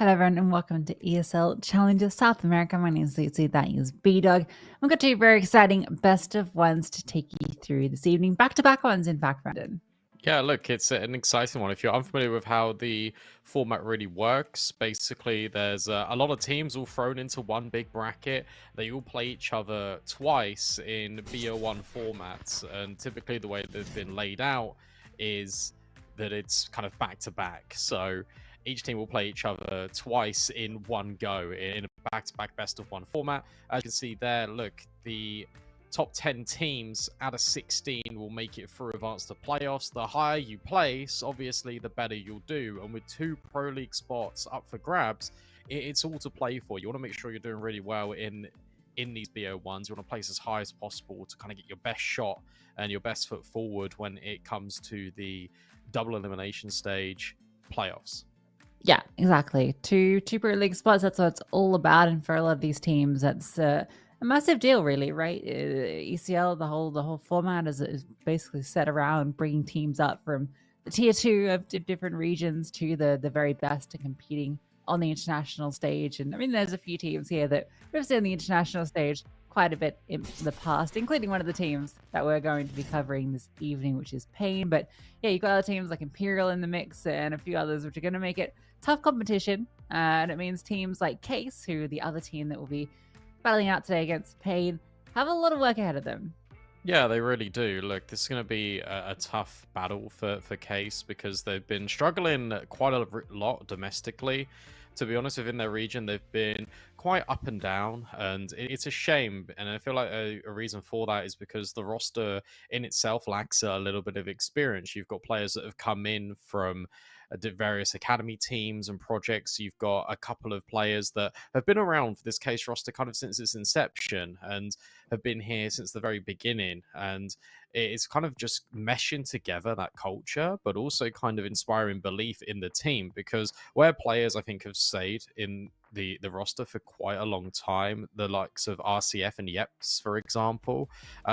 Hello everyone and welcome to ESL Challenger South America. My name is Lucy, that is B-Dog. We've got two very exciting best of ones to take you through this evening. Back-to-back ones, in fact, Brandon. Yeah, look, it's an exciting one. If you're unfamiliar with how the format really works, basically there's a lot of teams all thrown into one big bracket. They all play each other twice in BO1 formats, and typically the way they've been laid out is that it's kind of back-to-back. So each team will play each other twice in one go in a back-to-back best-of-one format. As you can see there, look, the top 10 teams out of 16 will make it through advance to playoffs. The higher you place, obviously, the better you'll do. And with 2 Pro League spots up for grabs, it's all to play for. You want to make sure you're doing really well in these BO1s. You want to place as high as possible to kind of get your best shot and your best foot forward when it comes to the double elimination stage playoffs. Yeah, exactly. Two Pro League spots, that's what it's all about. And for a lot of these teams, that's a massive deal, really, right? ECL, the whole format is basically set around bringing teams up from the tier 2 of different regions to the very best and competing on the international stage. And I mean, there's a few teams here that we've seen on the international stage quite a bit in the past, including one of the teams that we're going to be covering this evening, which is paiN. But yeah, you've got other teams like Imperial in the mix and a few others, which are going to make it tough competition. And it means teams like Case, who are the other team that will be battling out today against paiN, have a lot of work ahead of them. Yeah, they really do. Look, this is going to be a tough battle for Case because they've been struggling quite a lot domestically. To be honest, within their region, they've been quite up and down, and it's a shame. And I feel like a reason for that is because the roster in itself lacks a little bit of experience. You've got players that have come in from various academy teams and projects. You've got a couple of players that have been around for this Case roster kind of since its inception and have been here since the very beginning. And it's kind of just meshing together that culture, but also kind of inspiring belief in the team, because where players, I think, have stayed in the roster for quite a long time, the likes of RCF and Yeps, for example,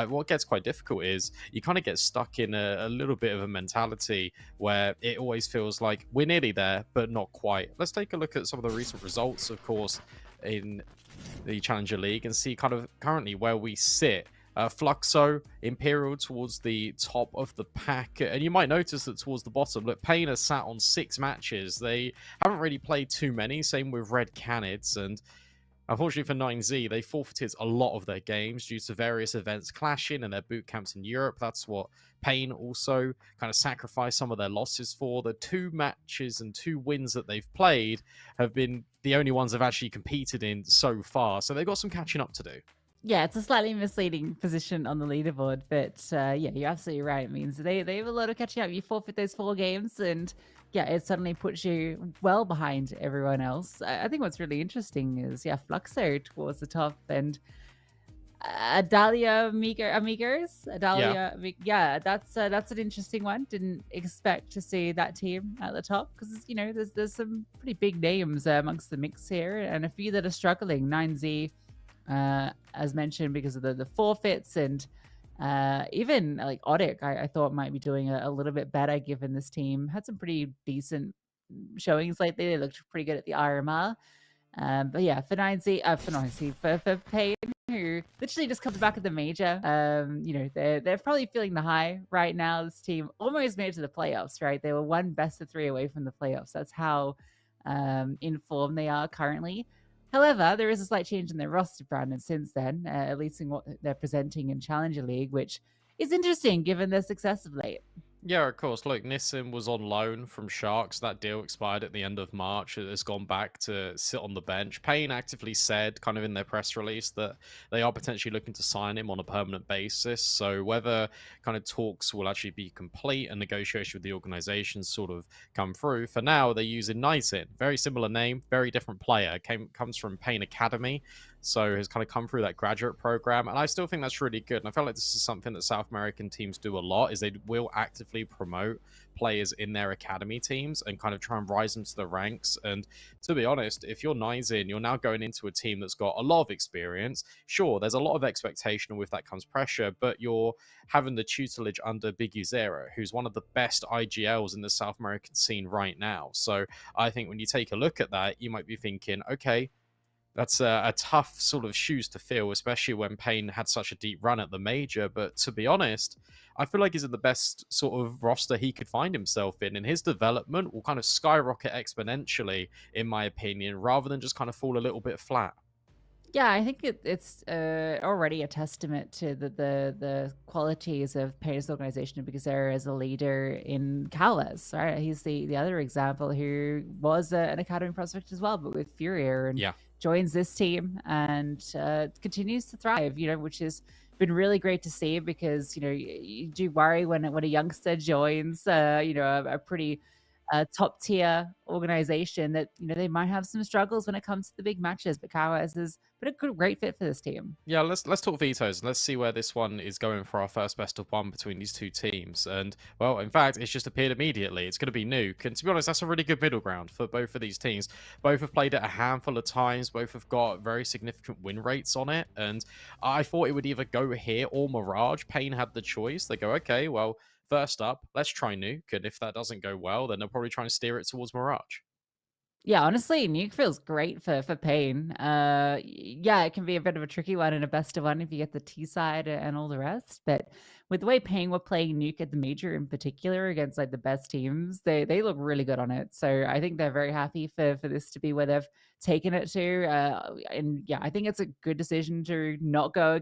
what gets quite difficult is you kind of get stuck in a little bit of a mentality where it always feels like we're nearly there, but not quite. Let's take a look at some of the recent results, of course, in the Challenger League and see kind of currently where we sit. Fluxo, Imperial towards the top of the pack. And you might notice that towards the bottom, look, paiN has sat on 6 matches. They haven't really played too many. Same with Red Canids. And unfortunately for 9Z, they forfeited a lot of their games due to various events clashing and their boot camps in Europe. That's what paiN also kind of sacrificed some of their losses for. The 2 matches and 2 wins that they've played have been the only ones they've actually competed in so far. So they've got some catching up to do. Yeah, it's a slightly misleading position on the leaderboard, but yeah, you're absolutely right. It means they have a lot of catching up. You forfeit those 4 games, and yeah, it suddenly puts you well behind everyone else. I think what's really interesting is, yeah, Fluxo towards the top, and Adalia Amigos. Yeah, that's an interesting one. Didn't expect to see that team at the top because, you know, there's some pretty big names amongst the mix here, and a few that are struggling. 9Z. As mentioned, because of the forfeits, and even like Odic, I thought might be doing a little bit better given this team had some pretty decent showings lately. They looked pretty good at the IRMR. But yeah, for paiN, who literally just comes back at the major, you know, they're probably feeling the high right now. This team almost made it to the playoffs, right? They were one best of 3 away from the playoffs. That's how in form they are currently. However, there is a slight change in their roster, Brandon, since then, at least in what they're presenting in Challenger League, which is interesting given their success of late. Yeah, of course. Look, Nissim was on loan from Sharks. That deal expired at the end of March. It has gone back to sit on the bench. paiN actively said, kind of in their press release, that they are potentially looking to sign him on a permanent basis. So whether kind of talks will actually be complete and negotiation with the organization sort of come through, for now they're using Nightin. Very similar name, very different player. Comes from paiN Academy. so has kind of come through that graduate program, and I still think that's really good. And I feel like this is something that South American teams do a lot, is they will actively promote players in their academy teams and kind of try and rise them to the ranks. And to be honest, if you're Nizin, you're now going into a team that's got a lot of experience. Sure, there's a lot of expectation, and with that comes pressure, but you're having the tutelage under Big Zero, who's one of the best IGLs in the South American scene right now. So I think when you take a look at that, you might be thinking, okay, that's a tough sort of shoes to fill, especially when paiN had such a deep run at the major. But to be honest, I feel like he's in the best sort of roster he could find himself in, and his development will kind of skyrocket exponentially, in my opinion, rather than just kind of fall a little bit flat. Yeah, I think it's already a testament to the qualities of paiN's organization, because there is a leader in Cowles, right? He's the other example who was an academy prospect as well, but with Furier, and Yeah. joins this team and continues to thrive. Which has been really great to see, because you do worry when a youngster joins a pretty top tier organization, that they might have some struggles when it comes to the big matches. But Kawhi has been a great fit for this team. Yeah, let's talk vetoes. Let's see where this one is going for our first best of one between these two teams. And well, in fact, it's just appeared immediately. It's going to be Nuke, and to be honest, that's a really good middle ground for both of these teams. Both have played it a handful of times. Both have got very significant win rates on it, and I thought it would either go here or Mirage. paiN had the choice. They go, okay, well, first up, let's try Nuke, and if that doesn't go well, then they'll probably try and steer it towards Mirage. Yeah, honestly, Nuke feels great for paiN. Yeah, it can be a bit of a tricky one in a best of one if you get the T side and all the rest. But with the way paiN were playing Nuke at the major in particular against like the best teams, they look really good on it. So I think they're very happy for this to be where they've taken it to. And yeah, I think it's a good decision to not go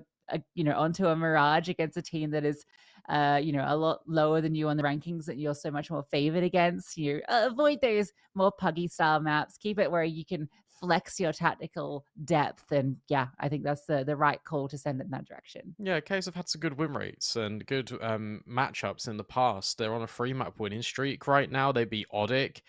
onto a Mirage against a team that is a lot lower than you on the rankings, that you're so much more favored against. You avoid those more puggy style maps. Keep it where you can flex your tactical depth. And yeah, I think that's the right call to send it in that direction. Yeah, K's have had some good win rates and good matchups in the past. They're on a 3 map winning streak right now. They beat Odic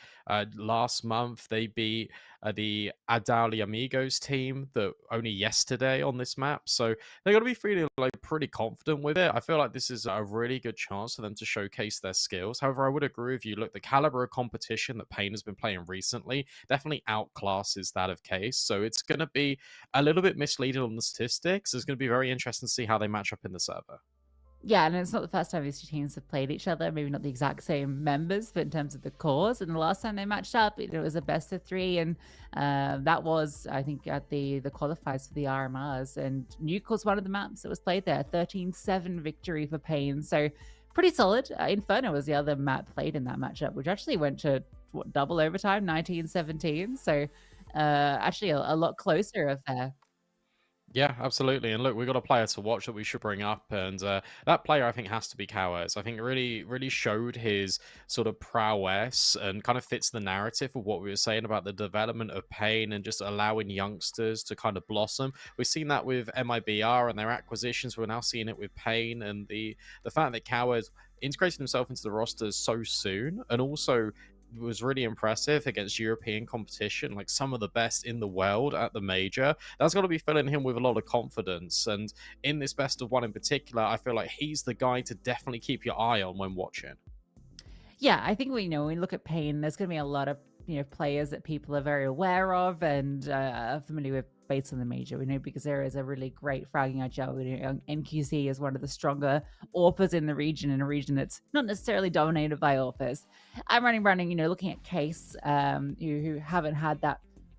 last month. They beat the Adali Amigos team that only yesterday on this map. So they're going to be feeling like pretty confident with it. I feel like this is a really good chance for them to showcase their skills. However, I would agree with you. Look, the caliber of competition that paiN has been playing recently definitely outclasses that of Case. So it's going to be a little bit misleading on the statistics. It's going to be very interesting to see how they match up in the server. Yeah, and it's not the first time these two teams have played each other. Maybe not the exact same members, but in terms of the cores. And the last time they matched up, it was a best of three, and that was, I think, at the qualifiers for the RMRs. And Nuke was one of the maps that was played there. 13-7 victory for paiN. So pretty solid. Inferno was the other map played in that matchup, which actually went to double overtime, 19-17. So actually a lot closer of there. Yeah, absolutely. And look, we've got a player to watch that we should bring up, and that player I think has to be Cowers. I think it really showed his sort of prowess and kind of fits the narrative of what we were saying about the development of paiN and just allowing youngsters to kind of blossom. We've seen that with MIBR and their acquisitions. We're now seeing it with paiN, and the fact that Cowers integrated himself into the roster so soon, and also was really impressive against European competition, like some of the best in the world at the major. That's got to be filling him with a lot of confidence. And in this best of one in particular, I feel like he's the guy to definitely keep your eye on when watching. Yeah, I think we know when we look at paiN, there's going to be a lot of players that people are very aware of and are familiar with based on the major. We know because there is a really great fragging agile. NQC is one of the stronger AWPers in the region, in a region that's not necessarily dominated by AWPers. I'm running, looking at Case, who haven't had that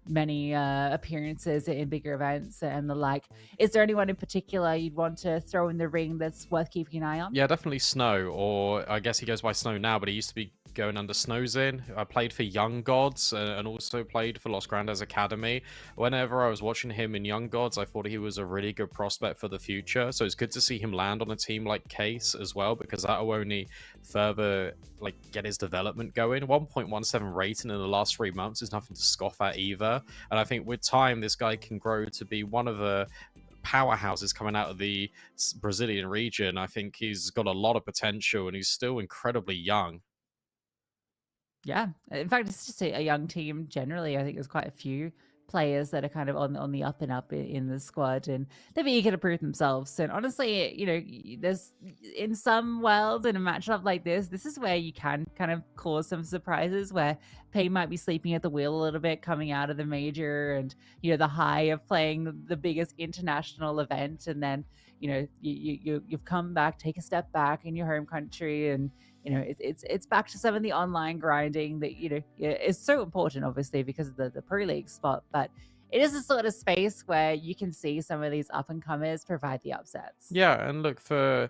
many appearances in bigger events and the like. Is there anyone in particular you'd want to throw in the ring that's worth keeping an eye on? Yeah, definitely Snow, or I guess he goes by Snow now, but he used to be going under Snowzin. I played for Young Gods and also played for Los Grandes Academy. Whenever I was watching him in Young Gods, I thought he was a really good prospect for the future. So it's good to see him land on a team like Case as well, because that will only further get his development going. 1.17 rating in the last 3 months is nothing to scoff at either. And I think with time, this guy can grow to be one of the powerhouses coming out of the Brazilian region. I think he's got a lot of potential, and he's still incredibly young. Yeah. In fact, it's just a young team generally. I think there's quite a few players that are kind of on the up and up in the squad, and they're eager to prove themselves. And honestly, there's in some worlds in a matchup like this is where you can kind of cause some surprises, where paiN might be sleeping at the wheel a little bit coming out of the major, and the high of playing the biggest international event, and then you've come back, take a step back in your home country, and it's back to some of the online grinding that is so important, obviously, because of the Pro League spot. But it is a sort of space where you can see some of these up and comers provide the upsets. Yeah, and look, for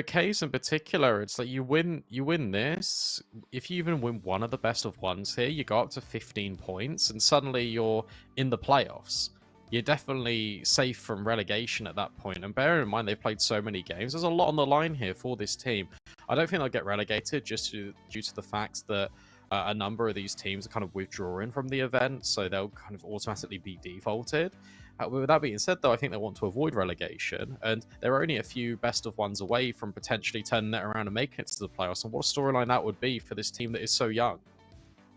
case in particular, it's like you win this. If you even win one of the best of ones here, you go up to 15 points, and suddenly you're in the playoffs. You're definitely safe from relegation at that point. And bear in mind, they've played so many games. There's a lot on the line here for this team. I don't think they'll get relegated just due to the fact that a number of these teams are kind of withdrawing from the event, so they'll kind of automatically be defaulted. With that being said, though, I think they want to avoid relegation, and they're only a few best of ones away from potentially turning that around and making it to the playoffs. And what a storyline that would be for this team that is so young.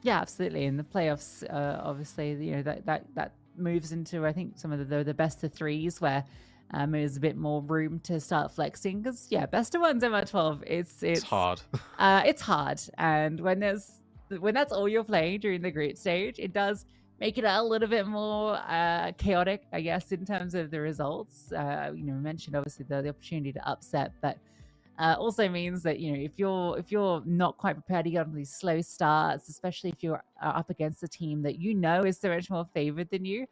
Yeah, absolutely. In the playoffs, obviously, that moves into, I think, some of the best of threes, where there's a bit more room to start flexing. Because best of ones MR12, it's hard. It's hard, and when that's all you're playing during the group stage, it does make it a little bit more chaotic, I guess, in terms of the results. We mentioned obviously the opportunity to upset, but also means that if you're not quite prepared to get on these slow starts, especially if you're up against a team that is so much more favored than you,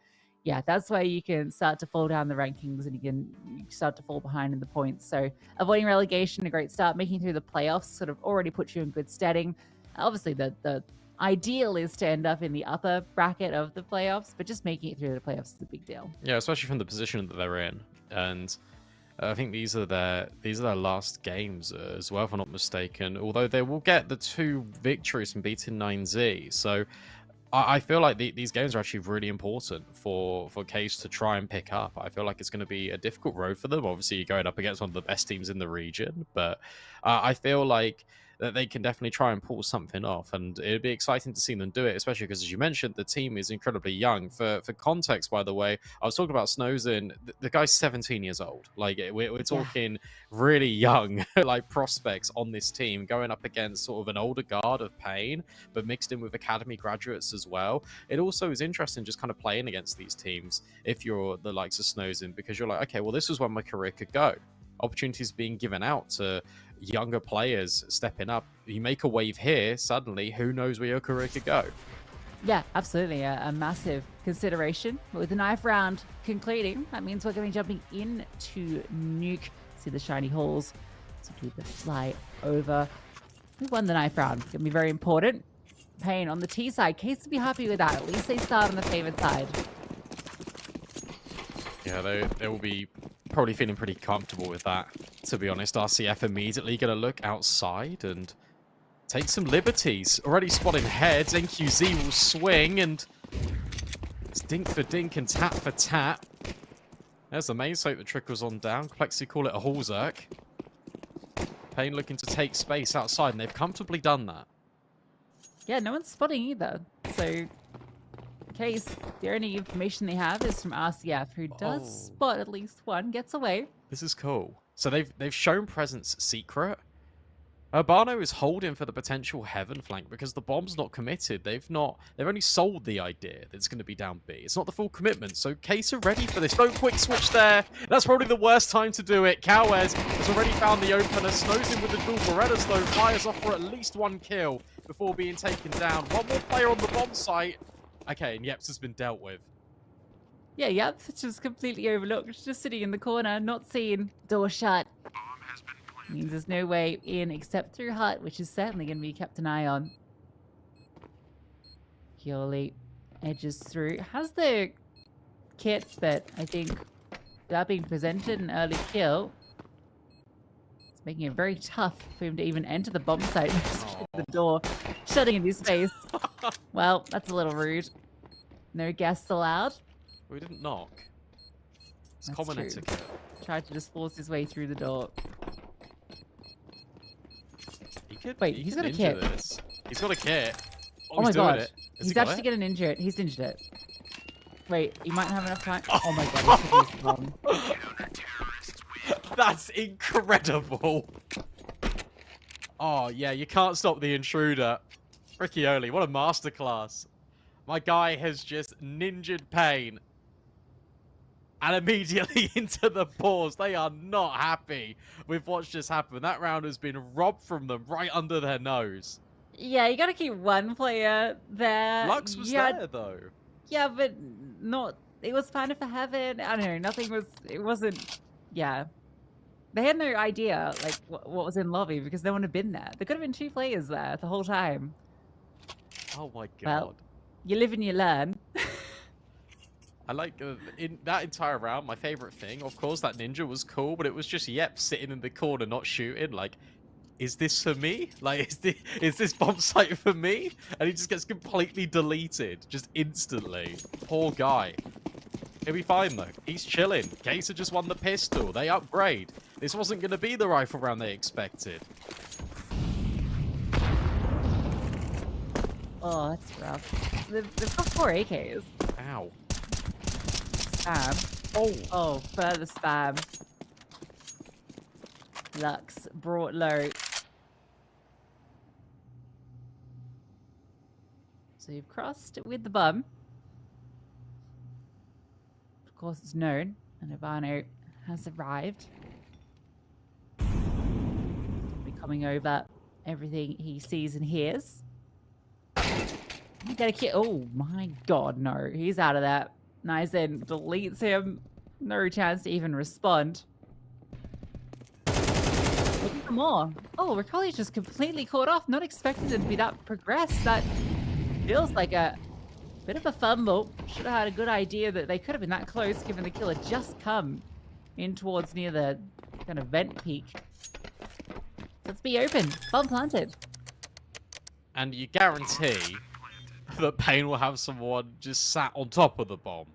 that's where you can start to fall down the rankings, and you start to fall behind in the points. So avoiding relegation, a great start. Making it through the playoffs sort of already puts you in good steading. Obviously, the ideal is to end up in the upper bracket of the playoffs, but just making it through the playoffs is a big deal. Yeah, especially from the position that they're in. And I think these are their last games as well, if I'm not mistaken. Although they will get the 2 victories from beating 9Z. So I feel like these games are actually really important for case to try and pick up. I feel like it's going to be a difficult road for them. Obviously, you're going up against one of the best teams in the region. But I feel like that they can definitely try and pull something off, and it'd be exciting to see them do it, especially because, as you mentioned, the team is incredibly young. For context, by the way, I was talking about Snowzin. The guy's 17 years old. Like, we're talking really young like prospects on this team, going up against sort of an older guard of paiN, but mixed in with academy graduates as well. It also is interesting just kind of playing against these teams if you're the likes of Snowzin, because you're like, okay, well, this is where my career could go. Opportunities being given out to younger players stepping up. You make a wave here, suddenly who knows where your career could go. Yeah, absolutely. A massive consideration. But with the knife round concluding, that means we're going to be jumping into Nuke. See the shiny halls. So do the fly over. We won the knife round. Going to be very important. paiN on the T side. Case to be happy with that. At least they start on the favored side. Yeah, they will be probably feeling pretty comfortable with that, to be honest. RCF immediately going to look outside and take some liberties. Already spotting heads. NQZ will swing, and it's dink for dink and tap for tap. There's the main soap that trickles on down. Plexi call it a Hallzerk. paiN looking to take space outside, and they've comfortably done that. Yeah, no one's spotting either. So, case, the only information they have is from RCF, who does spot at least one, gets away. This is cool. So they've shown presence secret. Urbano is holding for the potential heaven flank because the bomb's not committed. They've only sold the idea that it's going to be down B. It's not the full commitment. So Case are ready for this. No quick switch there. That's probably the worst time to do it. Cowes has already found the opener. Snows in with the dual Berettas though. Fires off for at least 1 kill before being taken down. One more player on the bomb site. Okay, and Yeps has been dealt with. Yeah, Yeps just completely overlooked. Just sitting in the corner, not seen. Door shut. Means there's no way in except through hut, which is certainly going to be kept an eye on. Purely edges through. Has the kit, but I think without being presented an early kill, it's making it very tough for him to even enter the bomb site. The door shutting in his face. Well, that's a little rude. No guests allowed. We didn't knock. It's That's common true. etiquette. Tried to just force his way through the door. Wait, he's got a kit. He's got a kit. Oh my god. Has He's he got actually it? getting injured. He's injured it. Wait, you might have enough time. Oh my god, he took his bomb. That's incredible. Oh, yeah, you can't stop the intruder. Riccioli, what a masterclass. My guy has just ninja'd paiN. And immediately into the pause. They are not happy with what's just happened. That round has been robbed from them right under their nose. Yeah, you gotta keep one player there. Lux was there, though. Yeah, but not... It was fine for heaven. I don't know, nothing was... It wasn't... Yeah. They had no idea, like, what was in lobby because no one had been there. There could have been 2 players there the whole time. Oh my god. Well, you live and you learn. I like in that entire round, my favorite thing, of course, that ninja was cool, but it was just Yep sitting in the corner not shooting. Like, is this for me? Like, is this bomb site for me? And he just gets completely deleted, just instantly. Poor guy. He'll be fine though. He's chilling. Kesa just won the pistol. They upgrade. This wasn't going to be the rifle round they expected. Oh, that's rough. They've got 4 AKs. Ow. Spam. Oh, further spam. Lux brought low. So you've crossed with the bum. Of course, it's known, and Ivano has arrived. Be coming over everything he sees and hears. You get a kid. Oh my god, no. He's out of that. Nizen deletes him. No chance to even respond. Looking for more. Oh, Riccioli's just completely caught off. Not expecting it to be that progressed. That feels like a bit of a fumble. Should have had a good idea that they could have been that close given the kill had just come in towards near the kind of vent peak. Let's be open. Bomb planted. And you guarantee that paiN will have someone just sat on top of the bomb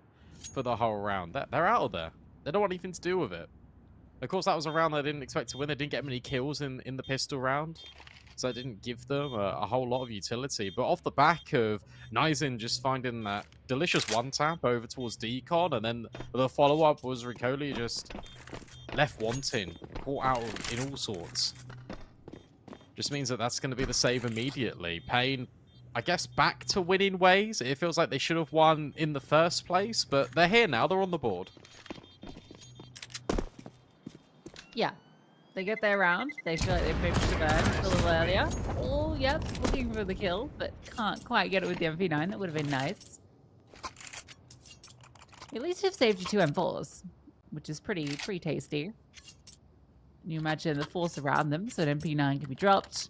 for the whole round. They're out of there. They don't want anything to do with it. Of course, that was a round they didn't expect to win. They didn't get many kills in the pistol round, so it didn't give them a whole lot of utility. But off the back of Nizen just finding that delicious one-tap over towards Decon, and then the follow-up was Riccioli just left wanting, caught out in all sorts. Just means that that's going to be the save immediately. paiN, I guess, back to winning ways. It feels like they should have won in the first place, but they're here now. They're on the board. Yeah. They get their round. They feel like they've maybe should have earned a little earlier. Oh, yep. Looking for the kill, but can't quite get it with the MP9. That would have been nice. At least you've saved your 2 M4s, which is pretty tasty. Can you imagine the force around them so an MP9 can be dropped?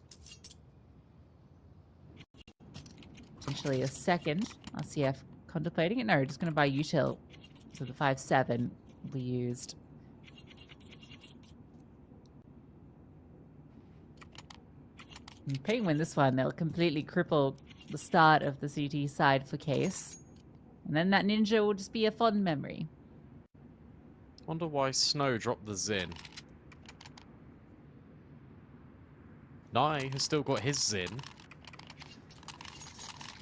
Potentially a second. RCF contemplating it. No, just going to buy util. So the 5.7 will be used. And paiN win this one, they'll completely cripple the start of the CT side for Case. And then that ninja will just be a fond memory. Wonder why Snow dropped the Zin. Nye has still got his Zin.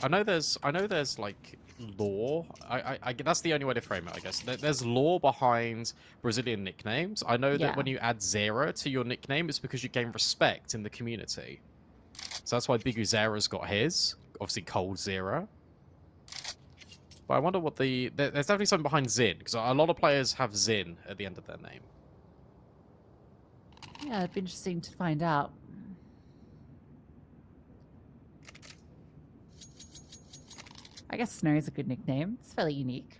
I know there's like lore. I that's the only way to frame it, I guess. There's lore behind Brazilian nicknames. I know that when you add 0 to your nickname, it's because you gain respect in the community. So that's why Bigu Zera's got his. Obviously, Cold Zero. But I wonder what there's definitely something behind Zin, because a lot of players have Zin at the end of their name. Yeah, it'd be interesting to find out. I guess Snow is a good nickname. It's fairly unique.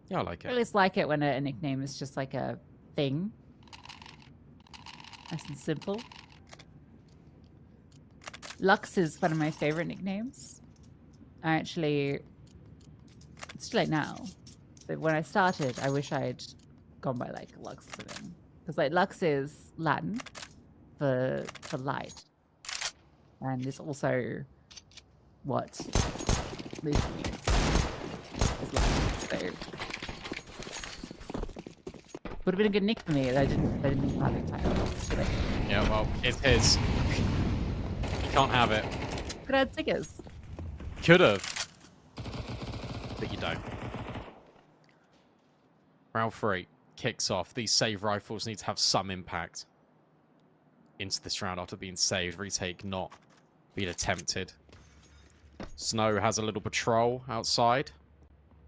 Yeah, I like it. I at least like it when a nickname is just like a thing. Nice and simple. Lux is one of my favorite nicknames. It's too late now. But when I started, I wish I had gone by like Lux or something. Because like Lux is Latin for light. And it's also what Lucy means. Is Latin. So would have been a good nick for me. I didn't have it time. Yeah, well, it's his. You can't have it. Could have had stickers. Could have. But you don't. Round 3 kicks off. These save rifles need to have some impact into this round after being saved. Retake not being attempted. Snow has a little patrol outside.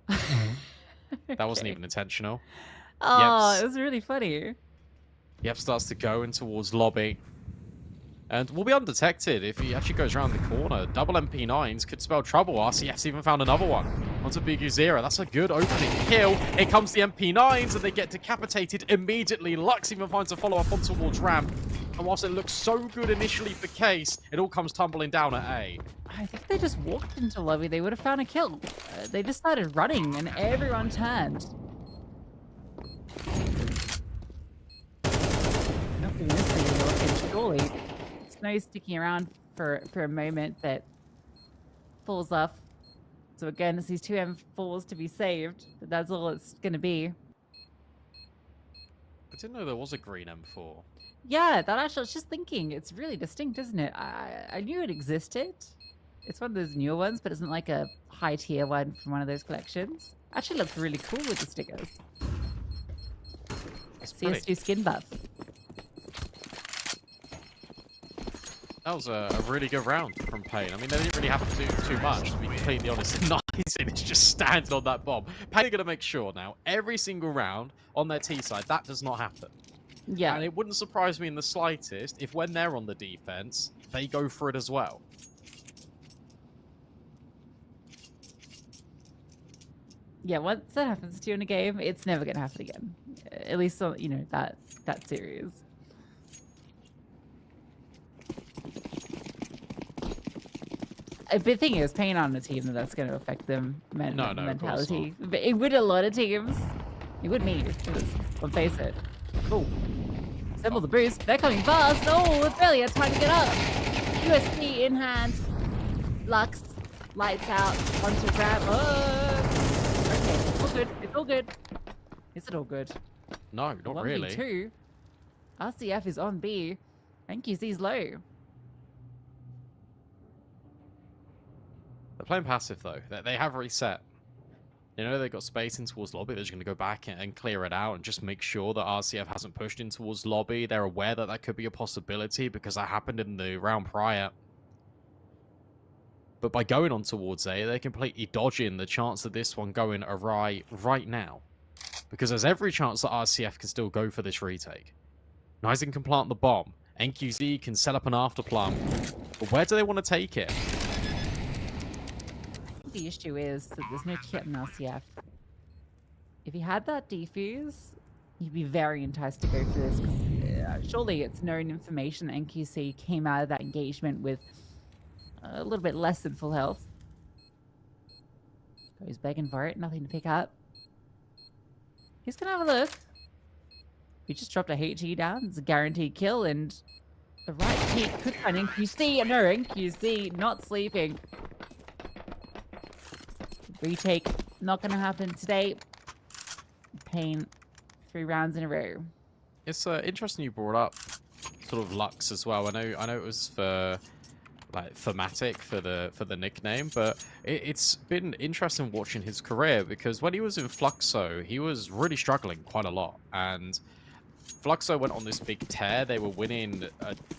That wasn't even intentional. Oh, it was really funny. Yep starts to go in towards lobby. And will be undetected if he actually goes around the corner. Double MP9s could spell trouble. RCF's even found another one. Onto Big Uzera. That's a good opening kill. Here comes the MP9s, and they get decapitated immediately. Lux even finds a follow-up on towards Ramp. And whilst it looks so good initially for Case, it all comes tumbling down at A. I think they just walked into lobby. They would have found a kill. They just started running, and everyone turned. Nothing missing. Surely. Snow sticking around for a moment, but falls off. So again, it's these two M4s to be saved, but that's all it's going to be. I didn't know there was a green M4. Yeah, that actually, I was just thinking, it's really distinct, isn't it? I knew it existed. It's one of those newer ones, but isn't like a high tier one from one of those collections. Actually looks really cool with the stickers. CS2 skin buff. That was a really good round from paiN. I mean, they didn't really have to do too much, to be completely honest. Nice, it's just standing on that bomb. paiN are going to make sure now, every single round on their T side, that does not happen. Yeah. And it wouldn't surprise me in the slightest if when they're on the defense, they go for it as well. Yeah, once that happens to you in a game, it's never going to happen again. At least, on, you know, that series. The thing is, paiN on a team that's going to affect them mentality. But it would a lot of teams. It would me. Let's face it. Oh, assemble the boost. They're coming fast. Oh, it's barely had time to get up. USP in hand. Lux, lights out. Onto grab. Oh, okay, it's all good. It's all good. Is it all good? No, not really. 1v2. RCF is on B. NQC's low. They're playing passive, though. They have reset. You know, they've got space in towards lobby. They're just going to go back and clear it out and just make sure that RCF hasn't pushed in towards lobby. They're aware that that could be a possibility because that happened in the round prior. But by going on towards A, they're completely dodging the chance of this one going awry right now. Because there's every chance that RCF can still go for this retake. Nizing can plant the bomb. NQZ can set up an afterplant. But where do they want to take it? The issue is that there's no kit in LCF. If he had that defuse, he'd be very enticed to go for this. Because surely it's known information that NQC came out of that engagement with a little bit less than full health. Goes begging for it, nothing to pick up. He's gonna have a look. He just dropped a HE down. It's a guaranteed kill, and the right peak could find NQC. No, NQC not sleeping. Retake, not going to happen today. paiN, 3 rounds in a row. It's interesting you brought up sort of Lux as well. I know it was for like thematic for the nickname, but it's been interesting watching his career because when he was in Fluxo, he was really struggling quite a lot, and Fluxo went on this big tear. They were winning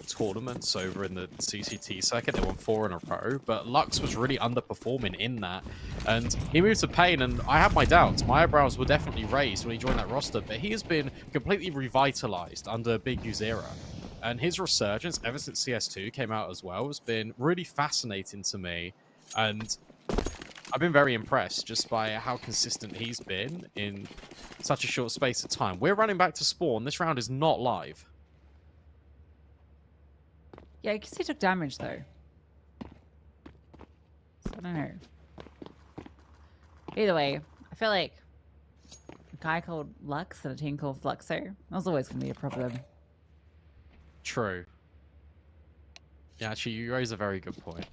tournaments over in the CCT circuit. They won 4 in a row, but Lux was really underperforming in that. And he moved to paiN, and I had my doubts. My eyebrows were definitely raised when he joined that roster, but he has been completely revitalized under Big Uzera. And his resurgence, ever since CS2 came out as well, has been really fascinating to me. And I've been very impressed just by how consistent he's been in such a short space of time. We're running back to spawn. This round is not live. Yeah, I guess he took damage, though. So I don't know. Either way, I feel like a guy called Lux and a team called Fluxo, that was always going to be a problem. True. Yeah, actually, you raise a very good point.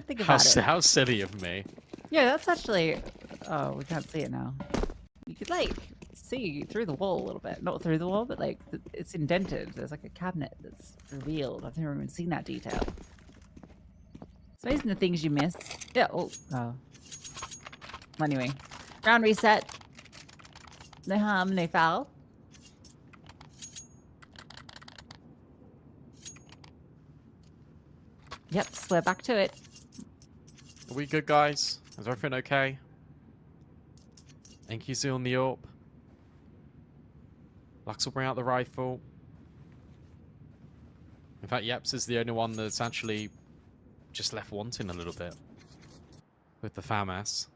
Think about it. How silly of me. Yeah, that's actually... Oh, we can't see it now. You could, like, see through the wall a little bit. Not through the wall, but, like, it's indented. There's, like, a cabinet that's revealed. I've never even seen that detail. It's amazing the things you miss. Yeah, oh. Anyway. Round reset. No harm, no foul. Yep, so we're back to it. Are we good, guys? Is everything okay? NQZ on the AWP. Lux will bring out the rifle. In fact, Yeps is the only one that's actually just left wanting a little bit with the FAMAS.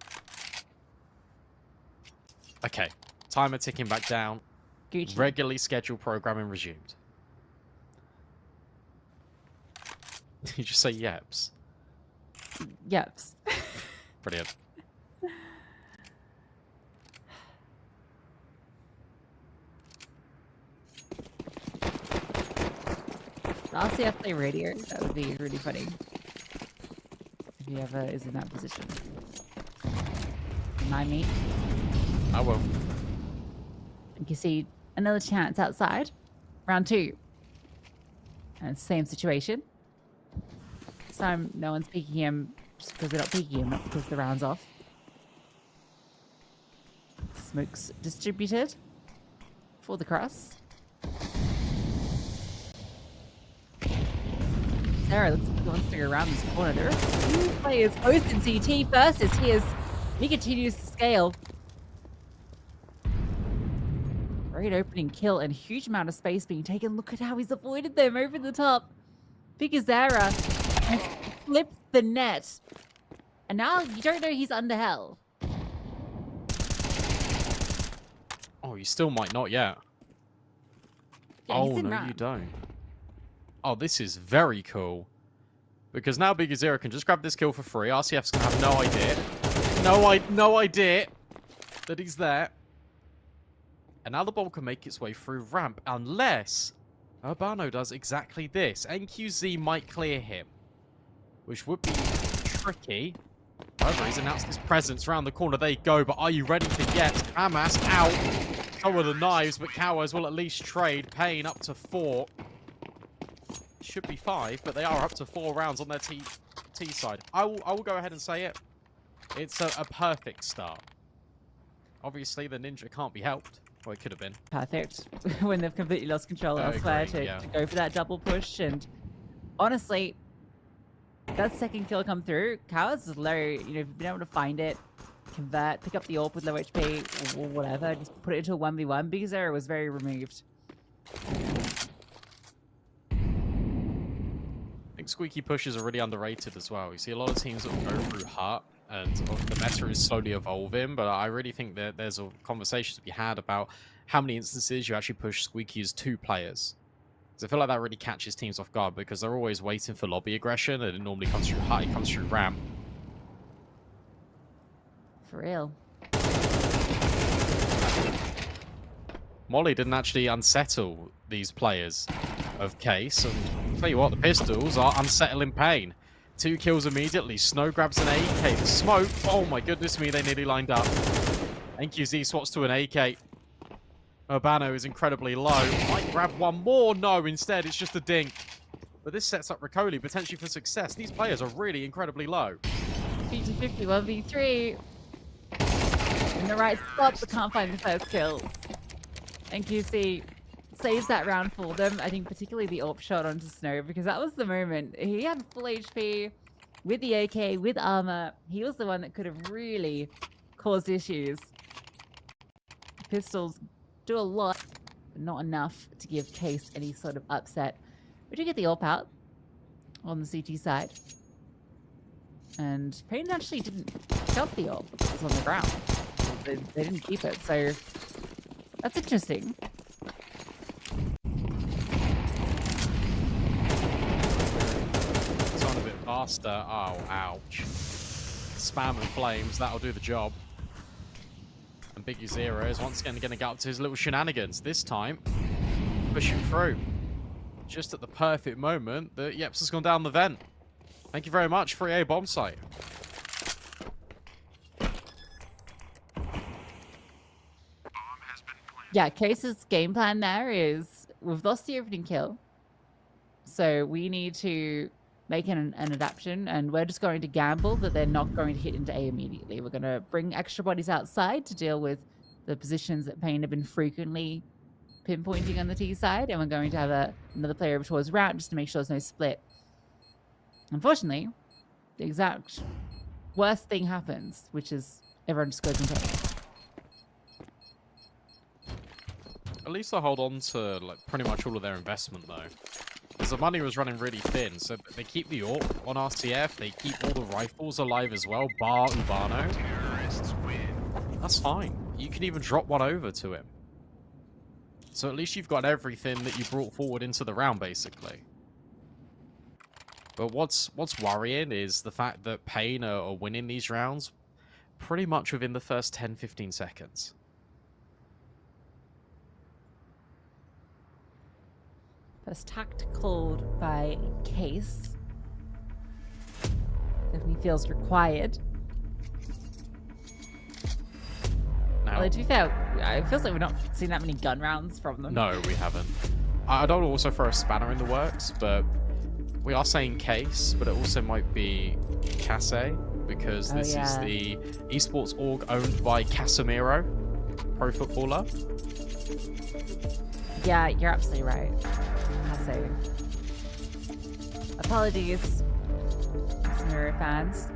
Okay, timer ticking back down. Gucci. Regularly scheduled programming resumed. Did you just say Yeps? Yeps. Brilliant. RCF play radio. That would be really funny. If he ever is in that position. My mate. I will. You can see another chance outside. Round 2. And same situation. This time no one's peeking him just because they're not peeking him, not because the round's off. Smoke's distributed for the cross. Sarah looks like he wants to go around this corner. There are 2 players both in CT versus he continues to scale. Great opening kill and huge amount of space being taken. Look at how he's avoided them over the top. Zara and flipped the net. And now you don't know he's under hell. Oh, you still might not yet. Yeah, oh, no, you don't. Oh, this is very cool. Because now Zero can just grab this kill for free. RCF's going to have no idea. No idea that he's there. And now the ball can make its way through ramp unless Urbano does exactly this. NQZ might clear him, which would be tricky. However, he's announced his presence around the corner. There you go, but are you ready for yet? Hamas out. So are the knives, but Cowards will at least trade. paiN up to 4. Should be 5, but they are up to 4 rounds on their T side. I will go ahead and say it. It's a perfect start. Obviously, the Ninja can't be helped. Well, it could have been. Perfect. When they've completely lost control elsewhere to go for that double push. And honestly, that second kill come through. Cowards is low. You know, if you've been able to find it, convert, pick up the AWP with low HP or whatever, just put it into a 1v1 because Zero was very removed. I think squeaky pushes are really underrated as well. You see a lot of teams that will go through Heart, and the meta is slowly evolving, but I really think that there's a conversation to be had about how many instances you actually push squeaky as 2 players. Because I feel like that really catches teams off guard because they're always waiting for lobby aggression, and it normally comes through Heart, it comes through ramp. For real. Molly didn't actually unsettle these players of Case, and I'll tell you what, the pistols are unsettling paiN. 2 kills immediately. Snow grabs an AK. The smoke. Oh my goodness me, they nearly lined up. NQZ swaps to an AK. Urbano is incredibly low. Might grab one more. No, instead it's just a dink. But this sets up Ricoli potentially for success. These players are really incredibly low. 50-50, 1v3. In the right spot, but can't find the first kill. NQC saves that round for them. I think particularly the AWP shot onto Snow, because that was the moment. He had full HP with the AK, with armor. He was the one that could have really caused issues. Pistols do a lot, but not enough to give Case any sort of upset. We do get the AWP out on the CT side. And paiN actually didn't dump the AWP. It was on the ground. They didn't keep it, so that's interesting. It's on a bit faster. Oh, ouch. Spam and flames, that'll do the job. And Biggie Zero is once again going to get up to his little shenanigans. This time, pushing through. Just at the perfect moment that Yeps has gone down the vent. Thank you very much, 3A bomb site. Yeah, Case's game plan there is we've lost the opening kill. So we need to make an adaptation, and we're just going to gamble that they're not going to hit into A immediately. We're going to bring extra bodies outside to deal with the positions that paiN have been frequently pinpointing on the T side, and we're going to have another player over towards ramp just to make sure there's no split. Unfortunately, the exact worst thing happens, which is everyone just goes into A. At least they hold on to like pretty much all of their investment though. Because the money was running really thin, so they keep the AWP on RCF, they keep all the rifles alive as well, bar Ubano. That's fine. You can even drop one over to him. So at least you've got everything that you brought forward into the round, basically. But what's worrying is the fact that paiN are winning these rounds pretty much within the first 10-15 seconds. First tact called by Case. Definitely feels required. Now, Although, to be fair, it feels like we've not seen that many gun rounds from them. no, we haven't. I don't also throw a spanner in the works, but we are saying Case, but it also might be Kase, because this is the Esports org owned by Casemiro, pro footballer. Yeah, you're absolutely right. Kase. Apologies, Casemiro fans.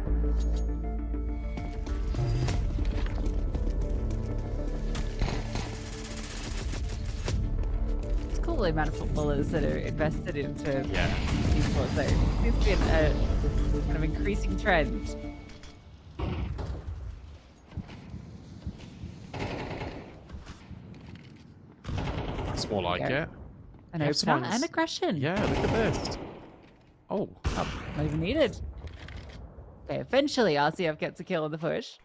It's cool the amount of footballers that are invested into esports. So it's been a kind of increasing trend. It's more like it. And open up and aggression. Yeah, look at this. Oh, not even needed. Okay, eventually RCF gets a kill in the push.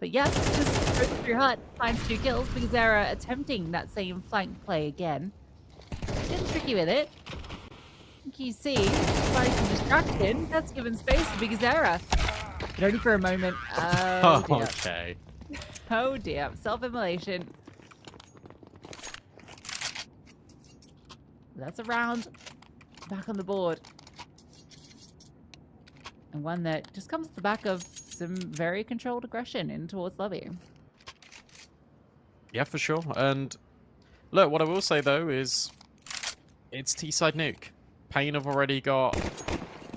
But yeah, just goes through hard, finds 2 kills because they're attempting that same flank play again. Getting tricky with it. You see, finding some distraction. That's given space to Bigazera. But only for a moment. Oh, dear. okay. Oh dear. Self-immolation. That's a round back on the board. And one that just comes off the back of some very controlled aggression in towards lobby. Yeah, for sure. And look, what I will say though is it's T-side Nuke. paiN have already got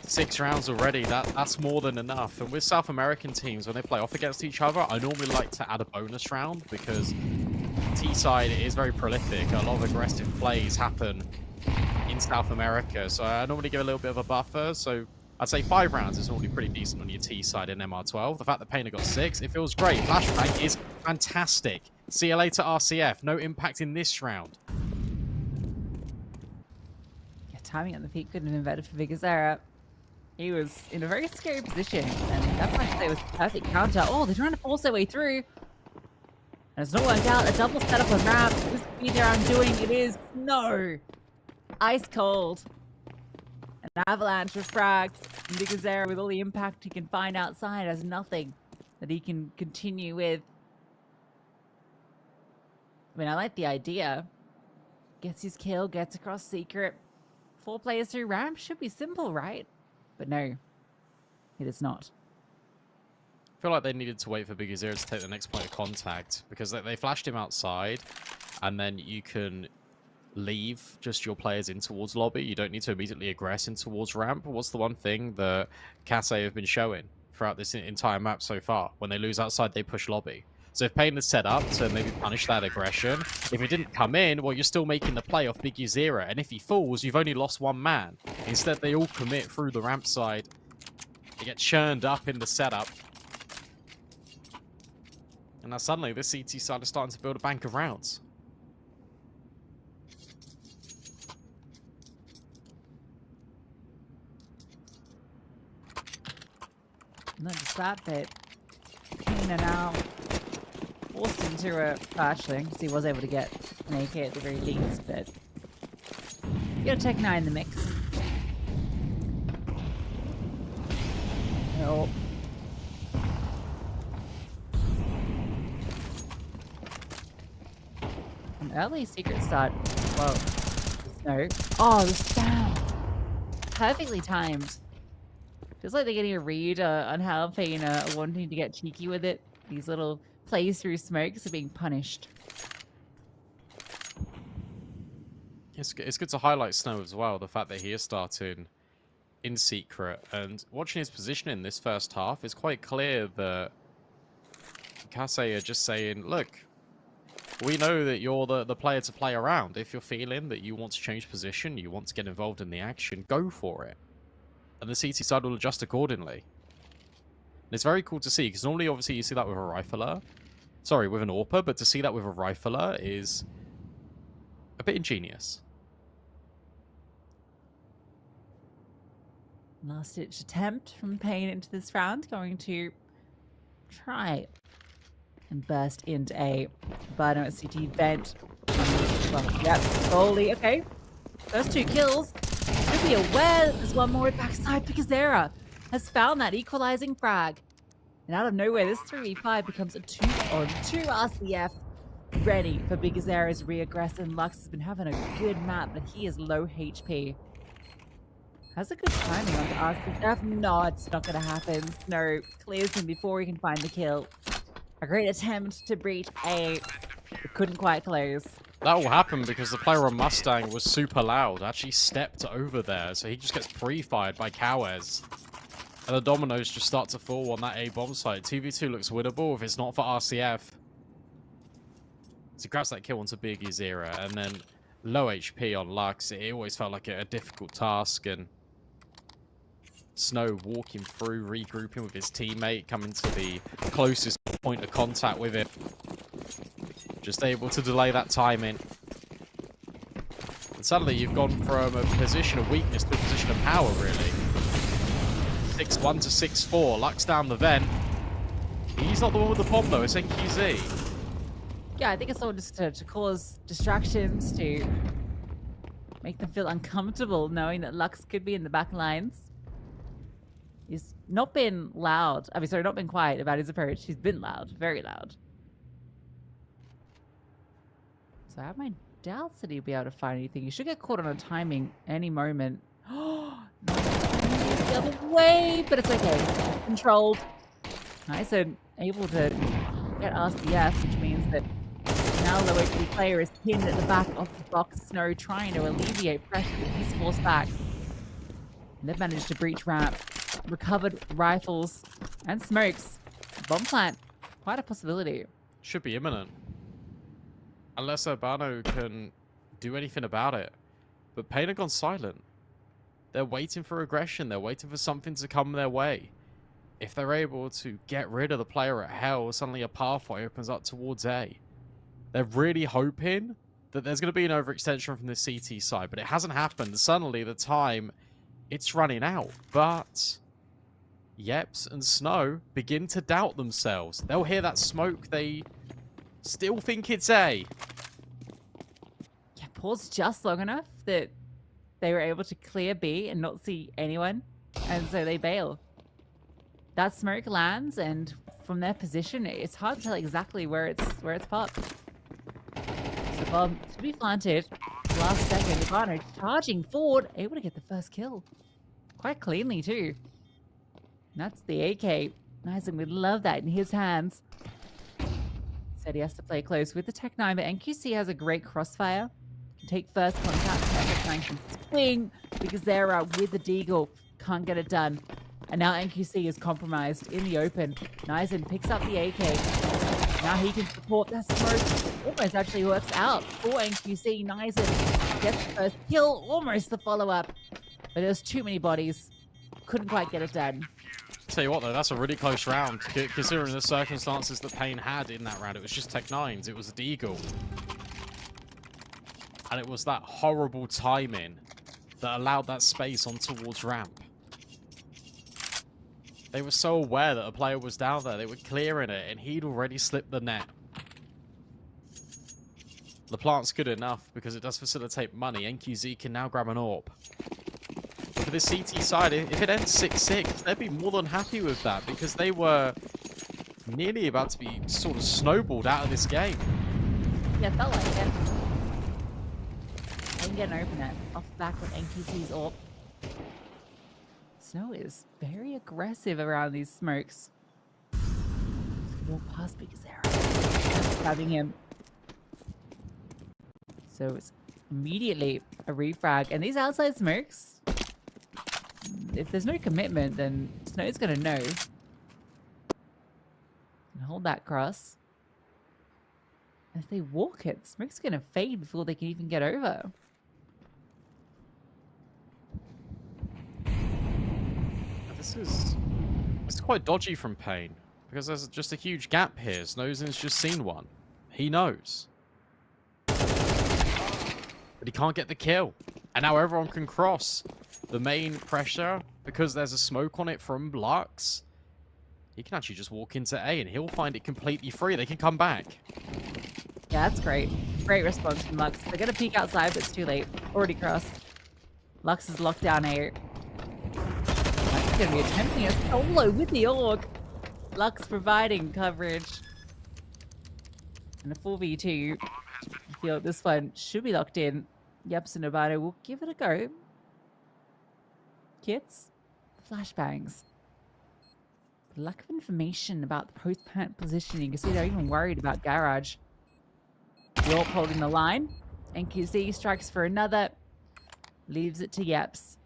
6 rounds already. That's more than enough. And with South American teams, when they play off against each other, I normally like to add a bonus round because T-side is very prolific. A lot of aggressive plays happen in South America. So I normally give a little bit of a buffer. So I'd say 5 rounds is normally pretty decent on your T-side in MR12. The fact that paiN have got 6, it feels great. Flashbang is fantastic. See you later, RCF. No impact in this round. Yeah, timing on the peak couldn't have been better for Bigazera. He was in a very scary position, and that might say was a perfect counter. Oh, they're trying to force their way through. And it's not worked out. A double setup on ramp. This speed they're undoing. It is no. Ice cold. An avalanche of frags. And Bigazera, with all the impact he can find outside, has nothing that he can continue with. I mean, I like the idea. Gets his kill, gets across secret. 4 players through ramp should be simple, right? But no, it is not. I feel like they needed to wait for Bigazera to take the next point of contact because they flashed him outside, and then you can leave just your players in towards lobby. You don't need to immediately aggress in towards ramp. What's the one thing that Kase have been showing throughout this entire map so far? When they lose outside, they push lobby. So if paiN is set up to maybe punish that aggression, if it didn't come in, well, you're still making the play off Bigazera. And if he falls, you've only lost 1 man. Instead, they all commit through the ramp side. They get churned up in the setup. And now suddenly, this CT side is starting to build a bank of rounds. Not just that, but paiN are now forced into a actually, because he was able to get an AK at the very least, but you got Tech 9 in the mix. Oh. An early secret start. Whoa. No. Oh, the spam. Perfectly timed. Feels like they're getting a read on how paiN are wanting to get cheeky with it. These little plays through smokes are being punished. It's good to highlight Snow as well, the fact that he is starting in secret. And watching his position in this first half, it's quite clear that Kase are just saying, look, we know that you're the player to play around. If you're feeling that you want to change position, you want to get involved in the action, go for it. And the CT side will adjust accordingly. And it's very cool to see, because normally, obviously, you see that with a rifler. Sorry, with an AWPer, but to see that with a rifler is a bit ingenious. Last-ditch attempt from paiN into this round. Going to try and burst into a Inferno at CT vent. Well, yep, slowly. Okay, those 2 kills. Should be aware that there's one more at backside because Zera has found that equalizing frag. And out of nowhere, this 3v5 becomes a 2-on-2 RCF. Ready for Big Zera's reaggress, and Lux has been having a good map, but he is low HP. Has a good timing on the RCF. No, it's not going to happen. Snow clears him before he can find the kill. A great attempt to breach A, but couldn't quite close. That will happen because the player on Mustang was super loud, actually stepped over there, so he just gets pre-fired by Kawes. And the dominoes just start to fall on that A bomb site. 2v2 looks winnable if it's not for RCF. So he grabs that kill onto Big Zera, and then low HP on Lux. It always felt like a difficult task, and Snow walking through, regrouping with his teammate, coming to the closest point of contact with him. Just able to delay that timing. And suddenly you've gone from a position of weakness to a position of power, really. 6-1 to 6-4. Lux down the vent. He's not the one with the bomb, though. It's NQZ. Yeah, I think it's all just to cause distractions, to make them feel uncomfortable knowing that Lux could be in the back lines. He's not been loud. I mean, sorry, not been quiet about his approach. He's been loud, very loud. So I have my doubts that he'll be able to find anything. He should get caught on a timing any moment. Oh, no, the other way, but it's okay. Controlled. Nice and able to get RCF, which means that now the HP player is pinned at the back of the box. Snow trying to alleviate pressure that he's forced back. And they've managed to breach ramp. Recovered rifles and smokes. Bomb plant. Quite a possibility. Should be imminent. Unless Urbano can do anything about it. But paiN have gone silent. They're waiting for aggression. They're waiting for something to come their way. If they're able to get rid of the player at Hell, suddenly a pathway opens up towards A. They're really hoping that there's going to be an overextension from the CT side, but it hasn't happened. Suddenly, the time, it's running out. But Yeps and Snow begin to doubt themselves. They'll hear that smoke. They still think it's A. Yeah, paused just long enough that they were able to clear B and not see anyone, and so they bail. That smoke lands, and from their position, it's hard to tell exactly where it's popped. So the bomb to be planted. Last second, Ivano charging forward, able to get the first kill. Quite cleanly, too. And that's the AK. Nice, and we love that in his hands. Said he has to play close with the Tech-9, but NQC has a great crossfire. Can take first contact. Tech-9 can swing because they're with the Deagle. Can't get it done. And now NQC is compromised in the open. Nizen picks up the AK. Now he can support that smoke. Almost actually works out for NQC. Nizen gets the first kill, almost the follow-up. But there's too many bodies. Couldn't quite get it done. Tell you what, though, that's a really close round. Considering the circumstances that paiN had in that round, it was just Tech-9s. It was Deagle. And it was that horrible timing that allowed that space on towards ramp. They were so aware that a player was down there. They were clearing it, and he'd already slipped the net. The plant's good enough because it does facilitate money. NQZ can now grab an AWP. For the CT side, if it ends 6-6, they'd be more than happy with that because they were nearly about to be sort of snowballed out of this game. Yeah, felt like it. They can get an open net off the back with NQC's AWP. Snow is very aggressive around these smokes. Walk past because they're grabbing him. So it's immediately a refrag. And these outside smokes, if there's no commitment, then Snow's going to know. And hold that cross. And if they walk it, smoke's going to fade before they can even get over. It's quite dodgy from paiN, because there's just a huge gap here. Snowzin's just seen one. He knows. But he can't get the kill. And now everyone can cross. The main pressure, because there's a smoke on it from Lux, he can actually just walk into A and he'll find it completely free. They can come back. Yeah, that's great. Great response from Lux. They're going to peek outside, but it's too late. Already crossed. Lux is locked down A. Lux is going to be attempting a solo with the Org. Lux providing coverage. And a 4v2. I feel this one should be locked in. Yeps and Novato will give it a go. Kits. Flashbangs. Lack of information about the post-plant positioning. You can see they're even worried about Garage. Yorp holding the line. NQC strikes for another. Leaves it to Yeps,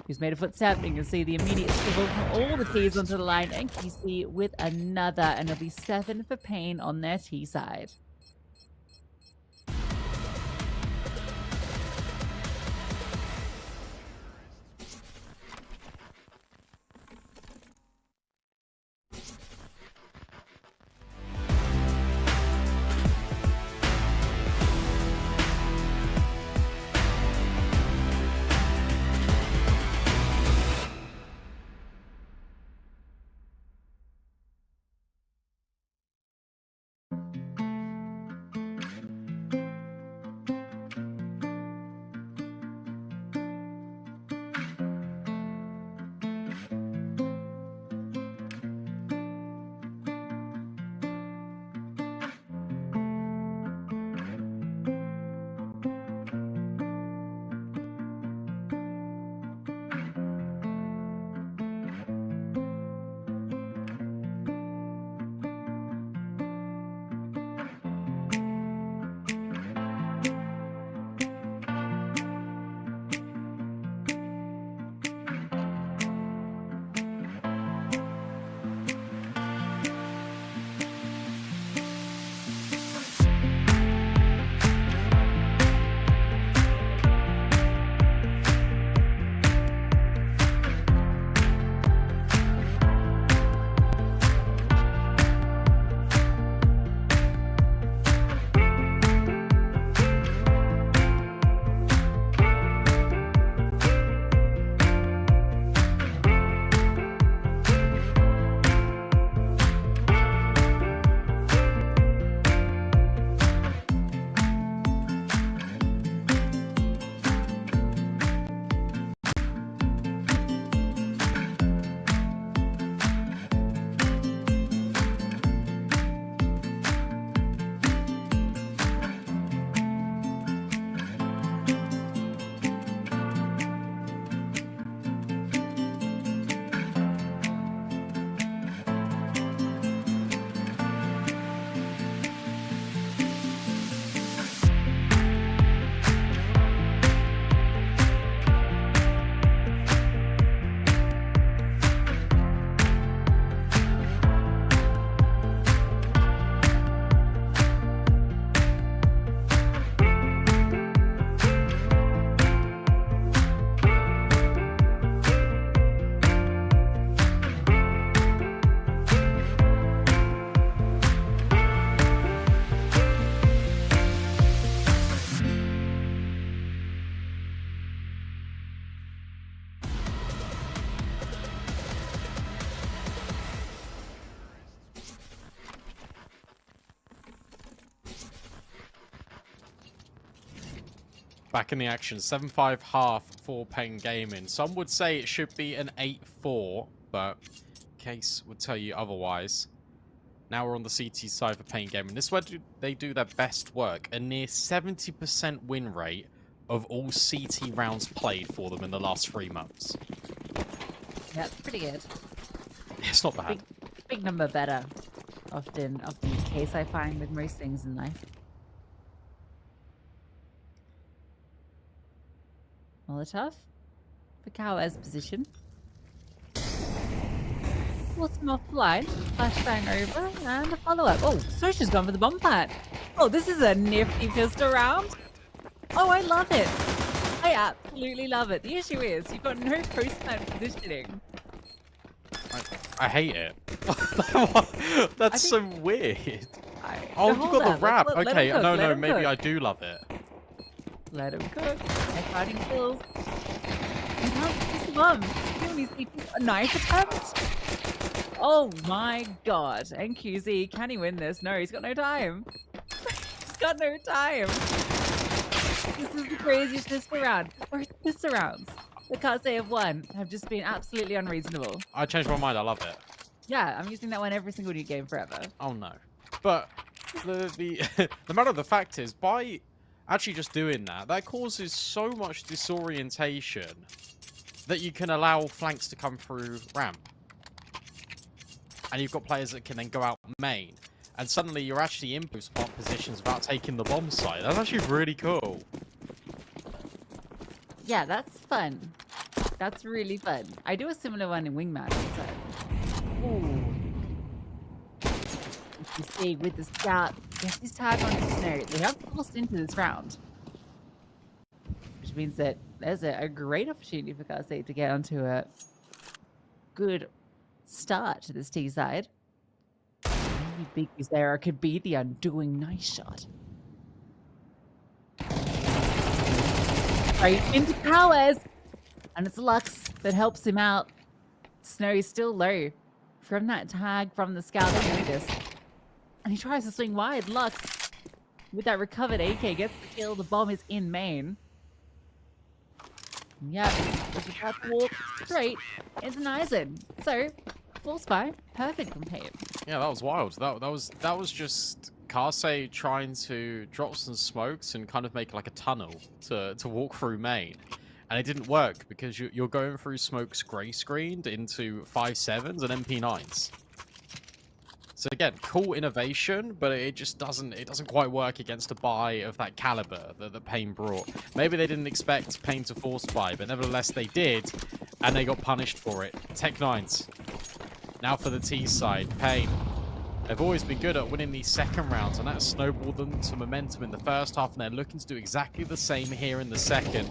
who's made a footstep. You can see the immediate swivel from all the T's onto the line. NQC with another, and it'll be 7 for paiN on their T side. Back in the action, 7-5 half for paiN Gaming. Some would say it should be an 8-4, but Case would tell you otherwise. Now we're on the CT side for paiN Gaming. This is where they do their best work. A near 70% win rate of all CT rounds played for them in the last 3 months. Yeah, it's pretty good. It's not bad. Big number better. Often the case I find with most things in life. Molotov for Cowher's position. Force him off the line. Flashbang over and a follow-up. Oh, Sosha's gone for the bomb plant. Oh, this is a nifty pistol round. Oh, I love it. I absolutely love it. The issue is you've got no post-plant positioning. I hate it. That's so weird. Oh, you got the wrap. Okay, no, maybe I do love it. Let him cook. They're fighting kills. And how's the bomb? A knife attempt? Oh my god. NQZ, can he win this? No, he's got no time. He's got no time. This is the craziest pistol round. Or pistol rounds. The cards they have won have just been absolutely unreasonable. I changed my mind. I love it. Yeah, I'm using that one every single new game forever. Oh no. But the matter of the fact is, by actually just doing that causes so much disorientation that you can allow flanks to come through ramp. And you've got players that can then go out main. And suddenly you're actually in post-plant positions without taking the bomb site. That's actually really cool. Yeah, that's fun. That's really fun. I do a similar one in Wingman. So. Ooh. You see, with the scout, yes, this tag on the snow. They have forced into this round. Which means that there's a great opportunity for Karsei to get onto a good start to this T side. Maybe big use there could be the undoing nice shot. Right into Powers, and it's Lux that helps him out. Snow is still low from that tag from the scout. And he tries to swing wide. Lux, with that recovered AK, gets the kill. The bomb is in main. Yep, just about to walk straight into Nizen. So, full spy, perfect from paiN. Yeah, that was wild. That was just Karsei trying to drop some smokes and kind of make like a tunnel to walk through main. And it didn't work because you're going through smokes gray screened into 5.7s and MP9s. So again, cool innovation, but it just doesn't quite work against a buy of that caliber that paiN brought. Maybe they didn't expect paiN to force buy, but nevertheless they did, and they got punished for it. Tech9s. Now for the T side, paiN. They've always been good at winning these second rounds, and that snowballed them to momentum in the first half, and they're looking to do exactly the same here in the second.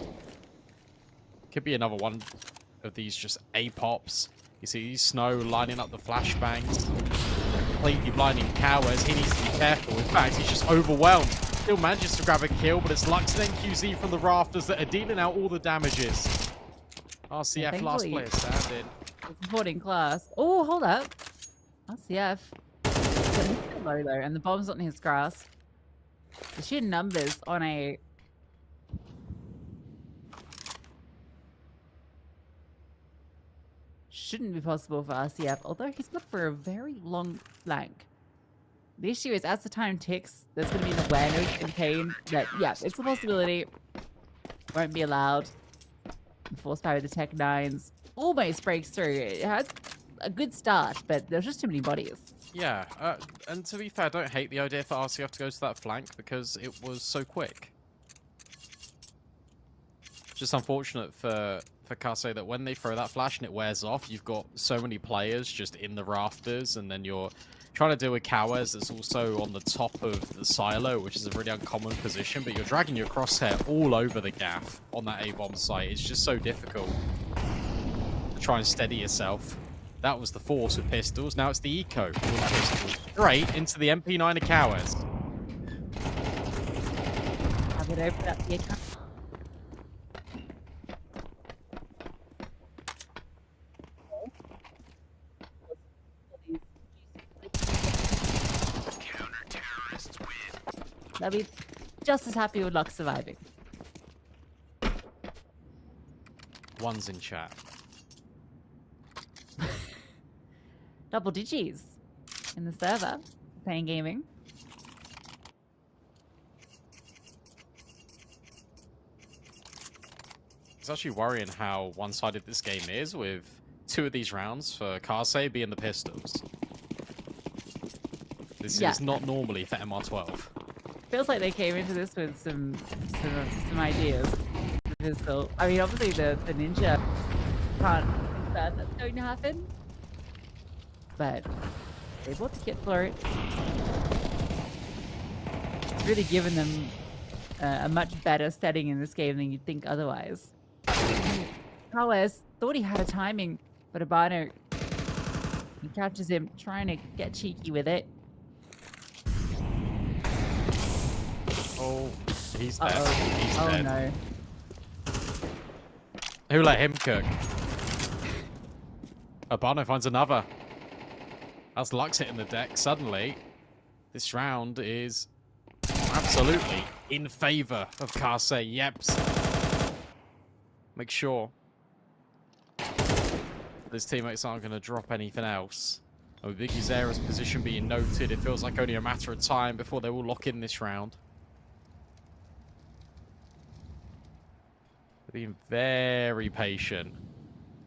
Could be another one of these just A-pops. You see Snow lining up the flashbangs. Completely blinding Cowers. He needs to be careful. In fact, he's just overwhelmed. Still manages to grab a kill, but it's Lux and QZ from the rafters that are dealing out all the damages. RCF last player standing. Supporting class. Oh, hold up. RCF. Low though, and the bomb's not in his grasp. The sheer numbers on a shouldn't be possible for RCF, although he's got for a very long flank. The issue is, as the time ticks, there's going to be an awareness in paiN that, yeah, it's a possibility. Won't be allowed. Force power with the Tech9s almost breaks through. It had a good start, but there's just too many bodies. Yeah, and to be fair, I don't hate the idea for RCF to go to that flank because it was so quick. Just unfortunate for Karsei that when they throw that flash and it wears off, you've got so many players just in the rafters, and then you're trying to deal with Cowers that's also on the top of the silo, which is a really uncommon position, but you're dragging your crosshair all over the gaff on that A-bomb site. It's just so difficult to try and steady yourself. That was the force with pistols. Now it's the eco with pistols. Straight into the MP9 of Cowers. Have it open up the account. They'll be just as happy with Lux surviving. One's in chat. Double digis in the server, paiN Gaming. It's actually worrying how one-sided this game is with 2 of these rounds for Karsei being the pistols. This Yeah. is not normally for MR12. Feels like they came into this with some ideas. Pistol. I mean, obviously the ninja can't think that that's going to happen, but they bought the kit for it. It's really given them a much better setting in this game than you'd think otherwise. Kawes thought he had a timing, but Abano, he catches him trying to get cheeky with it. Oh, he's dead. He's oh dead. No. Who let him cook? Abano finds another. That's Lux hitting the deck. Suddenly, this round is absolutely in favor of Karsei. Yeps. Make sure his teammates aren't going to drop anything else. And with Biggie Zera's position being noted, it feels like only a matter of time before they will lock in this round. They're being very patient.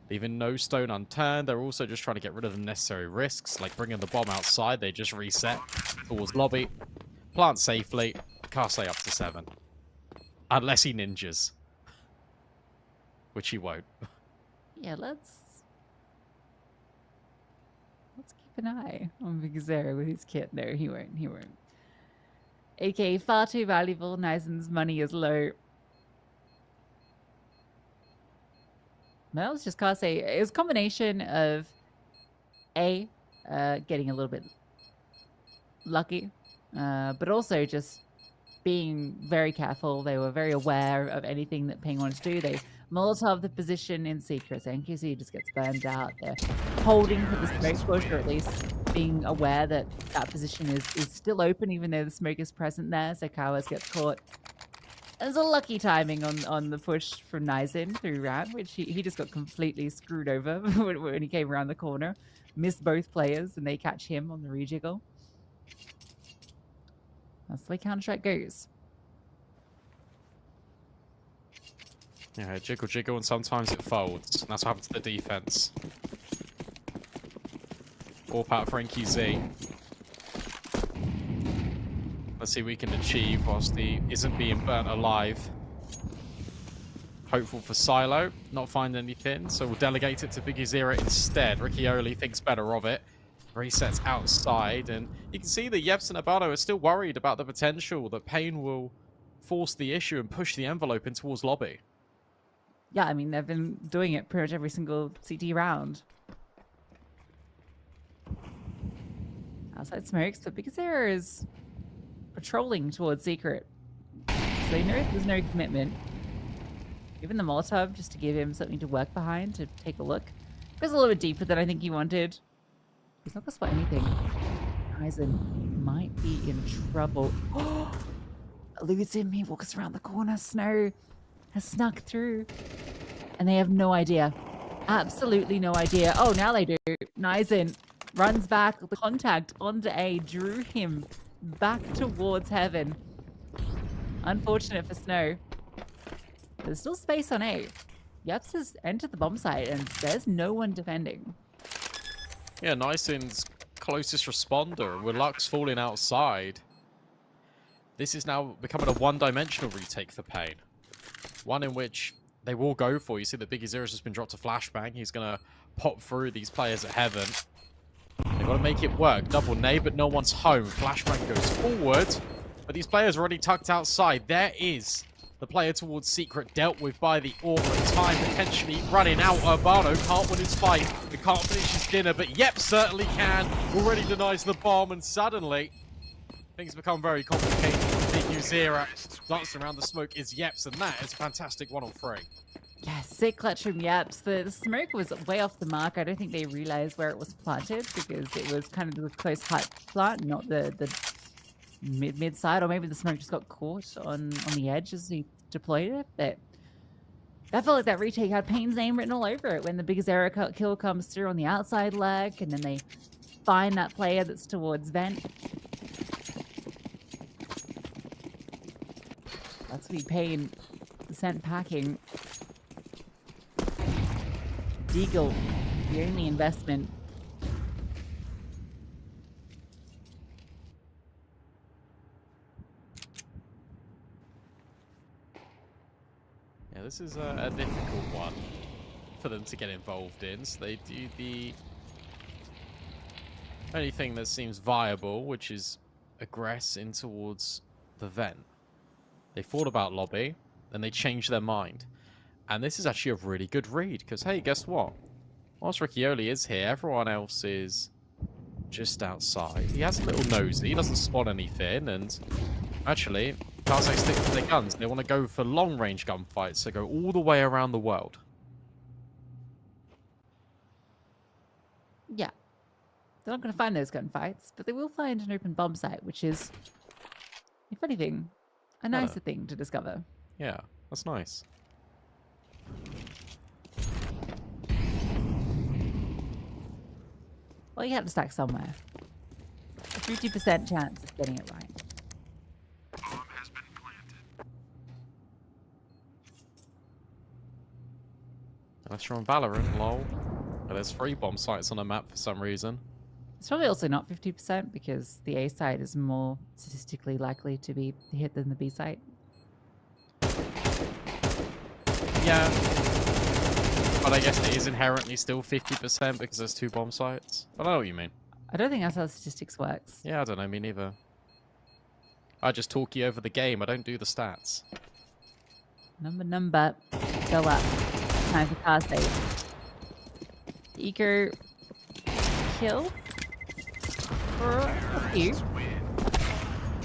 Leaving no stone unturned. They're also just trying to get rid of the necessary risks, like bringing the bomb outside. They just reset towards lobby. Plant safely. Karsei up to 7. Unless he ninjas. Which he won't. Yeah, let's keep an eye on Big Zera with his kit. No, he won't. He won't. AK, far too valuable. Nizen's money is low. That was just Karsei. It was a combination of getting a little bit lucky, but also just being very careful. They were very aware of anything that paiN wanted to do. They Molotov the position in secret, so NQC just gets burned out. They're holding for the smoke push, or at least being aware that that position is still open, even though the smoke is present there, so Kawes gets caught. There's a lucky timing on the push from Nizen through round, which he just got completely screwed over when he came around the corner. Missed both players, and they catch him on the rejiggle. That's the way Counter-Strike goes. Yeah, jiggle, and sometimes it folds. And that's what happens to the defense. Warp out for NQZ. Let's see what we can achieve whilst he isn't being burnt alive. Hopeful for Silo. Not find anything, so we'll delegate it to Biggie Zera instead. Riccioli thinks better of it. Resets outside, and you can see that Yeps and Abano are still worried about the potential that paiN will force the issue and push the envelope in towards lobby. Yeah, I mean, they've been doing it pretty much every single CT round. Outside smokes, but Biggie Zera is patrolling towards secret. So they know there's no commitment. Given the Molotov just to give him something to work behind, to take a look. Goes a little bit deeper than I think he wanted. He's not going to spot anything. Nizen might be in trouble. Eludes him. He walks around the corner. Snow has snuck through. And they have no idea. Absolutely no idea. Oh, now they do. Nizen runs back. The contact onto A drew him back towards heaven. Unfortunate for Snow. There's still space on A. Yeps has entered the bomb site, and there's no one defending. Yeah, Nicen's closest responder, with Lux falling outside. This is now becoming a one-dimensional retake for paiN. One in which they will go for. You see that Biggie Zera's just been dropped to flashbang. He's going to pop through these players at heaven. They've got to make it work. Double nade, but no one's home. Flashbang goes forward, but these players are already tucked outside. There is the player towards secret, dealt with by the Orb. Time potentially running out. Urbano can't win his fight. He can't finish his dinner, but Yep certainly can. Already denies the bomb, and suddenly things become very complicated. Big Zera dancing around the smoke is Yeps, and that is a fantastic 1-on-3. Yeah, sick clutch from Yeps. The smoke was way off the mark. I don't think they realized where it was planted, because it was kind of the close hut plant, not the mid side, or maybe the smoke just got caught on the edge as he deployed it. But I felt like that retake had paiN's name written all over it when the Big Zera kill comes through on the outside leg, and then they find that player that's towards vent. That's what paiN sent packing. Deagle the only investment. Yeah, this is a difficult one for them to get involved in. So they do the only thing that seems viable, which is aggress in towards the vent. They thought about lobby, then they changed their mind. And this is actually a really good read, because hey, guess what? Whilst Riccioli is here, everyone else is just outside. He has a little nosy, he doesn't spot anything, and actually, Kaze stick to their guns. They want to go for long-range gunfights, so go all the way around the world. Yeah. They're not going to find those gunfights, but they will find an open bomb site, which is, if anything, a nicer thing to discover. Yeah, that's nice. Well, you have to stack somewhere. A 50% chance of getting it right. Bomb has been planted. Unless you're on Valorant, lol. But there's 3 bomb sites on the map for some reason. It's probably also not 50% because the A site is more statistically likely to be hit than the B site. Yeah. But I guess it is inherently still 50% because there's 2 bomb sites. I don't know what you mean. I don't think that's how statistics works. Yeah, I don't know, me neither. I just talk you over the game, I don't do the stats. Number. Go up. Time for car save. Eco kill. For a few.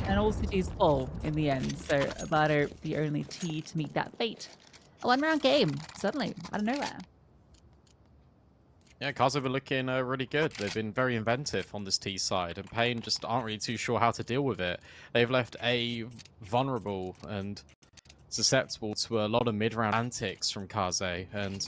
And all cities fall in the end, so Abato the only T to meet that fate. A 1-round game, suddenly, out of nowhere. Yeah, Kaze have been looking really good. They've been very inventive on this T side, and paiN just aren't really too sure how to deal with it. They've left A vulnerable and susceptible to a lot of mid-round antics from Kaze, and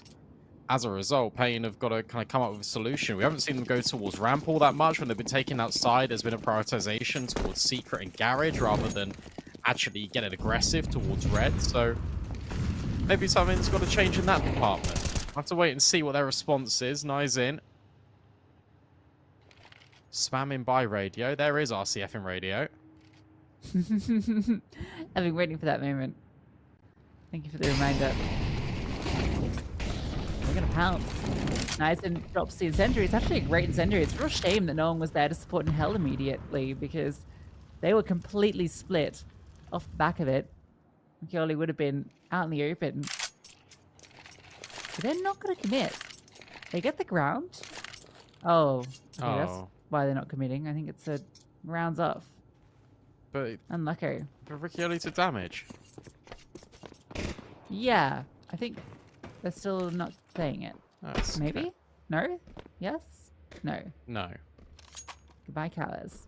as a result, paiN have got to kind of come up with a solution. We haven't seen them go towards ramp all that much. When they've been taken outside, there's been a prioritization towards secret and garage rather than actually getting aggressive towards red. So maybe something's got to change in that department. I'll have to wait and see what their response is. Nice in. Spamming by radio. There is RCF in radio. I've been waiting for that moment. Thank you for the reminder. We're gonna pounce. Nice and drops the incendiary. It's actually a great incendiary. It's a real shame that no one was there to support in hell immediately because they were completely split off the back of it. Riccioli would have been out in the open. But they're not gonna commit. They get the ground. Oh, okay, that's why they're not committing. I think it's a rounds off. But Unlucky. Riccioli to damage. Yeah, I think they're still not saying it. That's Maybe? okay. No? Yes? No. No. Goodbye, cowards.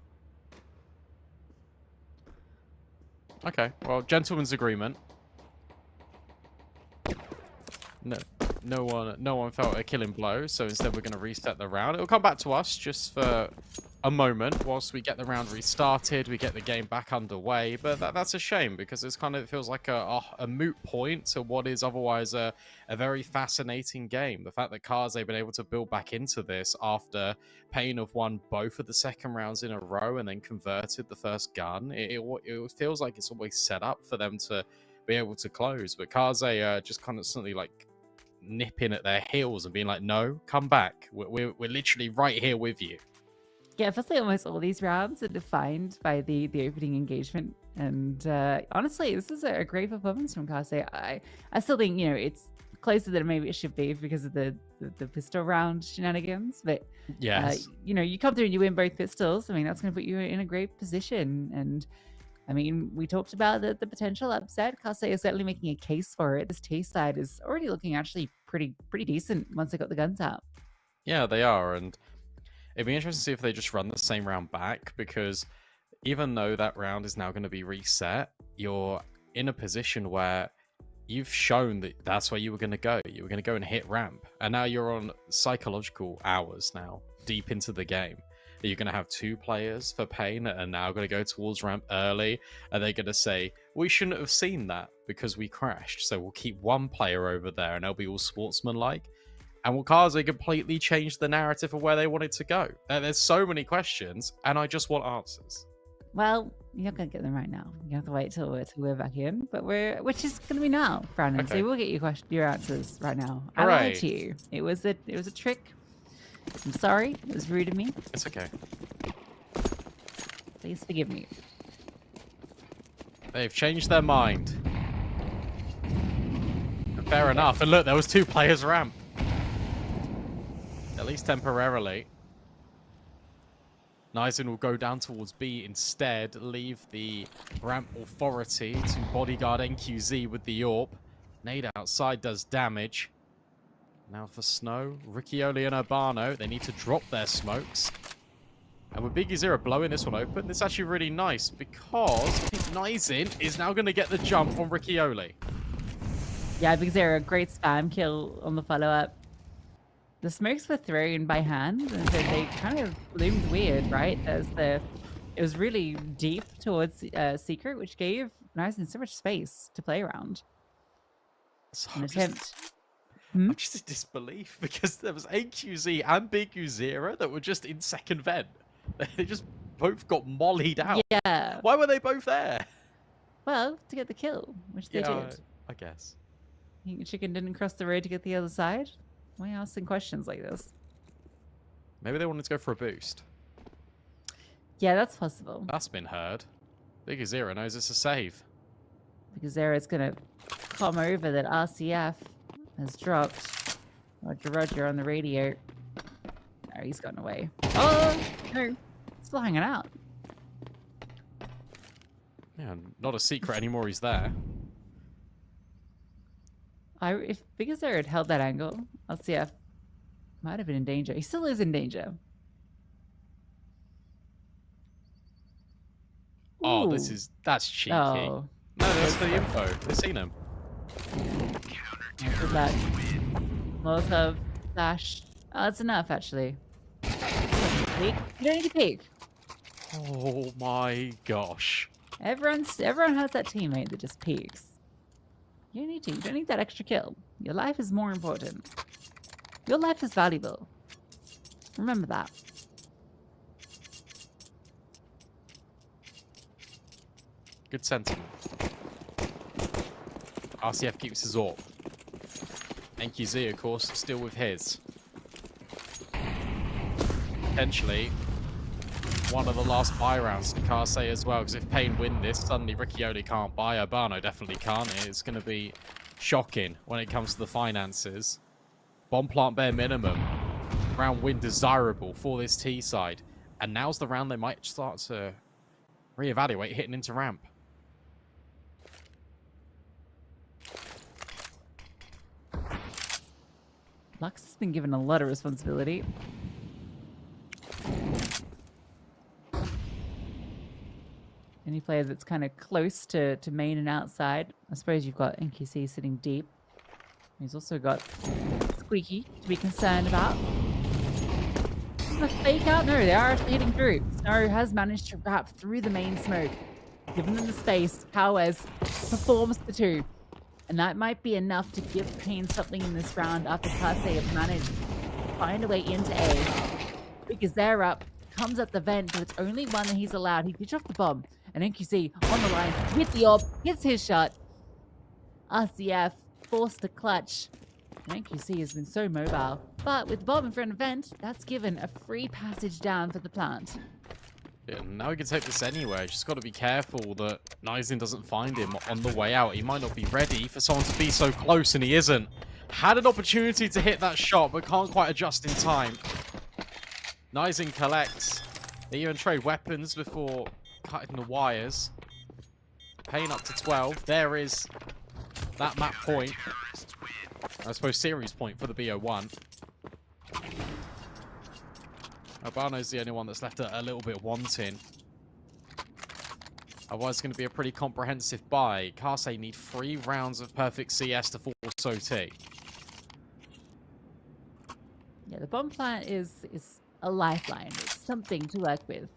Okay, well, gentleman's agreement. No one felt a killing blow, so instead we're going to reset the round. It'll come back to us just for a moment whilst we get the round restarted, we get the game back underway, but that's a shame because it's kind of, it feels like a moot point to what is otherwise a very fascinating game. The fact that Kaze have been able to build back into this after paiN have won both of the second rounds in a row and then converted the first gun, it feels like it's always set up for them to be able to close, but Kaze just constantly like nipping at their heels and being like, no, come back, we're literally right here with you. Yeah, it feels like almost all these rounds are defined by the opening engagement. And honestly, this is a great performance from Kaze. I still think, you know, it's closer than maybe it should be because of the pistol round shenanigans. But, yes, you know, you come through and you win both pistols. I mean, that's going to put you in a great position. And I mean, we talked about the potential upset. Kaze is certainly making a case for it. This T side is already looking actually pretty decent once they got the guns out. Yeah, they are, and it'd be interesting to see if they just run the same round back, because even though that round is now going to be reset, you're in a position where you've shown that that's where you were going to go. You were going to go and hit ramp, and now you're on psychological hours now, deep into the game. You're going to have 2 players for paiN and now going to go towards ramp early, and they're going to say, we shouldn't have seen that because we crashed, so we'll keep 1 player over there and they'll be all sportsmanlike. And will Kaze completely change the narrative of where they wanted to go? There's so many questions, and I just want answers. Well, you're not gonna get them right now. You have to wait till we're back in, but which is gonna be now, Brandon. Okay. So we'll get your answers right now. I All lied right. to you. It was a trick. I'm sorry. It was rude of me. It's okay. Please forgive me. They've changed their mind. Fair enough. And look, there was 2 players ramp. At least temporarily. Nizen will go down towards B instead, leave the ramp authority to bodyguard NQZ with the AWP. Nade outside does damage. Now for Snow, Riccioli and Urbano, they need to drop their smokes. And with Biggie Zero blowing this one open, it's actually really nice because I think Nizen is now going to get the jump on Riccioli. Yeah, because they're a great spam kill on the follow-up. The smokes were thrown by hand, and so they kind of loomed weird, right? It was really deep towards Secret, which gave Nizen so much space to play around. So An I'm attempt. I'm just in disbelief because there was AQZ and Big U0 that were just in second vent. They just both got mollied out. Yeah. Why were they both there? Well, to get the kill, which they did. I guess. You think the chicken didn't cross the road to get the other side? Why are you asking questions like this? Maybe they wanted to go for a boost. Yeah, that's possible. That's been heard. Big U0 knows it's a save. Because Zera's going to come over that RCF has dropped. Roger on the radio. Oh, he's gotten away. Oh, no. Still hanging out. Yeah, not a secret anymore, he's there. If Big Zera had held that angle, RCF might have been in danger. He still is in danger. Oh, Ooh. that's cheeky. Oh. No, that's for the info. They've seen him. Good luck. Molotov, flash. Oh, that's enough, actually. Peek. You don't need to peek. Oh my gosh. Everyone has that teammate that just peeks. You don't need to. You don't need that extra kill. Your life is more important. Your life is valuable. Remember that. Good sentiment. RCF keeps his AWP. NQZ, of course, still with his. Potentially one of the last buy rounds to Case as well, because if paiN win this, suddenly Riccioli can't buy. Urbano definitely can't. It's going to be shocking when it comes to the finances. Bomb plant bare minimum. Round win desirable for this T side. And now's the round they might start to reevaluate hitting into ramp. Lux has been given a lot of responsibility. Any player that's kind of close to main and outside. I suppose you've got NQC sitting deep. He's also got Squeaky to be concerned about. A fake out? No, they are actually hitting through. Snow has managed to wrap through the main smoke. Given them the space, Powers performs the 2. And that might be enough to give paiN something in this round after Kase have managed to find a way into A. Because they're up, comes at the vent, but it's only one that he's allowed. He pitched off the bomb. And NQC on the line, hits the AWP, hits his shot. RCF forced to clutch. And NQC has been so mobile. But with the bomb in front of vent, that's given a free passage down for the plant. Yeah, now he can take this anywhere. Just got to be careful that Nizen doesn't find him on the way out. He might not be ready for someone to be so close, and he isn't. Had an opportunity to hit that shot, but can't quite adjust in time. Nizen collects. They even trade weapons before cutting the wires. paiN up to 12. There is that map point. I suppose series point for the BO1. Urbano's the only one that's left a little bit wanting. Otherwise, it's going to be a pretty comprehensive buy. Case need 3 rounds of perfect CS to force OT. Yeah, the bomb plant is a lifeline. It's something to work with.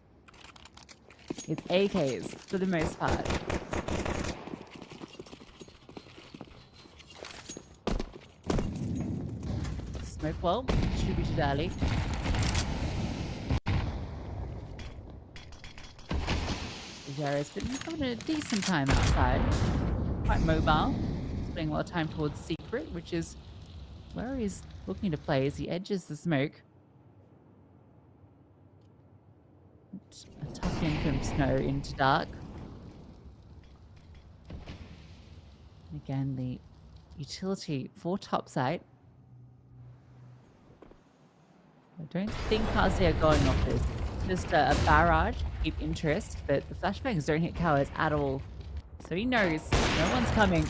It's AKs for the most part. smoke well, distributed early. Zara's been having a decent time outside. Quite mobile. Spending a lot of time towards Secret, which is where he's looking to play as he edges the smoke. A tuck in from Snow into Dark. And again, the utility for topside. I don't think Kazi are going off this. Just a barrage to keep interest, but the flashbangs don't hit Cowards at all. So he knows no one's coming.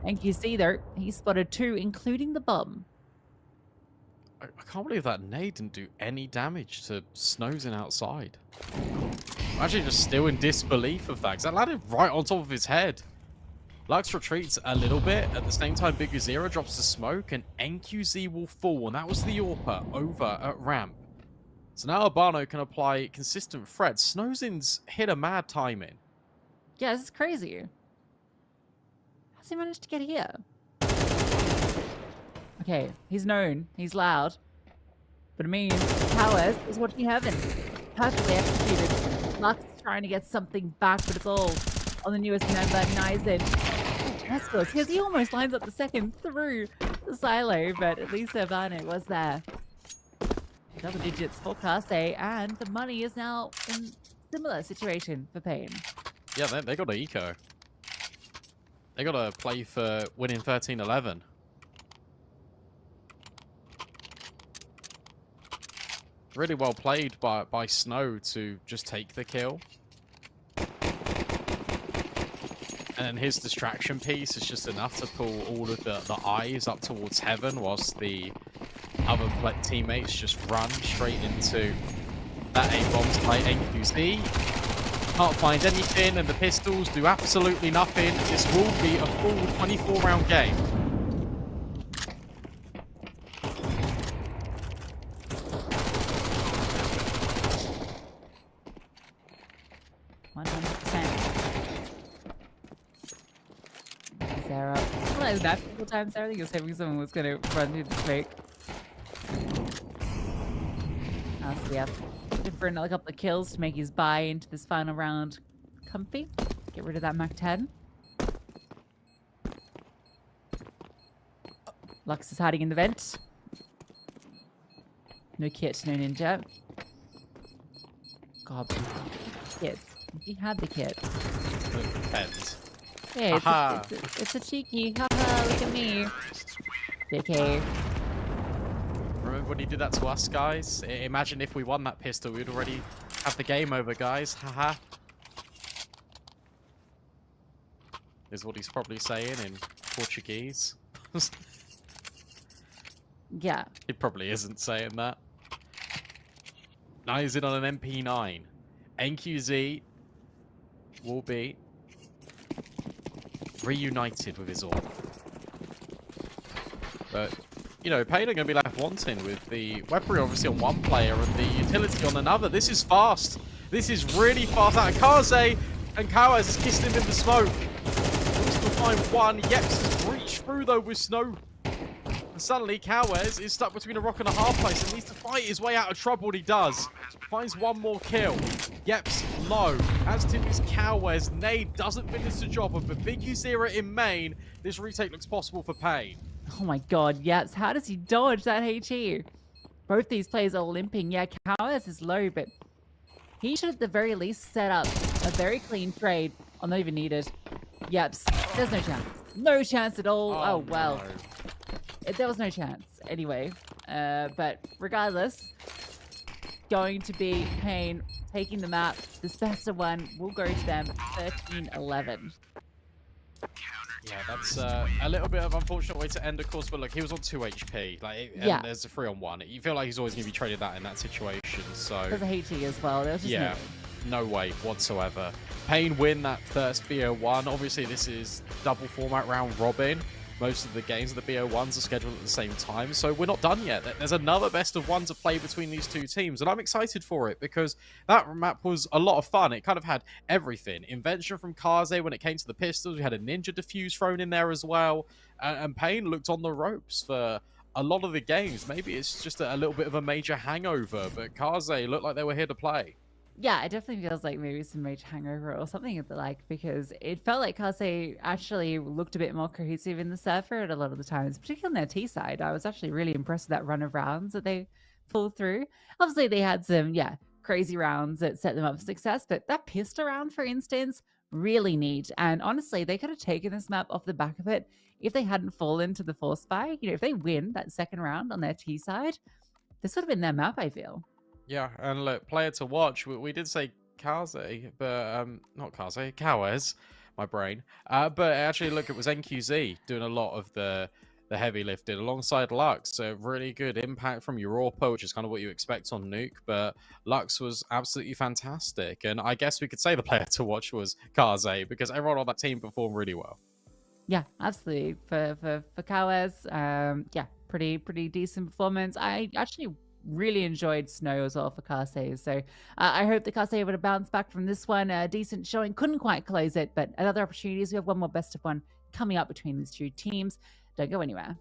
NQC though, he spotted 2, including the bomb. I can't believe that nade didn't do any damage to Snow's outside. I'm actually just still in disbelief of that, because that landed right on top of his head. Lux retreats a little bit. At the same time, Big Zero drops the smoke, and NQZ will fall. And that was the AWPer over at ramp. So now Urbano can apply consistent threats. Snowzin's hit a mad timing. Yeah, this is crazy. How's he managed to get here? Okay, he's known. He's loud. But it means Towers is watching heaven. Perfectly executed. Lux trying to get something back, but it's all on the newest member, Nizen. That's good, because he almost lines up the second through the silo, but at least Urbano was there. Double digits for Kase, and the money is now in similar situation for paiN. Yeah, they got an eco. They got to play for winning 13-11. Really well played by Snow to just take the kill. And then his distraction piece is just enough to pull all of the eyes up towards heaven, whilst the other teammates just run straight into that A-bomb by NQZ. Can't find anything, and the pistols do absolutely nothing. This will be a full 24-round game. 100%. Sarah. I realized that a couple times. Sarah, I think I was hoping someone was going to run through the smoke. So yeah, good for another couple of kills to make his buy into this final round comfy. Get rid of that Mach 10. Lux is hiding in the vent. No kit, no ninja. God, kit. He had the kit. It depends. Yeah, it's a cheeky. Haha, look at me. JK. Remember when he did that to us, guys? Imagine if we won that pistol, we'd already have the game over, guys. Haha. Is what he's probably saying in Portuguese. Yeah. He probably isn't saying that. Now he's in on an MP9. NQZ will be reunited with his all. But, you know, paiN are going to be left wanting with the weaponry obviously on one player and the utility on another. This is fast. This is really fast. Out of Kaze, and Kawaz has kissed him in the smoke. Looks to find one. Yeps has breached through though with Snow. And suddenly Kawaz is stuck between a rock and a hard place and needs to fight his way out of trouble, and he does. Finds one more kill. Yeps low. As to his Kawaz, nade doesn't finish the job of the big U0 in main. This retake looks possible for paiN. Oh my god, yes. How does he dodge that HE? Both these players are limping. Yeah, Kawaz is low, but he should at the very least set up a very clean trade. Oh, not even needed. Yeps. There's no chance. No chance at all. Oh, well. No. There was no chance anyway. But regardless, going to be paiN taking the map. This best of one will go to them 13-11. Yeah, that's a little bit of an unfortunate way to end, of course. But look, he was on 2 HP. And there's a 3-on-1. You feel like he's always going to be traded that in that situation. So there's a HE as well. There was just no way whatsoever. paiN win that first BO1. Obviously, this is double format round robin. Most of the games of the BO1s are scheduled at the same time, so we're not done yet. There's another best of one to play between these two teams, and I'm excited for it because that map was a lot of fun. It kind of had everything. Invention from Kaze when it came to the pistols. We had a ninja defuse thrown in there as well, and paiN looked on the ropes for a lot of the games. Maybe it's just a little bit of a major hangover, but Kaze looked like they were here to play. Yeah, it definitely feels like maybe some major hangover or something of the like, because it felt like Kase actually looked a bit more cohesive in the server at a lot of the times, particularly on their T side. I was actually really impressed with that run of rounds that they pulled through. Obviously, they had some, crazy rounds that set them up for success, but that pistol round, for instance, really neat. And honestly, they could have taken this map off the back of it if they hadn't fallen to the force fight. If they win that second round on their T side, this would have been their map, I feel. Yeah, and look, player to watch. We did say Kaze, but not Kaze, Kawes, my brain. But actually, look, it was NQZ doing a lot of the heavy lifting alongside Lux. So really good impact from Europa, which is kind of what you expect on Nuke. But Lux was absolutely fantastic, and I guess we could say the player to watch was Kaze because everyone on that team performed really well. Yeah, absolutely. For Kawes, pretty decent performance. I actually really enjoyed Snow as well for Kase. So I hope the Kase able to bounce back from this one. A decent showing, couldn't quite close it, but at other opportunities, we have one more best of one coming up between these two teams. Don't go anywhere.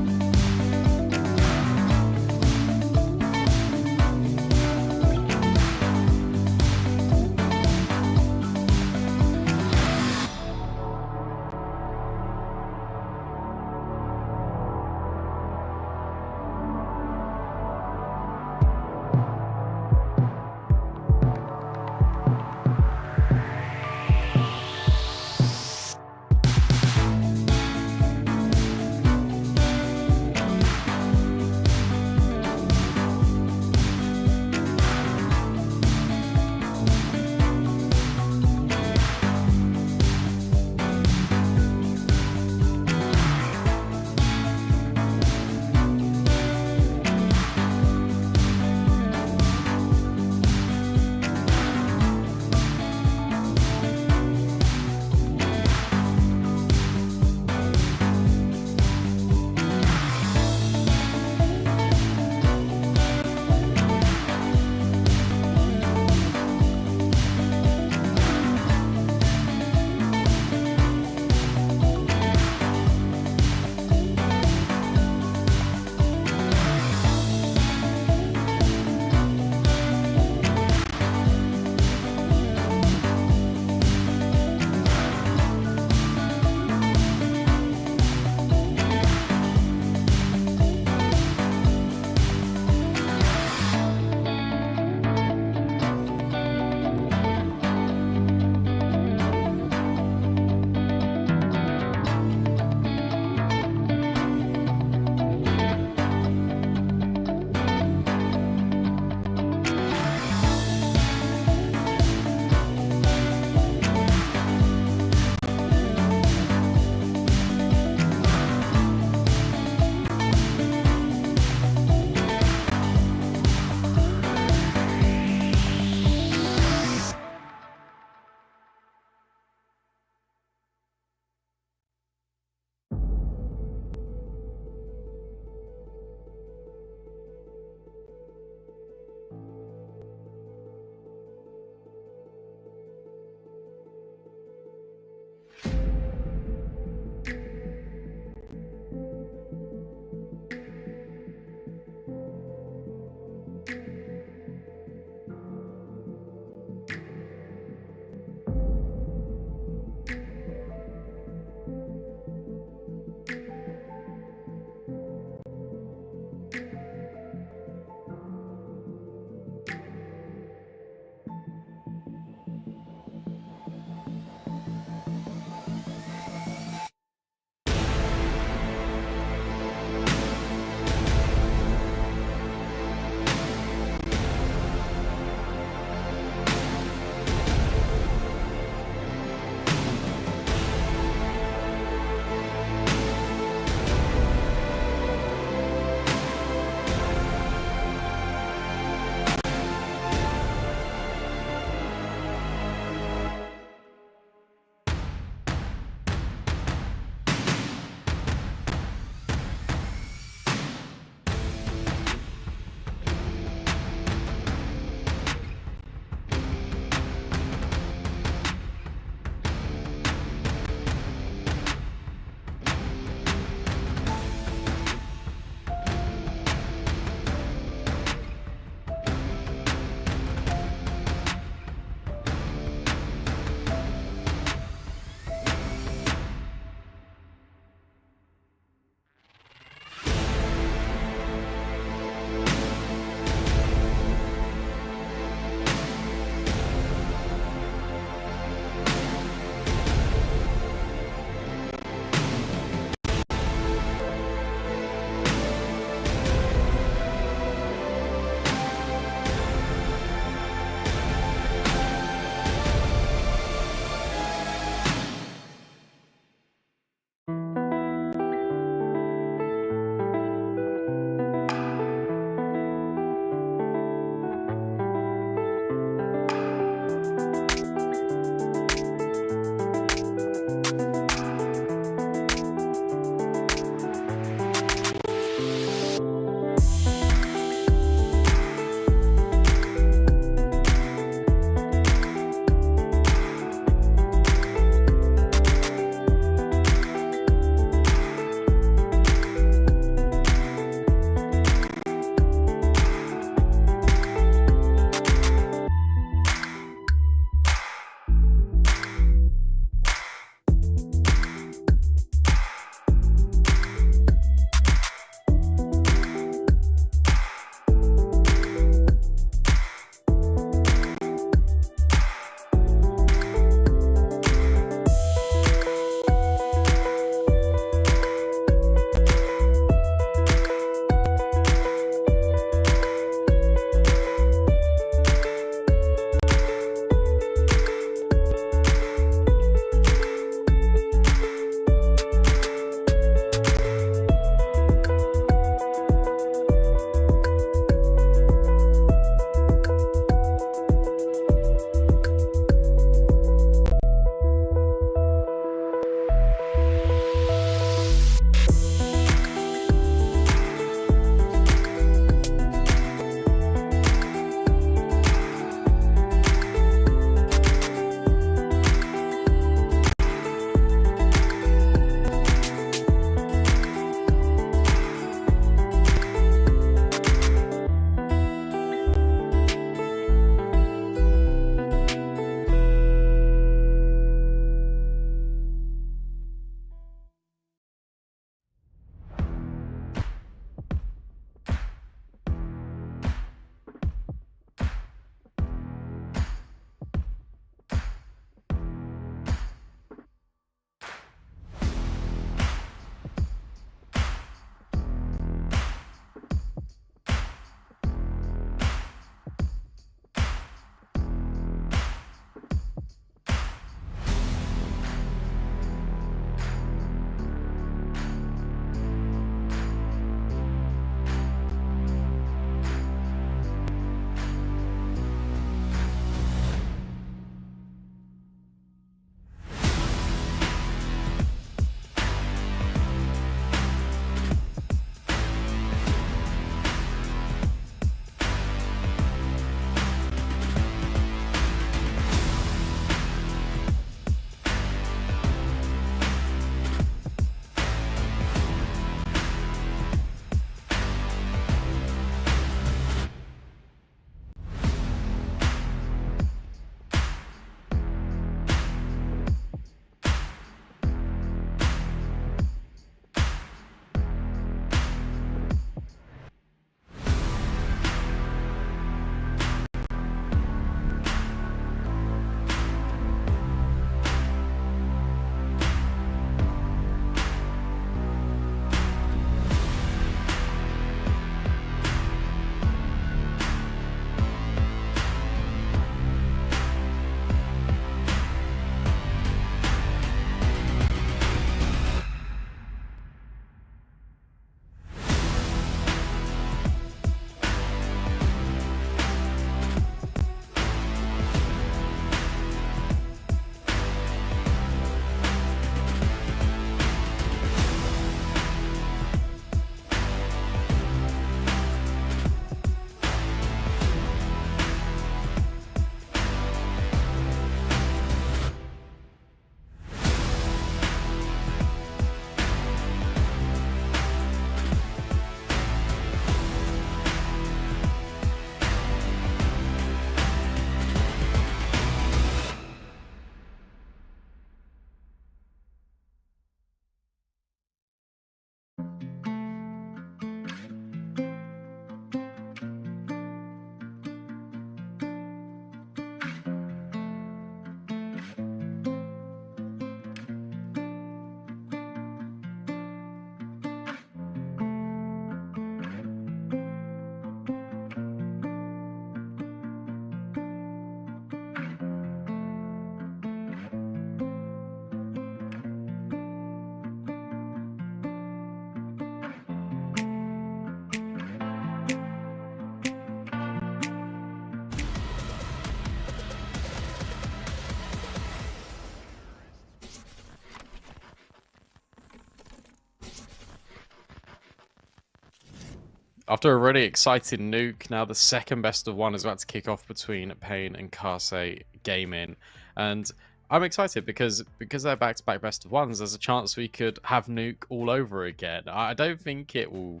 After a really exciting Nuke, now the second best of one is about to kick off between paiN and Karsei Gaming. And I'm excited because they're back-to-back best of ones, there's a chance we could have Nuke all over again. I don't think it will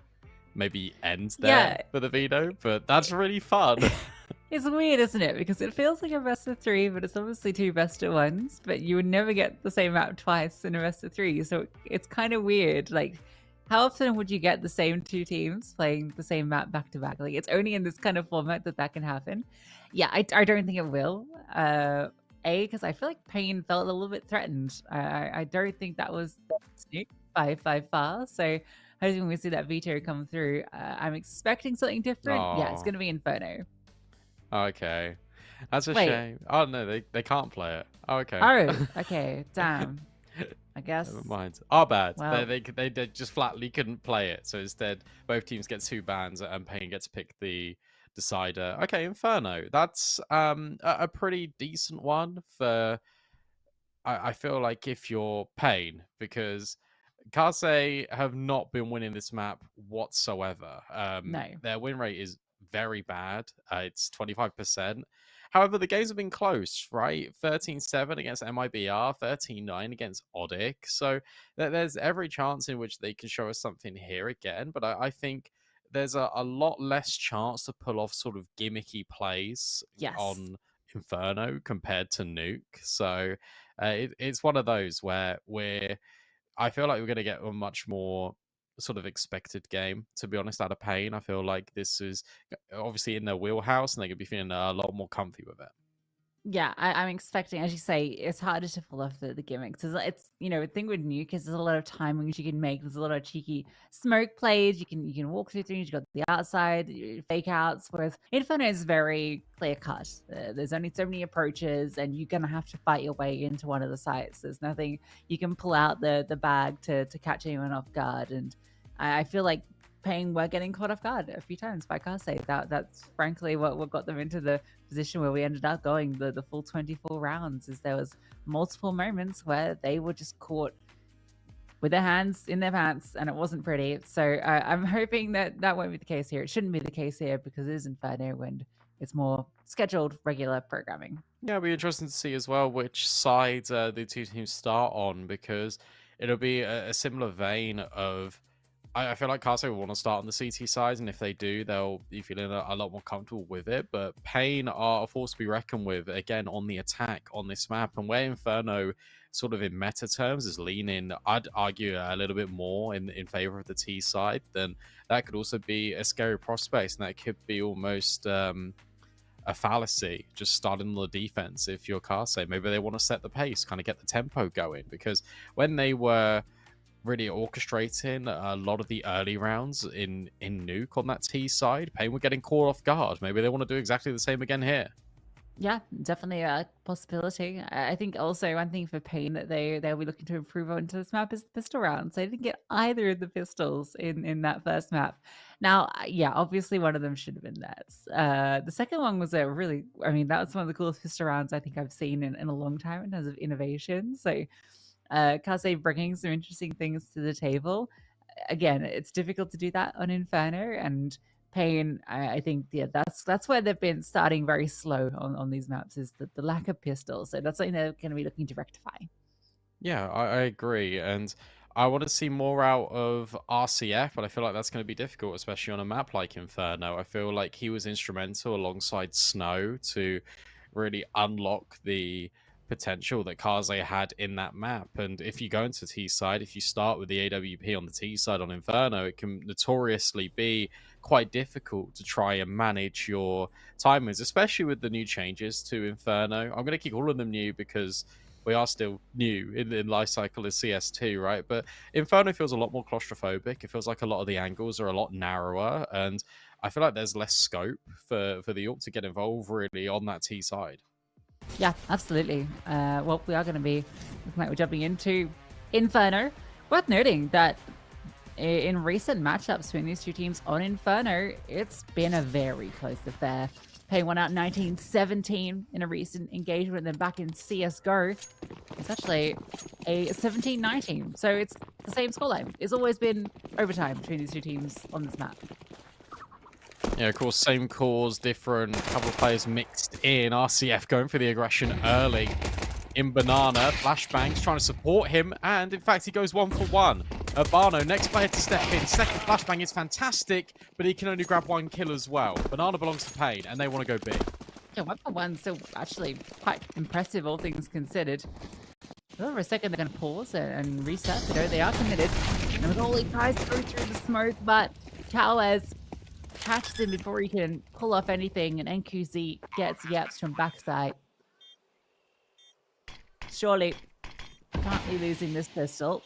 maybe end there for the veto, but that's really fun. It's weird, isn't it? Because it feels like a best of three, but it's obviously two best of ones. But you would never get the same map twice in a best of three. So it's kind of weird. Like, how often would you get the same two teams playing the same map back to back? Like, it's only in this kind of format that can happen. Yeah, I don't think it will. Because I feel like paiN felt a little bit threatened. I don't think that was Nuke by far. So hoping we see that veto come through. I'm expecting something different. Aww. Yeah, it's going to be Inferno. Okay. That's a shame. Oh, no, they can't play it. Oh, okay. Oh, okay. Damn. I guess. Never mind. Our bad. Well, they just flatly couldn't play it. So instead, both teams get 2 bans and paiN gets to pick the decider. Okay, Inferno. That's a pretty decent one for... I feel like if you're paiN, because Karsei have not been winning this map whatsoever. no. Their win rate is very bad. It's 25%. However, the games have been close, right? 13-7 against MIBR, 13-9 against Odic. So there's every chance in which they can show us something here again. But I think there's a lot less chance to pull off sort of gimmicky plays on Inferno compared to Nuke. So it's one of those where I feel like we're going to get a much more sort of expected game, to be honest, out of paiN. I feel like this is obviously in their wheelhouse and they're going to be feeling a lot more comfy with it. Yeah, I'm expecting, as you say, it's harder to pull off the gimmicks. It's the thing with Nuke is there's a lot of timings you can make. There's a lot of cheeky smoke plays. You can walk through things. You got the outside fake outs. Whereas Inferno is very clear cut. There's only so many approaches, and you're gonna have to fight your way into one of the sites. There's nothing you can pull out the bag to catch anyone off guard. And I feel like paiN were getting caught off guard a few times by Karsei. That's frankly what got them into the position where we ended up going the full 24 rounds. Is there was multiple moments where they were just caught with their hands in their pants, and it wasn't pretty. So I'm hoping that won't be the case here. It shouldn't be the case here because it is Inferno and it's more scheduled, regular programming. Yeah, it'll be interesting to see as well which side the two teams start on, because it'll be a similar vein of... I feel like Karsei will want to start on the CT side, and if they do, they'll be feeling a lot more comfortable with it. But paiN are a force to be reckoned with, again, on the attack on this map. And where Inferno, sort of in meta terms, is leaning, I'd argue, a little bit more in favor of the T side, then that could also be a scary prospect, and that could be almost a fallacy, just starting the defense if you're Karsei. Maybe they want to set the pace, kind of get the tempo going, because when they were really orchestrating a lot of the early rounds in Nuke on that T side, paiN were getting caught off guard. Maybe they want to do exactly the same again here. Yeah, definitely a possibility. I think also one thing for paiN that they'll be looking to improve on to this map is the pistol rounds. They didn't get either of the pistols in that first map. Now, yeah, obviously one of them should have been theirs. The second one was that was one of the coolest pistol rounds I think I've seen in a long time in terms of innovation. So Karsei bringing some interesting things to the table. Again, it's difficult to do that on Inferno, and paiN, I think, yeah, that's where they've been starting very slow on these maps, is the lack of pistols. So that's something they're going to be looking to rectify. Yeah, I agree. And I want to see more out of RCF, but I feel like that's going to be difficult, especially on a map like Inferno. I feel like he was instrumental alongside Snow to really unlock the potential that Karsei had in that map. And if you go into T side, if you start with the AWP on the T side on Inferno, it can notoriously be quite difficult to try and manage your timings, especially with the new changes to Inferno. I'm going to keep all of them new because we are still new in life cycle as CS2, right? But Inferno feels a lot more claustrophobic. It feels like a lot of the angles are a lot narrower, and I feel like there's less scope for the AWP to get involved really on that T side. Yeah, absolutely. Well, we are going to be looking like we're jumping into Inferno. Worth noting that in recent matchups between these two teams on Inferno, it's been a very close affair. paiN won out 19-17 in a recent engagement, and then back in CSGO, it's actually a 17-19. So it's the same scoreline. It's always been overtime between these two teams on this map. Yeah, of course, same cause, different couple of players mixed in. RCF going for the aggression early in Banana. Flashbang's trying to support him, and in fact, he goes 1 for 1. Urbano, next player to step in. Second flashbang is fantastic, but he can only grab 1 kill as well. Banana belongs to paiN, and they want to go big. Yeah, 1 for 1, so actually quite impressive, all things considered. Well, for a second, they're going to pause and restart, but no, they are committed. And with all he tries to go through the smoke, but Cowes catches him before he can pull off anything, and NQZ gets yaps from backside. Surely can't be losing this pistol.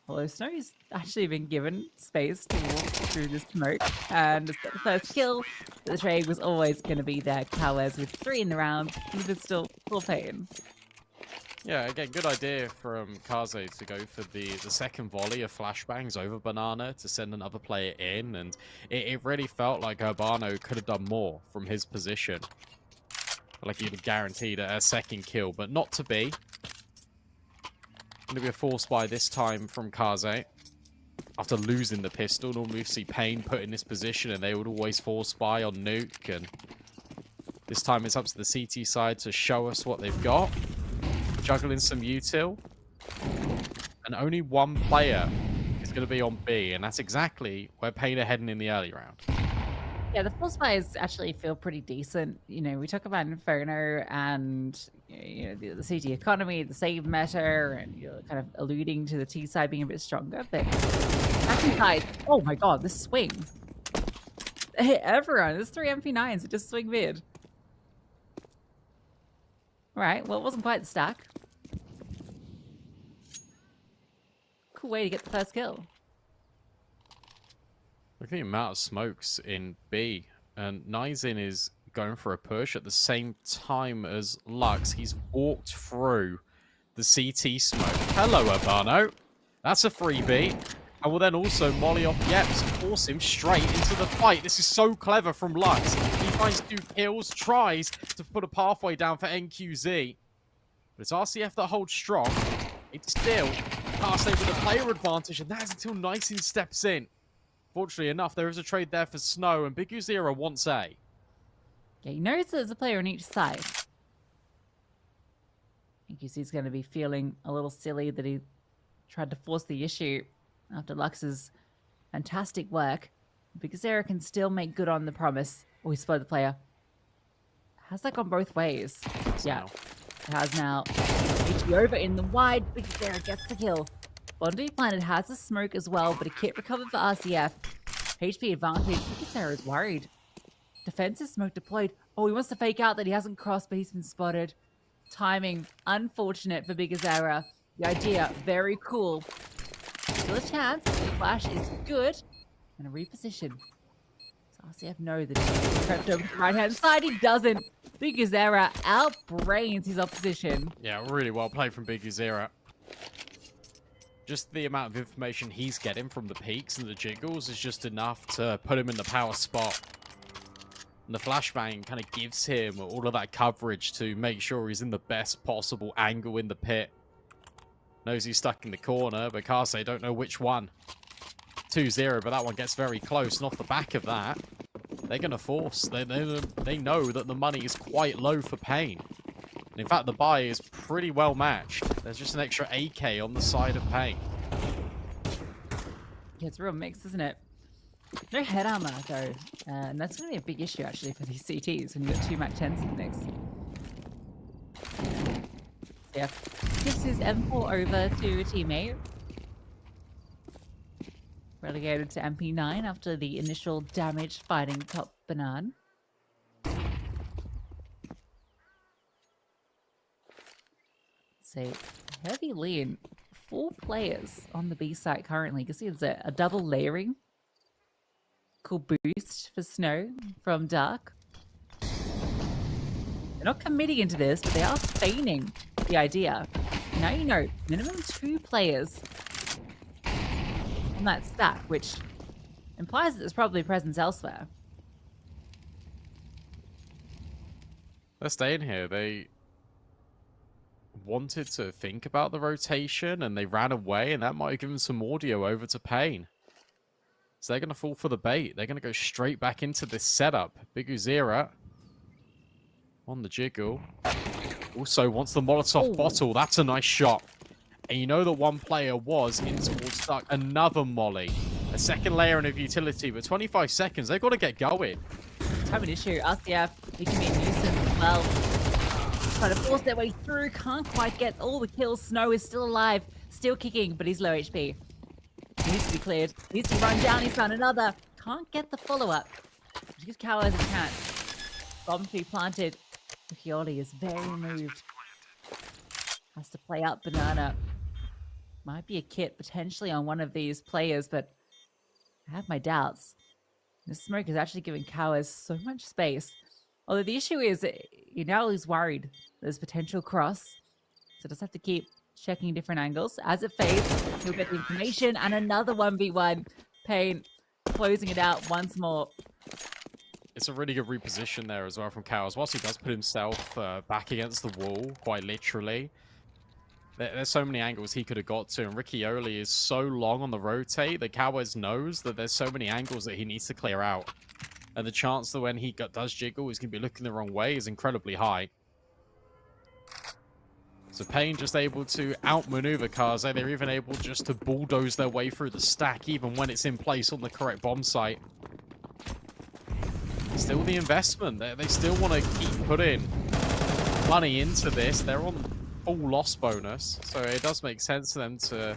Although Snow's actually been given space to walk through the smoke and the first kill. But the trade was always going to be there. Cowes with 3 in the round, the pistol for paiN. Yeah, again, good idea from Kaze to go for the second volley of flashbangs over Banana to send another player in, and it really felt like Urbano could have done more from his position. Like he'd have guaranteed a second kill, but not to be. Going to be a force buy this time from Kaze. After losing the pistol, normally we see paiN put in this position, and they would always force buy on Nuke, and this time it's up to the CT side to show us what they've got. Juggling some util, and only 1 player is going to be on B, and that's exactly where paiN are heading in the early round. Yeah, the force buys actually feel pretty decent. You know, we talk about Inferno and the CT economy, the save meta, and you're kind of alluding to the T side being a bit stronger. But second side, oh my god, this swing! They hit everyone. There's 3 MP9s that just swing mid. Right, well, it wasn't quite the stack. Cool way to get the first kill. Look at the amount of smokes in B, and Nizin is going for a push at the same time as Lux. He's walked through the CT smoke. Hello, Urbano. That's a freebie. And will then also molly off Yeps, force him straight into the fight. This is so clever from Lux. He finds 2 kills, tries to put a pathway down for NQZ. But it's RCF that holds strong. It's still can't stay with the player advantage, and that is until Nizin steps in. Fortunately enough, there is a trade there for Snow, and Big U0 wants A. Yeah, he knows there's a player on each side. I think he's going to be feeling a little silly that he tried to force the issue after Lux's fantastic work. Big U0 can still make good on the promise. Oh, he spotted the player. Has that gone both ways? Yeah, it has now. HG over in the wide. Big U0 gets the kill. Bondi Planet has a smoke as well, but a kit recovered for RCF. HP advantage. Big U0 is worried. Defensive smoke deployed. Oh, he wants to fake out that he hasn't crossed, but he's been spotted. Timing, unfortunate for Big U0. The idea, very cool. Still a chance. The flash is good. And a reposition. So RCF know that he's crept over to the right-hand side. He doesn't. Big U0 outbrains his opposition. Yeah, really well played from Big U0. Just the amount of information he's getting from the peaks and the jiggles is just enough to put him in the power spot. And the flashbang kind of gives him all of that coverage to make sure he's in the best possible angle in the pit. Knows he's stuck in the corner, but Kase don't know which one. 2-0, but that one gets very close. And off the back of that, they're going to force. They know that the money is quite low for paiN. And in fact, the buy is pretty well matched. There's just an extra AK on the side of paiN. Yeah, it's a real mix, isn't it? No head armor, though. And that's going to be a big issue, actually, for these CTs when you've got 2 Mac 10s in the mix. Yeah. Gives his M4 over to a teammate. Relegated to MP9 after the initial damage fighting top Banana. So, heavy lean. 4 players on the B site currently. You can see it's a double layering. Cool boost for Snow from Dark. They're not committing into this, but they are feigning the idea. Now you know, minimum 2 players on that stack, which implies that there's probably a presence elsewhere. They're staying here. They wanted to think about the rotation, and they ran away, and that might have given some audio over to paiN. So they're going to fall for the bait. They're going to go straight back into this setup. Big Uzira on the jiggle. Also wants the Molotov bottle. That's a nice shot. And you know that one player was in towards Duck. Another molly. A second layer of utility, but 25 seconds. They've got to get going. Timing issue. RCF, he can be a nuisance as well. Trying to force their way through. Can't quite get all the kills. Snow is still alive. Still kicking, but he's low HP. He needs to be cleared. He needs to run down. He's found another. Can't get the follow-up. Which gives Cowards a chance. Bomb to be planted. Ukioli is very moved. Has to play out Banana. Might be a kit potentially on one of these players, but I have my doubts. This smoke is actually giving Cowards so much space. Although the issue is, now he's worried there's potential cross. So just have to keep checking different angles. As it fades, he'll get the information, and another 1v1. paiN closing it out once more. It's a really good reposition there as well from Cowards. Whilst he does put himself back against the wall, quite literally, there's so many angles he could have got to, and Riccioli is so long on the rotate that Cowards knows that there's so many angles that he needs to clear out. And the chance that when he does jiggle, he's going to be looking the wrong way is incredibly high. So paiN just able to outmaneuver Kaze. They're even able just to bulldoze their way through the stack, even when it's in place on the correct bomb site. Still the investment. They still want to keep putting money into this. They're on full loss bonus, so it does make sense for them to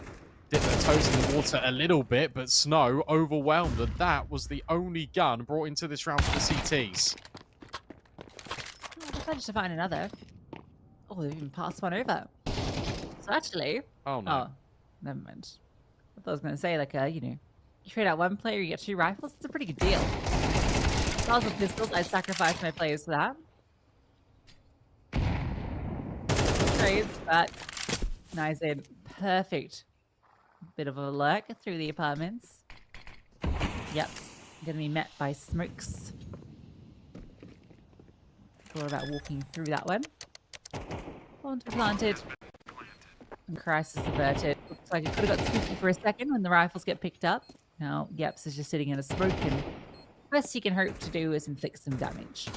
dip their toes in the water a little bit, but Snow overwhelmed, and that was the only gun brought into this round for the CTs. I decided to find another. Oh, they've even passed one over. So actually... Oh, no. Oh, never mind. I thought I was going to say, like, you trade out one player, you get 2 rifles. It's a pretty good deal. If I was with pistols, I'd sacrifice my players for that. Trades, but nice in. Perfect. Bit of a lurk through the apartments. Yep. Gonna be met by smokes. Thought about walking through that one. Bomb planted. And crisis averted. Looks like it could have got spooky for a second when the rifles get picked up. Now, Yeps is just sitting in a smoke, and best he can hope to do is inflict some damage.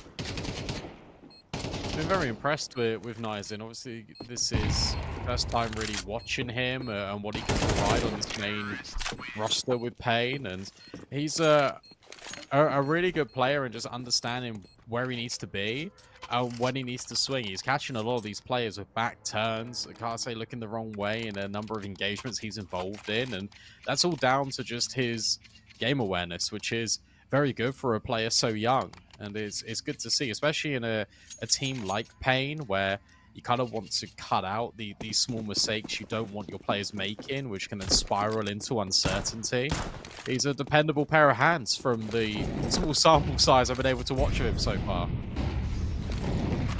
Been very impressed with Nizin. Obviously, this is the first time really watching him and what he can provide on this main roster with paiN, and he's a really good player and just understanding where he needs to be and when he needs to swing. He's catching a lot of these players with back turns. I can't say looking the wrong way in a number of engagements he's involved in, and that's all down to just his game awareness, which is very good for a player so young. And it's good to see, especially in a team like paiN, where you kind of want to cut out these small mistakes you don't want your players making, which can then spiral into uncertainty. He's a dependable pair of hands from the small sample size I've been able to watch of him so far.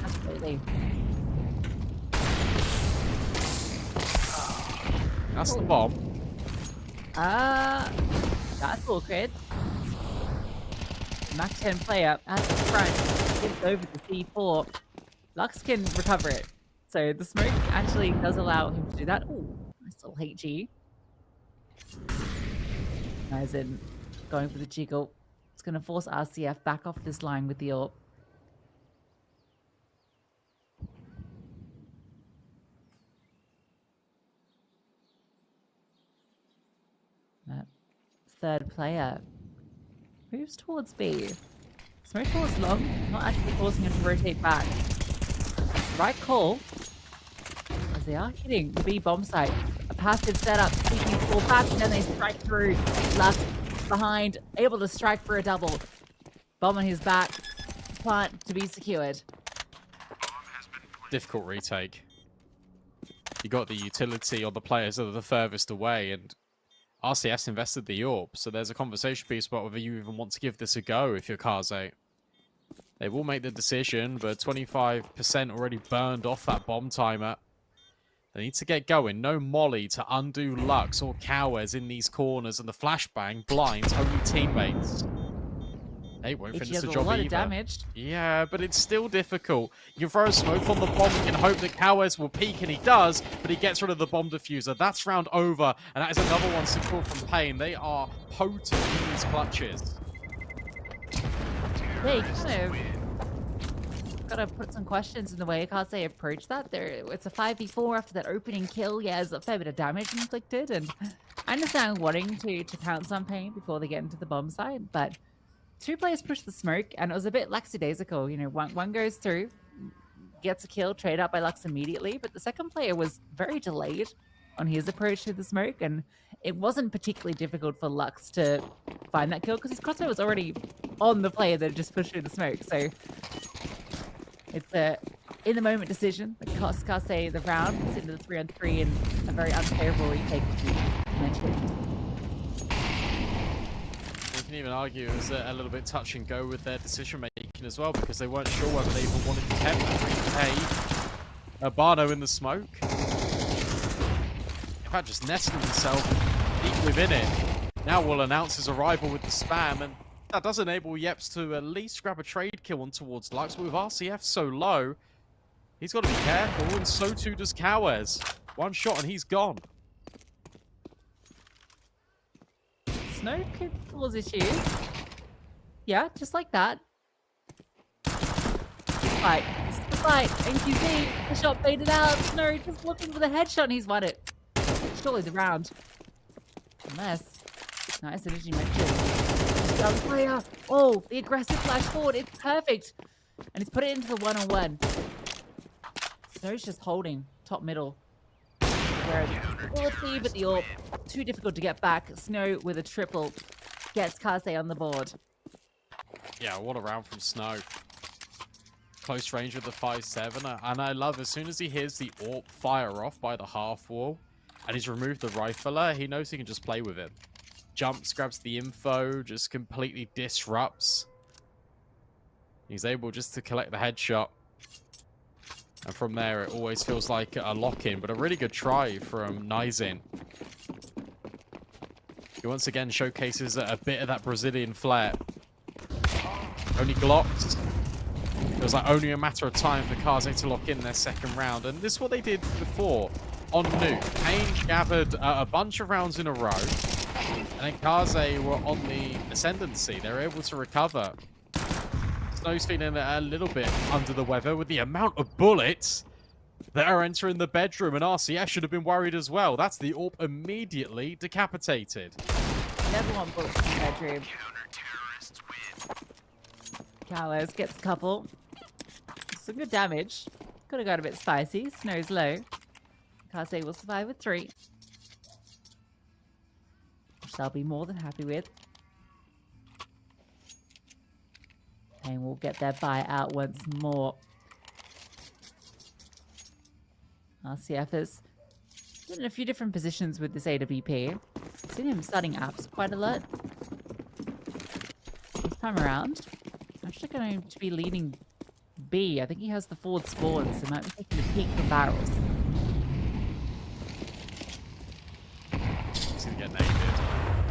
Absolutely. That's the bomb. That's awkward. Mac 10 player at the front gives over the C4. Lux can recover it. So the smoke actually does allow him to do that. Ooh, nice little HG. As in going for the jiggle. It's going to force RCF back off this line with the AWP. That third player moves towards B. Smoke towards long, not actually forcing him to rotate back. Right call, as they are hitting the B bomb site. A passive setup, keeping it fall back, and then they strike through. Left behind, able to strike for a double. Bomb on his back, plant to be secured. Difficult retake. You got the utility on the players that are the furthest away, and RCS invested the AWP, so there's a conversation piece about whether you even want to give this a go if you're Kaze. They will make the decision, but 25% already burned off that bomb timer. They need to get going. No molly to undo Lux or Cowards in these corners, and the flashbang blinds only teammates. They won't He finish does the a job lot either. of damage. Yeah, but it's still difficult. You can throw a smoke on the bomb, you can hope that Cowes will peek, and he does, but he gets rid of the bomb diffuser. That's round over, and that is another one secured from paiN. They are potent in these clutches. They kind of gotta put some questions in the way Kase approach that. It's a 5v4 after that opening kill. Yeah, there's a fair bit of damage inflicted, and I understand wanting to pounce on paiN before they get into the bomb site, but two players push the smoke, and it was a bit lackadaisical. You know, one goes through, gets a kill, trade out by Lux immediately, but the second player was very delayed on his approach to the smoke, and it wasn't particularly difficult for Lux to find that kill because his crossbow was already on the player that just pushed through the smoke. So it's a in-the-moment decision that cost Kase the round. It's into the 3-on-3 and a very unfavorable retake, as you mentioned. You can even argue it was a little bit touch and go with their decision making as well, because they weren't sure whether they even wanted to tempt that 3K. Bano in the smoke. In fact, just nesting himself deep within it. Now will announce his arrival with the spam, and that does enable Yeps to at least grab a trade kill on towards Lux, but with RCF so low, he's got to be careful, and so too does Cowes. One shot and he's gone. Snow could cause issues. Yeah, just like that. Fight. The fight. NQZ. The shot faded out. Snow just looking for the headshot and he's won it. Surely the round. Unless. Nice energy mention. Young player. Oh, the aggressive flash forward. It's perfect. And he's put it into the one-on-one. Snow's just holding top middle. Where the ability, but the AWP too difficult to get back. Snow with a triple gets Kase on the board. Yeah, what a round from Snow. Close range with the 5-7, and I love as soon as he hears the AWP fire off by the half wall, and he's removed the rifler, he knows he can just play with it. Jumps, grabs the info, just completely disrupts. He's able just to collect the headshot. And from there, it always feels like a lock-in, but a really good try from Nizin. He once again showcases a bit of that Brazilian flair. Only Glocks. It was like only a matter of time for Kase to lock in their second round. And this is what they did before on Nuke. paiN gathered a bunch of rounds in a row. And then Kase were on the ascendancy. They were able to recover. Snow's feeling a little bit under the weather with the amount of bullets that are entering the bedroom, and RCF should have been worried as well. That's the AWP immediately decapitated. Never want bullets in the bedroom. Carlos gets a couple. Some good damage. Could have got a bit spicy. Snow's low. Kase will survive with 3. Which they'll be more than happy with. And we'll get their buy out once more. RCF is in a few different positions with this AWP. Seen him starting apps quite a lot. This time around, I'm actually going to be leading B. I think he has the forward spawn, so might be taking a peek from barrels. He's gonna get naked.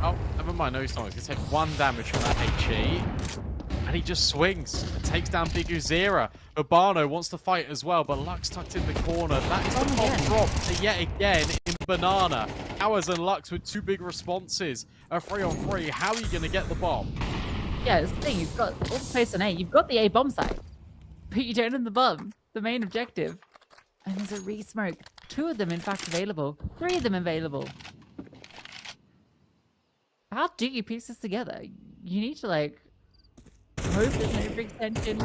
Oh, never mind. No, he's not. He's gonna take 1 damage from that HE. And he just swings and takes down Big Uzira. Urbano wants to fight as well, but Lux tucked in the corner. That is the top drop to yet again in Banana. Cowes and Lux with 2 big responses. A 3-on-3. How are you going to get the bomb? Yeah, it's the thing. You've got all the space on A. You've got the A bomb site, but you don't have the bomb. The main objective. And there's a re-smoke. 2 of them, in fact, available. 3 of them available. How do you piece this together? You need to, like, hope there's no extension.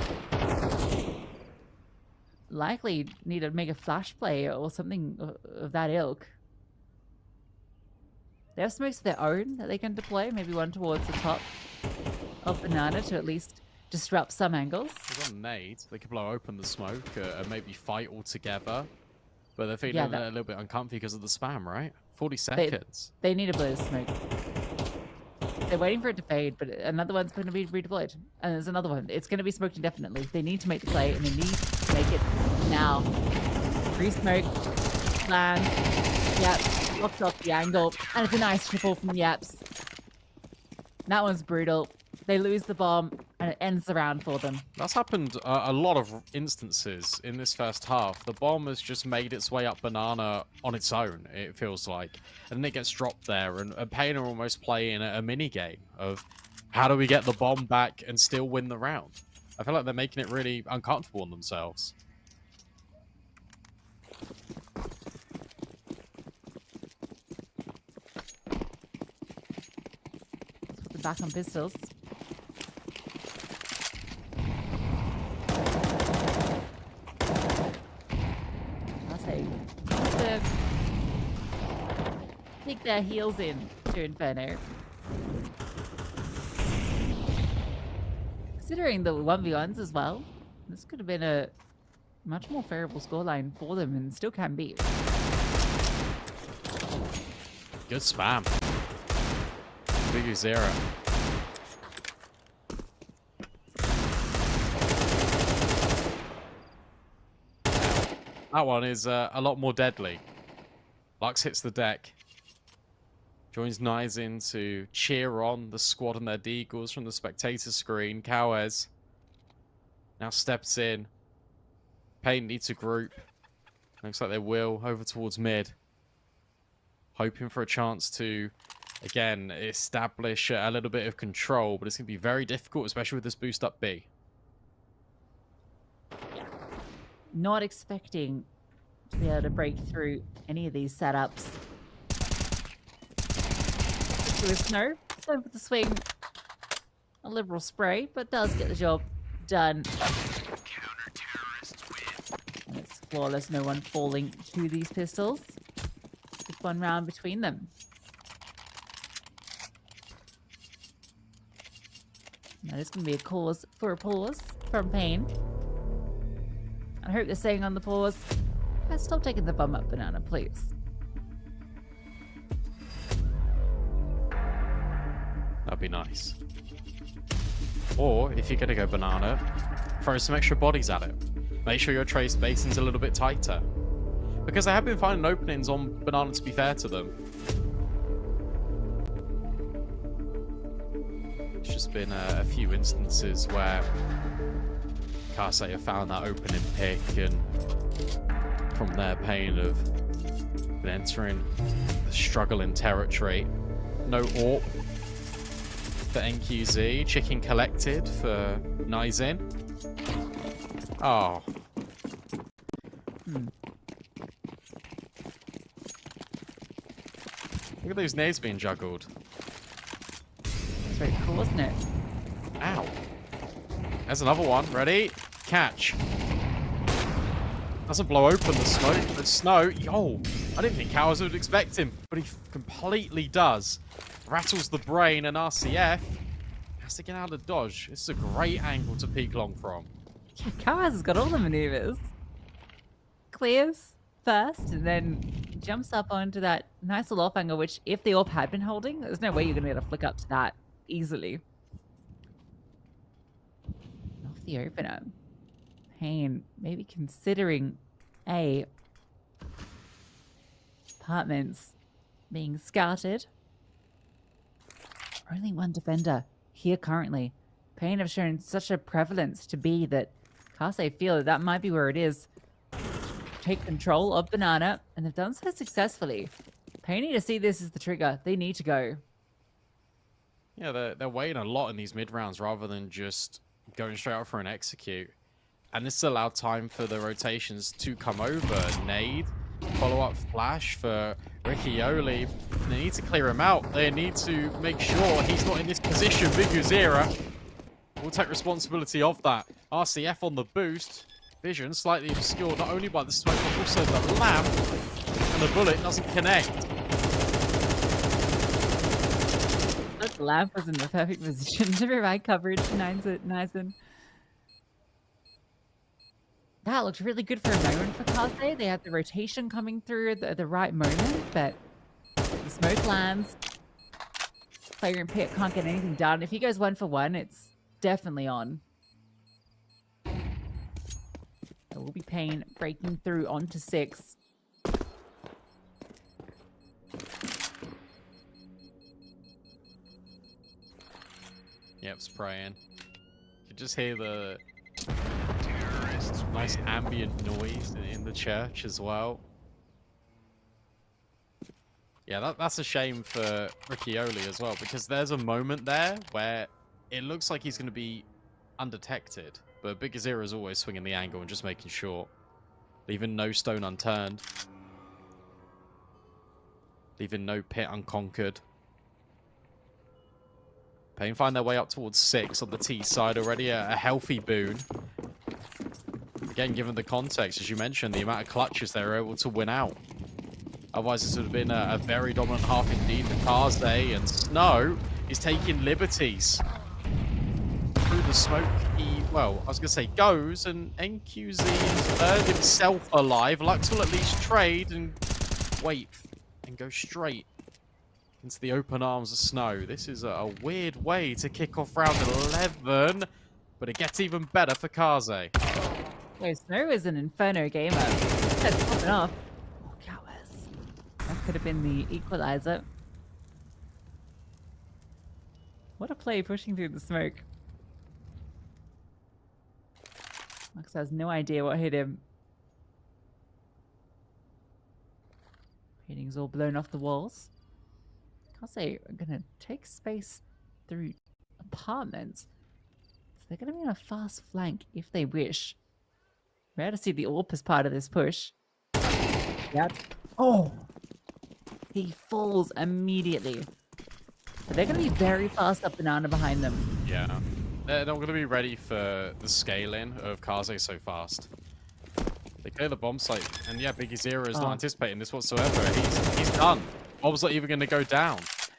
Likely need to make a flash play or something of that ilk. They have smokes of their own that they can deploy. Maybe one towards the top of Banana to at least disrupt some angles. They've got nades. They could blow open the smoke and maybe fight all together. But they're feeling a little bit uncomfy because of the spam, right? 40 seconds. They need a blow smoke. They're waiting for it to fade, but another one's going to be redeployed. And there's another one. It's going to be smoked indefinitely. They need to make the play, and they need to make it now. Free smoke. Land. Yep. Locked off the angle. And it's a nice triple from Yaps. That one's brutal. They lose the bomb, and it ends the round for them. That's happened a lot of instances in this first half. The bomb has just made its way up banana on its own, it feels like. And then it gets dropped there, and paiN are almost playing a mini game of how do we get the bomb back and still win the round? I feel like they're making it really uncomfortable on themselves. Let's put them back on pistols. Dig their heels in to Inferno. Considering the 1v1s as well, this could have been a much more favorable scoreline for them and still can be. Good spam. Big zero. That one is a lot more deadly. Lux hits the deck. Joins Nice in to cheer on the squad and their Deagles from the spectator screen. Cowes now steps in. paiN needs a group. Looks like they will. Over towards mid. Hoping for a chance to, again, establish a little bit of control. But it's going to be very difficult, especially with this boost up B. Not expecting to be able to break through any of these setups. With Snow, so with the swing, a liberal spray, but does get the job done. And it's flawless, no one falling to these pistols. Just one round between them. Now this can be a cause for a pause from paiN. I hope they're staying on the pause. Guys, stop taking the bum up banana, please. That'd be nice. Or, if you're going to go banana, throw some extra bodies at it. Make sure your trade spacing's a little bit tighter. Because I have been finding openings on banana, to be fair to them. It's just been a few instances where Case have found that opening pick, and from there paiN have been entering the struggling territory. No AWP for NQZ. Chicken collected for Nizin. Oh. Look at those nades being juggled. That's very cool, isn't it? Ow. There's another one. Ready? Catch. Doesn't blow open the smoke, but Snow. Yo, I didn't think Cowes would expect him, but he completely does. Rattles the brain, and RCF has to get out of dodge. This is a great angle to peek long from. Yeah, Cowes has got all the maneuvers. Clears first, and then jumps up onto that nice little off angle, which if the AWP had been holding, there's no way you're going to be able to flick up to that easily. Off the opener. paiN maybe considering apartments being scouted. Only one defender here currently. paiN have shown such a prevalence to B that Case feel that might be where it is. Take control of banana, and they've done so successfully. paiN need to see this as the trigger. They need to go. Yeah, they're waiting a lot in these mid rounds rather than just going straight out for an execute. And this allowed time for the rotations to come over. Nade, follow-up flash for Riccioli. They need to clear him out. They need to make sure he's not in this position. Big Uzera will take responsibility of that. RCF on the boost. Vision slightly obscured not only by the smoke, but also the lamp. And the bullet doesn't connect. The lamp was in the perfect position to provide coverage to Nizin. That looked really good for a moment for Case. They had the rotation coming through at the right moment, but the smoke lands. Player in pit can't get anything done. If he goes 1 for 1, it's definitely on. It will be paiN breaking through onto 6. Yep, spraying. You can just hear the Terrorists nice win. ambient noise in the church as well. Yeah, that's a shame for Riccioli as well, because there's a moment there where it looks like he's going to be undetected, but Big Azira is always swinging the angle and just making sure, leaving no stone unturned, leaving no pit unconquered. paiN find their way up towards 6 on the T side already, a healthy boon. Again, given the context, as you mentioned, the amount of clutches they were able to win out. Otherwise, this would have been a very dominant half indeed for Karze, and Snow is taking liberties. Through the smoke, well, I was going to say goes, and NQZ is third himself alive. Lux will at least trade and wait and go straight into the open arms of Snow. This is a weird way to kick off round 11, but it gets even better for Karze. Oh, Snow is an Inferno gamer. That's popping off. Oh, cowards. That could have been the equalizer. What a play pushing through the smoke. Lux has no idea what hit him. Painting's all blown off the walls. Karze are going to take space through apartments. So they're going to be on a fast flank if they wish. Rare to see the AWP as part of this push. Yep. Oh! He falls immediately. But they're going to be very fast up banana behind them. Yeah. They're not going to be ready for the scaling of Karze so fast. They clear the bomb site, and yeah, Big Azira is not anticipating this whatsoever. He's done. Bomb's not even going to go down.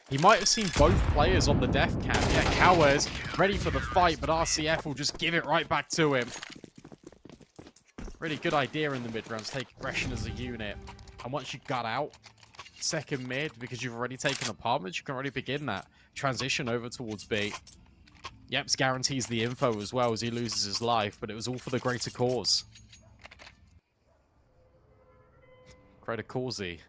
He might have seen both players on the def cam. Yeah, Cowards ready for the fight, but RCF will just give it right back to him. Really good idea in the mid rounds, take aggression as a unit. And once you gut out second mid, because you've already taken apartments, you can already begin that transition over towards B. Yeps guarantees the info as well as he loses his life, but it was all for the greater cause. Greater causey.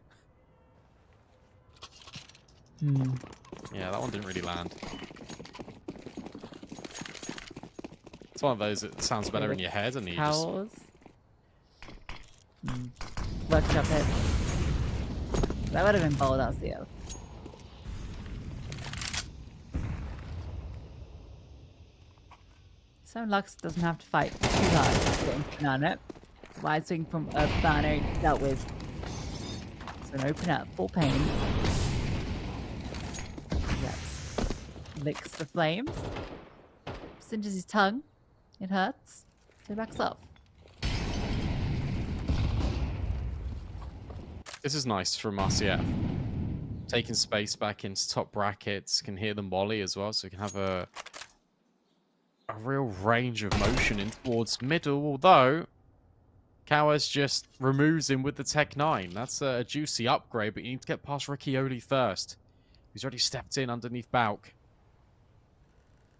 Yeah, that one didn't really land. It's one of those that sounds better in your head, and you just... Worked up it. That would have been bold LCL. So Lux doesn't have to fight too hard. On it. Wide swing from Urbano dealt with. So an open up for paiN. Yes. Licks the flames. Singes his tongue. It hurts. So he backs off. This is nice from RCF. Taking space back into top brackets. Can hear the molly as well, so we can have a real range of motion in towards middle, although Cowards just removes him with the Tech 9. That's a juicy upgrade, but you need to get past Riccioli first. He's already stepped in underneath Bauk.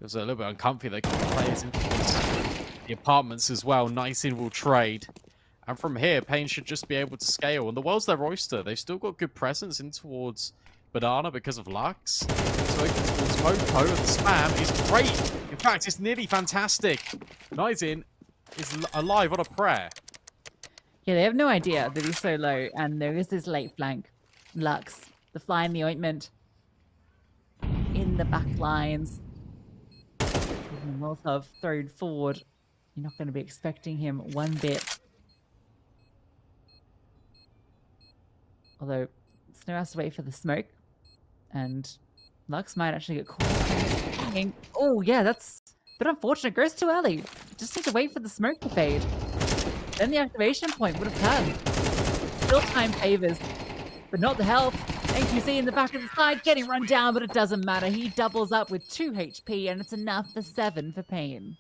It was a little bit uncomfy. They got the players into the apartments as well. Nice in will trade. And from here, paiN should just be able to scale. And the world's their oyster. They've still got good presence in towards Banana because of Lux. So towards Mopo, and the spam is great. In fact, it's nearly fantastic. Nizin is alive on a prayer. Yeah, they have no idea that he's so low. And there is this late flank. Lux, the fly in the ointment. In the back lines. Molotov thrown forward. You're not going to be expecting him one bit. Although, Snow has to wait for the smoke. And Lux might actually get caught. Oh, yeah, that's a bit unfortunate. Goes too early. Just need to wait for the smoke to fade. Then the activation point would have come. Still time favors, but not the health. NQC in the back of the side, getting run down, but it doesn't matter. He doubles up with 2 HP, and it's enough for 7 for paiN.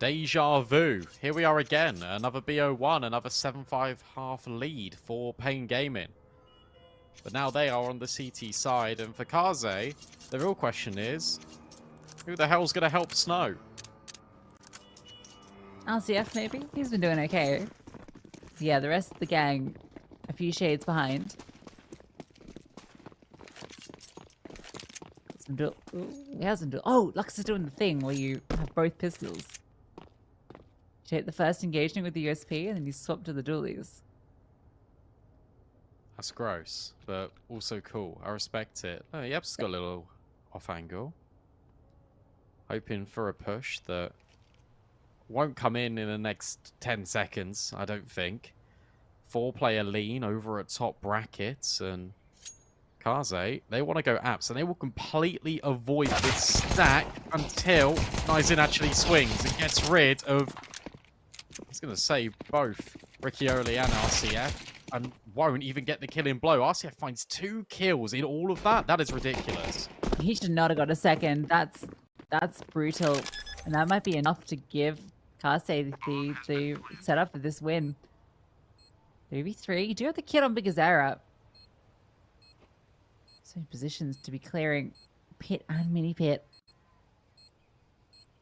Deja vu. Here we are again. Another BO1, another 7-5 half lead for paiN Gaming. But now they are on the CT side. And for Kaze, the real question is, who the hell's going to help Snow? LCF maybe? He's been doing okay. Yeah, the rest of the gang, a few shades behind. Oh, Lux is doing the thing where you have both pistols. You take the first engagement with the USP and then you swap to the dualies. That's gross, but also cool. I respect it. Oh, Yep's got a little off angle. Hoping for a push that won't come in the next 10 seconds, I don't think. 4-player lean over at top brackets, and Kaze, they want to go apps, and they will completely avoid this stack until Nizin actually swings and gets rid of, I was going to say, both Riccioli and RCF, and won't even get the killing blow. RCF finds 2 kills in all of that. That is ridiculous. He should not have got a second. That's brutal. And that might be enough to give Kaze the setup for this win. 3v3. You do have the kid on Bigazera. So in positions to be clearing pit and mini pit.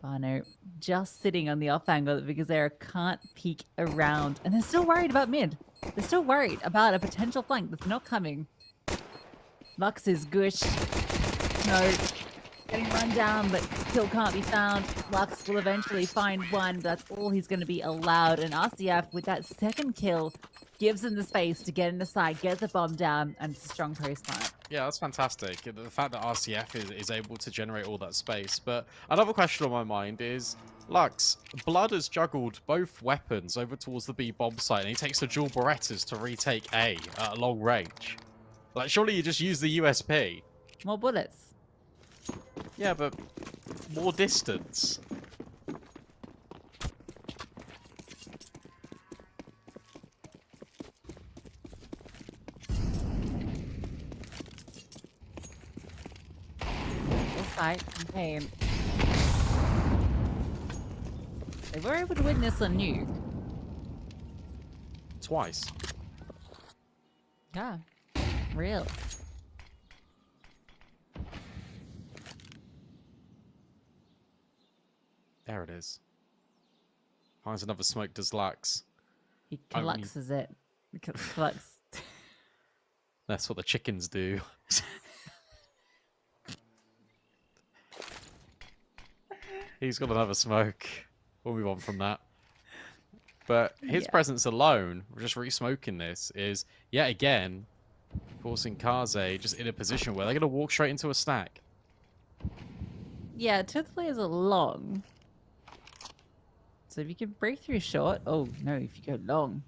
Barno just sitting on the off angle that Bigazera can't peek around. And they're still worried about mid. They're still worried about a potential flank that's not coming. Lux is gushed. No. Getting run down, but kill can't be found. Lux will eventually find one. That's all he's going to be allowed. And RCF, with that second kill, gives him the space to get in the side, get the bomb down, and it's a strong post-plant. Yeah, that's fantastic. The fact that RCF is able to generate all that space. But another question on my mind is, Lux, Blood has juggled both weapons over towards the B bomb site, and he takes the dual Berettas to retake A at long range. Like, surely you just use the USP. More bullets. Yeah, but more distance. Fight and paiN. They were able to win this on Nuke. Twice. Yeah. Real. There it is. Finds another smoke, does Lux. He colluxes it. Collux. That's what the chickens do. He's got another smoke. We'll move on from that. But his presence alone, just re-smoking this, is yet again forcing Kaze just in a position where they're going to walk straight into a stack. Yeah, 2 players are long. So if you can break through short. Oh no, if you go long.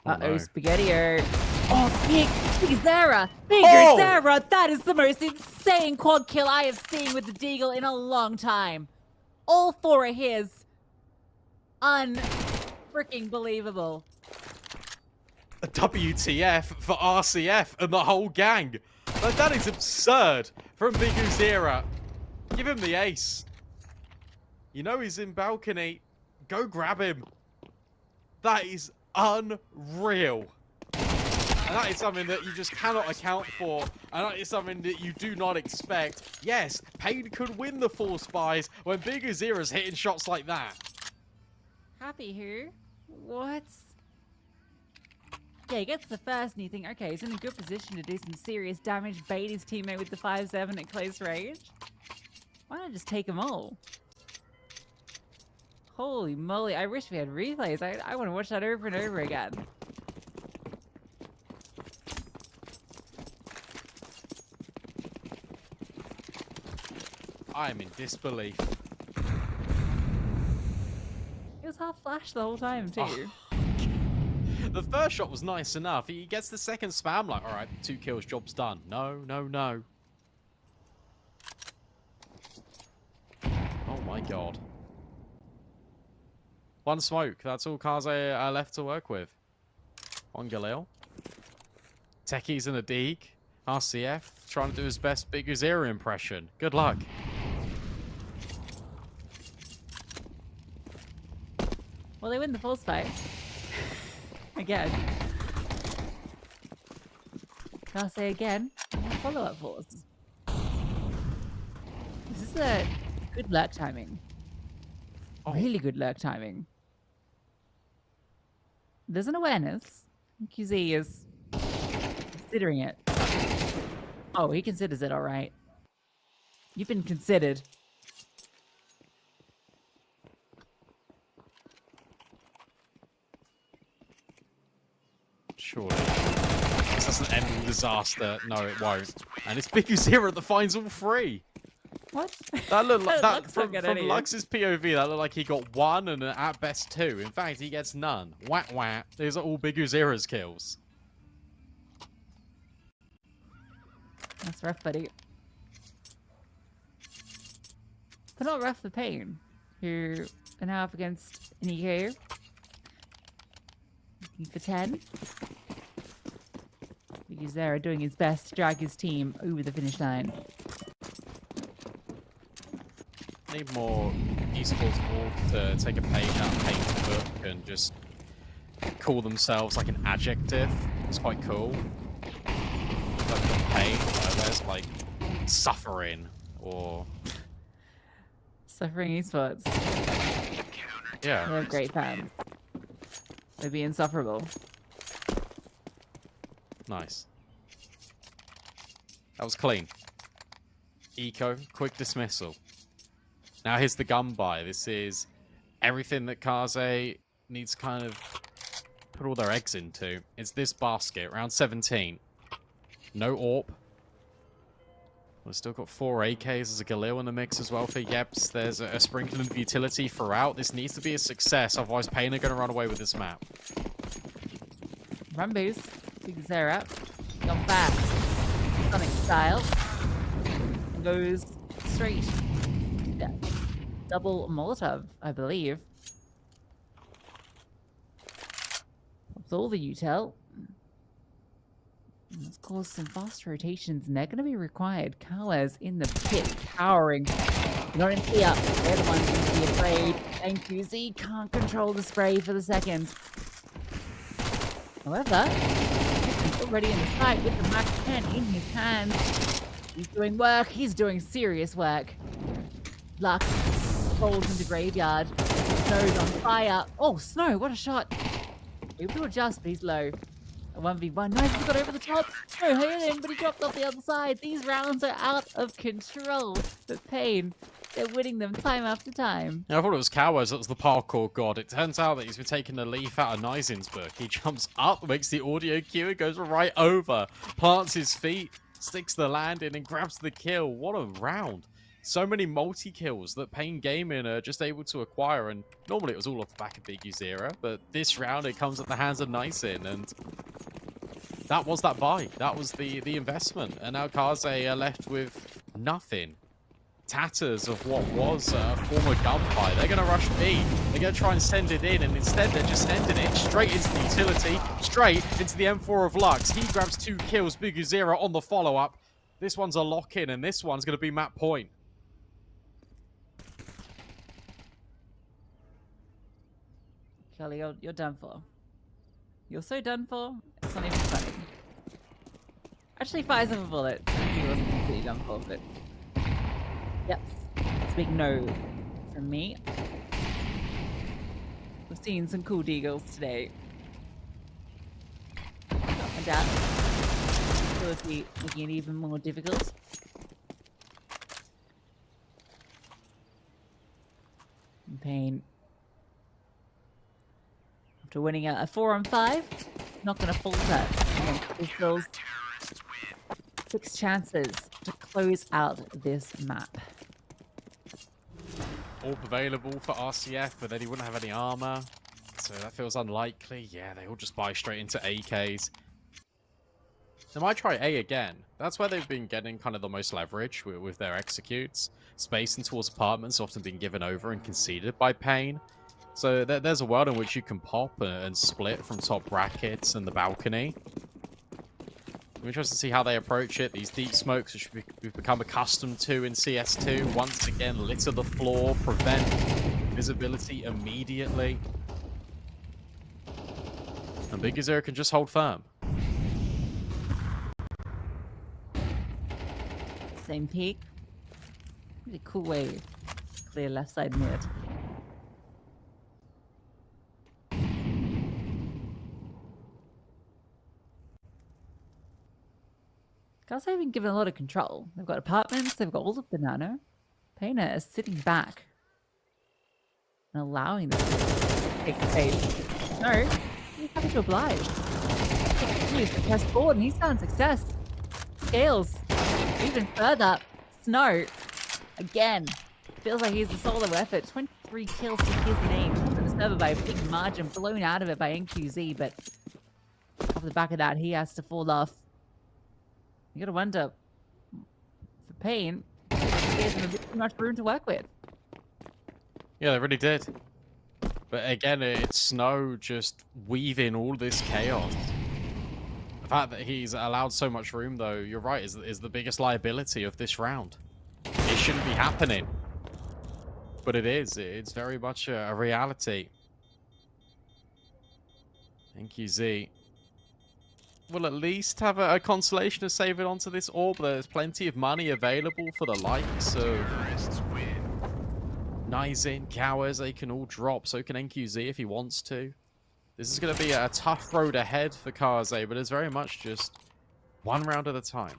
Uh-oh, Spaghetti-O. Oh, Big Zara! Bigger Zara! That is the most insane quad kill I have seen with the Deagle in a long time. All 4 are his. Un-freaking believable. A WTF for RCF and the whole gang. Like, that is absurd from Big Zara. Give him the ace. You know he's in balcony. Go grab him. That is unreal. And that is something that you just cannot account for. And that is something that you do not expect. Yes, paiN could win the 4 spies when Big Zera's hitting shots like that. Happy who? What? Yeah, he gets the first and you think, okay, he's in a good position to do some serious damage, bait his teammate with the 5-7 at close range. Why not just take them all? Holy moly, I wish we had replays. I want to watch that over and over again. I am in disbelief. It was half flash the whole time, too. Oh. The first shot was nice enough. He gets the second spam, like, alright, 2 kills, job's done. No, no, no. Oh my god. 1 smoke. That's all Kaze left to work with. On Galil. Techies in a Deeg. RCF trying to do his best Big Zera impression. Good luck. Well, they win the force fight. Again. I'll say again, follow-up force. This is a good lurk timing. Really good lurk timing. There's an awareness. QZ is considering it. Oh, he considers it all right. You've been considered. Surely. This doesn't end in disaster. No, it won't. And it's Big Zero that finds all three. What? That looked like that from any. Lux's POV. That looked like he got one and at best two. In fact, he gets none. Wah wah. These are all Big Zero's kills. That's rough, buddy. But not rough for paiN, who are now up against an EO. Looking for 10. Big Zero doing his best to drag his team over the finish line. Need more esports org to take a page out of paiN's book and just call themselves like an adjective. It's quite cool. Like paiN, there's like suffering or Suffering Esports. yeah. They're great fans. They'd be insufferable. Nice. That was clean. Eco, quick dismissal. Now here's the gun buy. This is everything that Kaze needs to kind of put all their eggs into. It's this basket, round 17. No AWP. We've still got 4 AKs. There's a Galil in the mix as well for Yeps. There's a sprinkling of utility throughout. This needs to be a success, otherwise paiN are going to run away with this map. Run boost. Big Zero up. Gone fast. Sonic style. And goes straight. Yeah. Double Molotov, I believe. That's all the util. Let's cause some fast rotations, and they're going to be required. Kala's in the pit, cowering. Not in fear. They're the ones going to be afraid. And QZ can't control the spray for the second. However, he's already in the fight with the Mac 10 in his hand. He's doing work. He's doing serious work. Lux falls into graveyard. Snow's on fire. Oh, Snow, what a shot. Able to adjust, but he's low. A 1v1. Nice, he got over the top. No hit him, but he dropped off the other side. These rounds are out of control. But paiN, they're winning them time after time. Yeah, I thought it was Cowers that was the parkour god. It turns out that he's been taking the leaf out of Nizin's book. He jumps up, makes the audio cue, and goes right over. Plants his feet, sticks the landing, and grabs the kill. What a round. So many multi-kills that paiN Gaming are just able to acquire, and normally it was all off the back of Big Zero, but this round it comes at the hands of Nizin, and that was that buy. That was the investment, and now Kaze are left with nothing. Tatters of what was a former gunfight. They're going to rush B. They're going to try and send it in, and instead they're just sending it straight into the utility, straight into the M4 of Lux. He grabs 2 kills, Big Zero on the follow-up. This one's a lock-in, and this one's going to be map point. Kelly, you're done for. You're so done for, it's not even funny. Actually, fires of a bullet. He wasn't completely done for, but... Yep. It's a big no from me. We've seen some cool deagles today. Up and down. Ability making it even more difficult. And paiN. After winning a 4-on-5, not going to falter. There's still 6 chances to close out this map. AWP available for RCF, but then he wouldn't have any armor, so that feels unlikely. Yeah, they all just buy straight into AKs. They might try A again. That's where they've been getting kind of the most leverage with their executes. Space in towards apartments often been given over and conceded by paiN. So there's a world in which you can pop and split from top brackets and the balcony. I'm interested to see how they approach it. These deep smokes, which we've become accustomed to in CS2, once again litter the floor, prevent visibility immediately. And Big Zero can just hold firm. Same peak. Really cool way to clear left side mid. Guys have been given a lot of control. They've got apartments, they've got all of Banana. paiN is sitting back and allowing them to take the bait. No, he's having to oblige. He continues to press forward and he's found success. Scales even further. Snow again. Feels like he's the solo effort. 23 kills to his name. Top of the server by a big margin, blown out of it by NQZ, but off the back of that, he has to fall off. You gotta wonder for paiN, there's a bit too much room to work with. Yeah, they really did. But again, it's Snow just weaving all this chaos. The fact that he's allowed so much room, though, you're right, is the biggest liability of this round. It shouldn't be happening. But it is. It's very much a reality. NQZ will at least have a consolation of saving onto this orb. There's plenty of money available for the likes of Nizin, Cowers. They can all drop. So can NQZ if he wants to. This is going to be a tough road ahead for Kaze, but it's very much just one round at a time.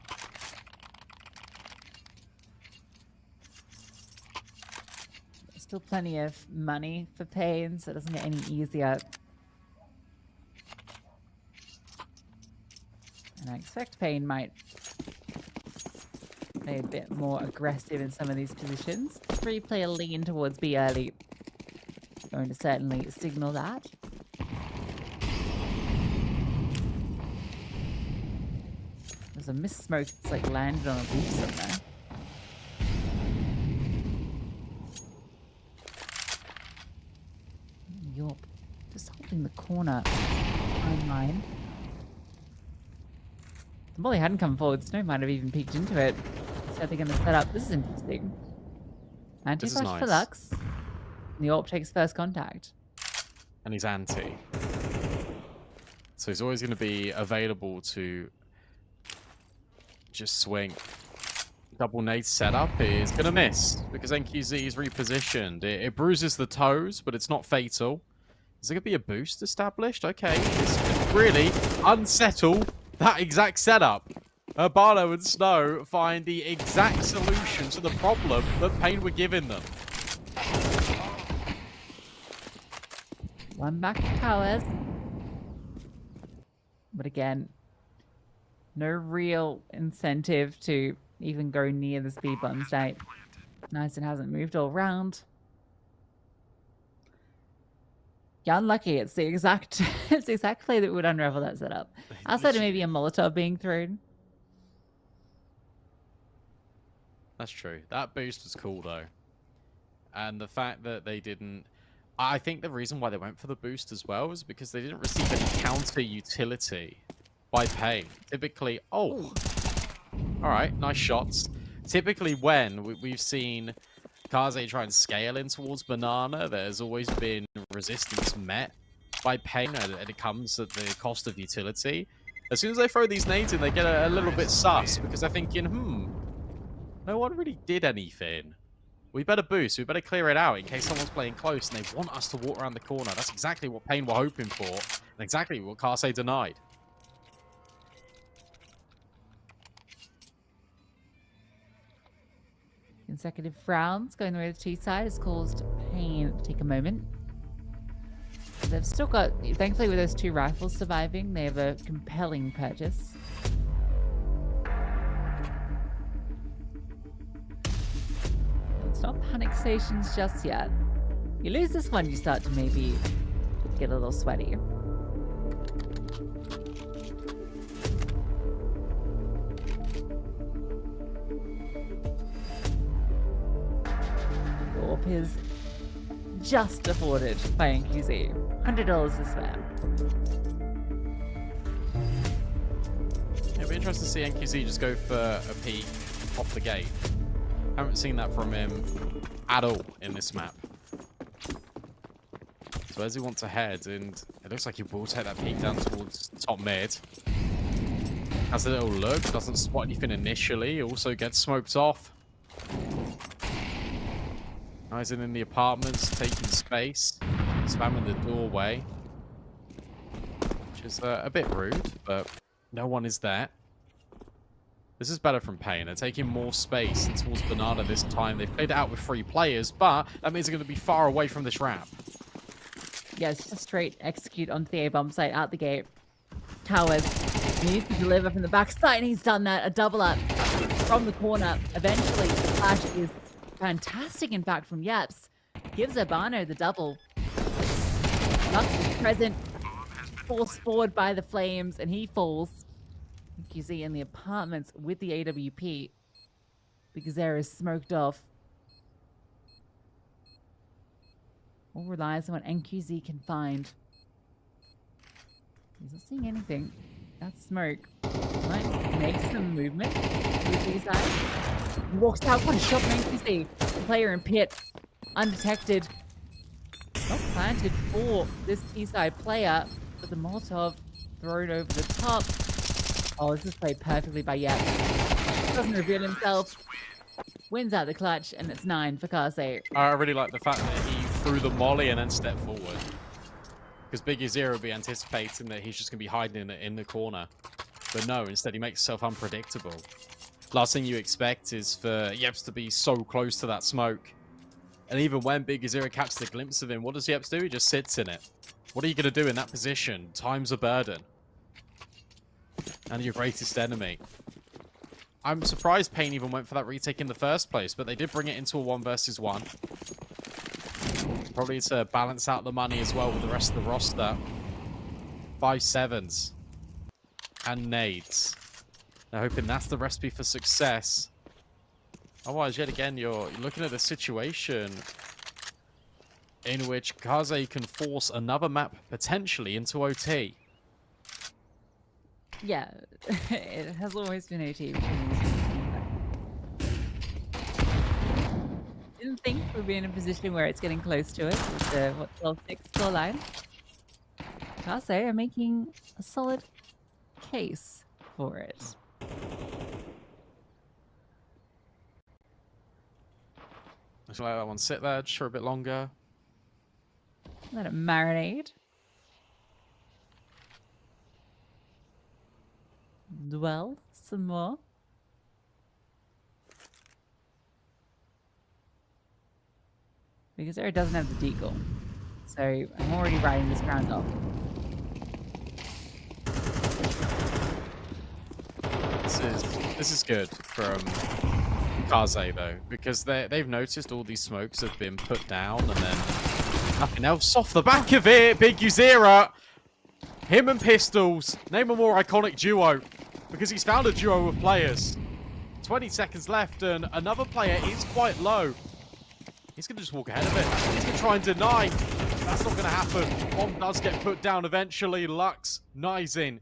There's still plenty of money for paiN, so it doesn't get any easier. And I expect paiN might play a bit more aggressive in some of these positions. 3-player lean towards B early. Going to certainly signal that. There's a mist smoke that's like landed on a roof somewhere. York just holding the corner line. The Molly hadn't come forward. Snow might have even peeked into it. So they're going to set up. This is interesting. Anti-flash for Lux. The AWP takes first contact. And he's anti. So he's always going to be available to just swing. Double nade setup is going to miss because NQZ is repositioned. It bruises the toes, but it's not fatal. Is there going to be a boost established? Okay, this could really unsettle that exact setup. Urbano and Snow find the exact solution to the problem that paiN were giving them. One back to Towers. But again, no real incentive to even go near the speed bomb site. Nizin hasn't moved all round. Yeah, unlucky. It's the exact play that would unravel that setup. Outside of maybe a Molotov being thrown. That's true. That boost was cool though. And the fact that they didn't... I think the reason why they went for the boost as well is because they didn't receive any counter utility by paiN. Typically... Oh! Alright, nice shots. Typically when we've seen Kaze try and scale in towards Banana, there's always been resistance met by paiN, and it comes at the cost of utility. As soon as they throw these nades in, they get a little bit sus, because they're thinking, no one really did anything. We better boost, we better clear it out in case someone's playing close and they want us to walk around the corner. That's exactly what paiN were hoping for, and exactly what Kaze denied. Consecutive rounds going the way of the T side has caused paiN to take a moment. They've still got, thankfully with those 2 rifles surviving, they have a compelling purchase. It's not panic stations just yet. You lose this one, you start to maybe get a little sweaty. AWP is just afforded by NQZ. $100 to spare. It'll be interesting to see NQZ just go for a peek off the gate. Haven't seen that from him at all in this map. So as he wants to head, and It looks like he will take that peek down towards top mid. Has a little look, doesn't spot anything initially, also gets smoked off. Eyes in the apartments, taking space, spamming the doorway. Which is a bit rude, but no one is there. This is better from paiN. They're taking more space towards Banana this time. They've played it out with 3 players, but that means they're going to be far away from this ramp. Yeah, it's just straight execute onto the A-bomb site out the gate. Towers needs to deliver from the backside, and he's done that. A double up from the corner. Eventually, the flash is fantastic, in fact, from Yeps. Gives Urbano the double. Lux is present, forced forward by the flames, and he falls. You see in the apartments with the AWP because there is smoked off. All relies on what NQZ can find. He's not seeing anything. That's smoke. Might make some movement with these guys. He walks out, what a shot from NQZ. The player in pit, undetected. Not planted for this T-side player, but the Molotov thrown over the top. Oh, this is played perfectly by Yep. Doesn't reveal himself. Wins out the clutch, and it's 9 for Kase. I really like the fact that he threw the molly and then stepped forward. Because Biggie Zero would be anticipating that he's just going to be hiding in the corner. But no, instead he makes himself unpredictable. Last thing you expect is for Yeps to be so close to that smoke. And even when Biggie Zero catches a glimpse of him, what does Yeps do? He just sits in it. What are you going to do in that position? Time's a burden. And your greatest enemy. I'm surprised paiN even went for that retake in the first place, but they did bring it into a 1 versus 1. Probably to balance out the money as well with the rest of the roster. 5 7s. And nades. They're hoping that's the recipe for success. Otherwise, yet again, you're looking at a situation in which Kaze can force another map potentially into OT. Yeah, it has always been OT. Didn't think we'd be in a position where it's getting close to it with the 12-6 scoreline. Kase are making a solid case for it. Just let that one sit there just for a bit longer. Let it marinate. Dwell some more. Because Eric doesn't have the deagle. So I'm already writing this round off. This is good from Kaze though, because they've noticed all these smokes have been put down and then nothing else off the back of it. Big Uzera, him and Pistols, name a more iconic duo, because he's found a duo of players. 20 seconds left and another player is quite low. He's going to just walk ahead of it. He's going to try and deny. That's not going to happen. Bomb does get put down eventually. Lux, Nizin,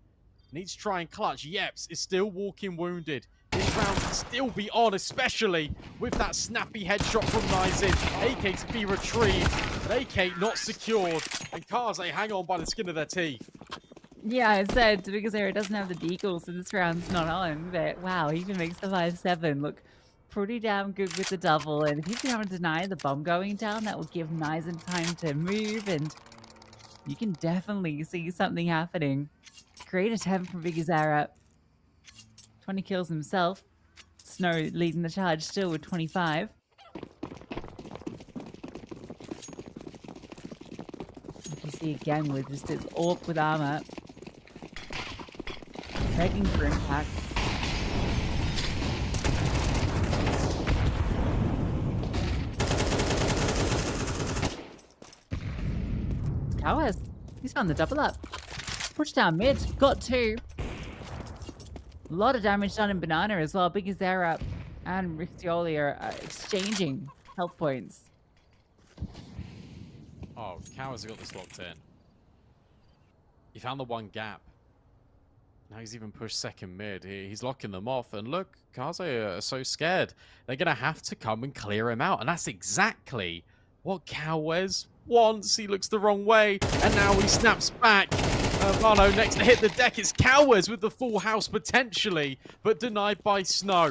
needs to try and clutch. Yeps is still walking wounded. This round can still be on, especially with that snappy headshot from Nizin. AK to be retrieved, but AK not secured. And Kaze hang on by the skin of their teeth. Yeah, I said because Eric doesn't have the deagle, so this round's not on. But wow, he even makes the 5-7 look pretty damn good with the double. And if he's going to deny the bomb going down, that will give Nizin time to move. And you can definitely see something happening. Great attempt from Biggie Zara. 20 kills himself. Snow leading the charge still with 25. You see again with just this AWP with armor. Begging for impact. Towers. He's found the double up. Push down mid. Got 2. A lot of damage done in Banana as well. Big Zara and Riccioli are exchanging health points. Oh, Cowards have got this locked in. He found the one gap. Now he's even pushed second mid. He's locking them off. And look, Kaze are so scared. They're going to have to come and clear him out. And that's exactly what Cowes once. He looks the wrong way, and now he snaps back. Mono next to hit the deck. It's Cowards with the full house potentially, but denied by Snow.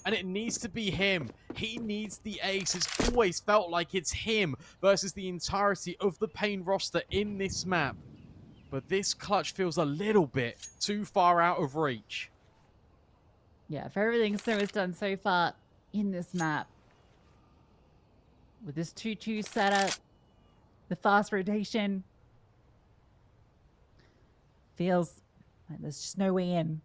And it needs to be him. He needs the ace. It's always felt like it's him versus the entirety of the paiN roster in this map. But this clutch feels a little bit too far out of reach. Yeah, for everything Snow has done so far in this map, with this 2-2 setup, the fast rotation, feels like there's just no way in.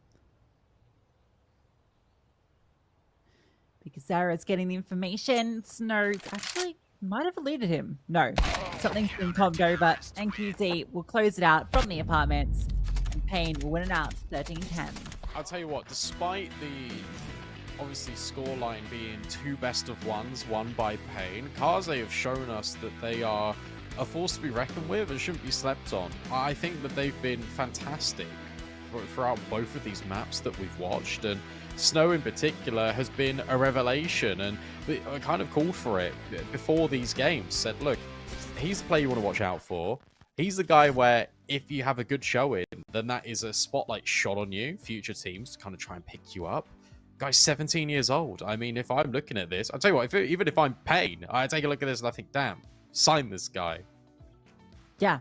Because Zara's getting the information. Snow actually might have eluded him. No, something's been combed over. NQZ will close it out from the apartments. And paiN will win it out 13-10. I'll tell you what, despite the obviously scoreline being 2 best-of-1s won by paiN, Kaze have shown us that they are a force to be reckoned with and shouldn't be slept on. I think that they've been fantastic throughout both of these maps that we've watched, and Snow in particular has been a revelation, and I kind of called for it before these games. Said, look, he's the player you want to watch out for. He's the guy where if you have a good showing, then that is a spotlight shot on you, future teams to kind of try and pick you up. Guy's 17 years old. I mean, if I'm looking at this, I'll tell you what, even if I'm paiN, I take a look at this and I think, damn, sign this guy. Yeah,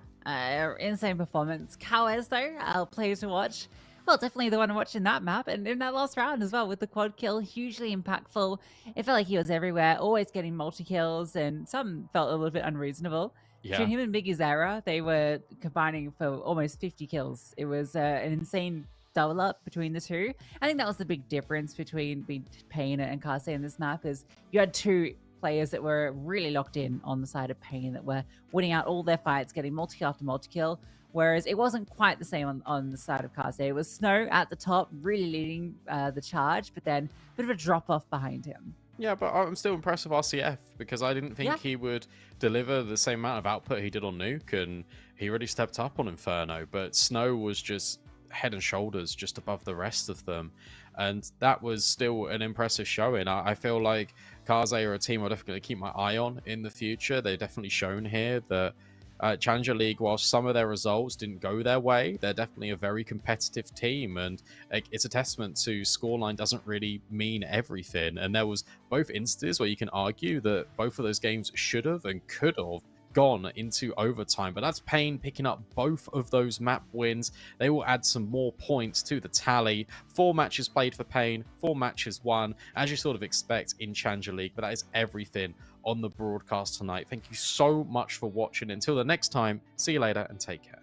insane performance. Cowards, though, our player to watch. Well, definitely the one watching that map and in that last round as well with the quad kill, hugely impactful. It felt like he was everywhere, always getting multi-kills, and some felt a little bit unreasonable. Yeah. Between him and Biggie Zara, they were combining for almost 50 kills. It was an insane double up between the two. I think that was the big difference between paiN and Kaze in this map, is you had two players that were really locked in on the side of paiN, that were winning out all their fights, getting multi-kill after multi-kill, whereas it wasn't quite the same on the side of Kaze. It was Snow at the top, really leading the charge, but then a bit of a drop-off behind him. Yeah, but I'm still impressed with RCF because I didn't think he would deliver the same amount of output he did on Nuke, and he really stepped up on Inferno, but Snow was just head and shoulders just above the rest of them, and that was still an impressive showing. I feel like Kaze are a team I'm definitely going to keep my eye on in the future. They've definitely shown here that Challenger League, while some of their results didn't go their way, they're definitely a very competitive team, and it's a testament to scoreline doesn't really mean everything. And there was both instances where you can argue that both of those games should have and could have gone into overtime, but that's paiN picking up both of those map wins. They will add some more points to the tally. 4 matches played for paiN, 4 matches won, as you sort of expect in Challenger League. But that is everything on the broadcast tonight. Thank you so much for watching. Until the next time, see you later and take care.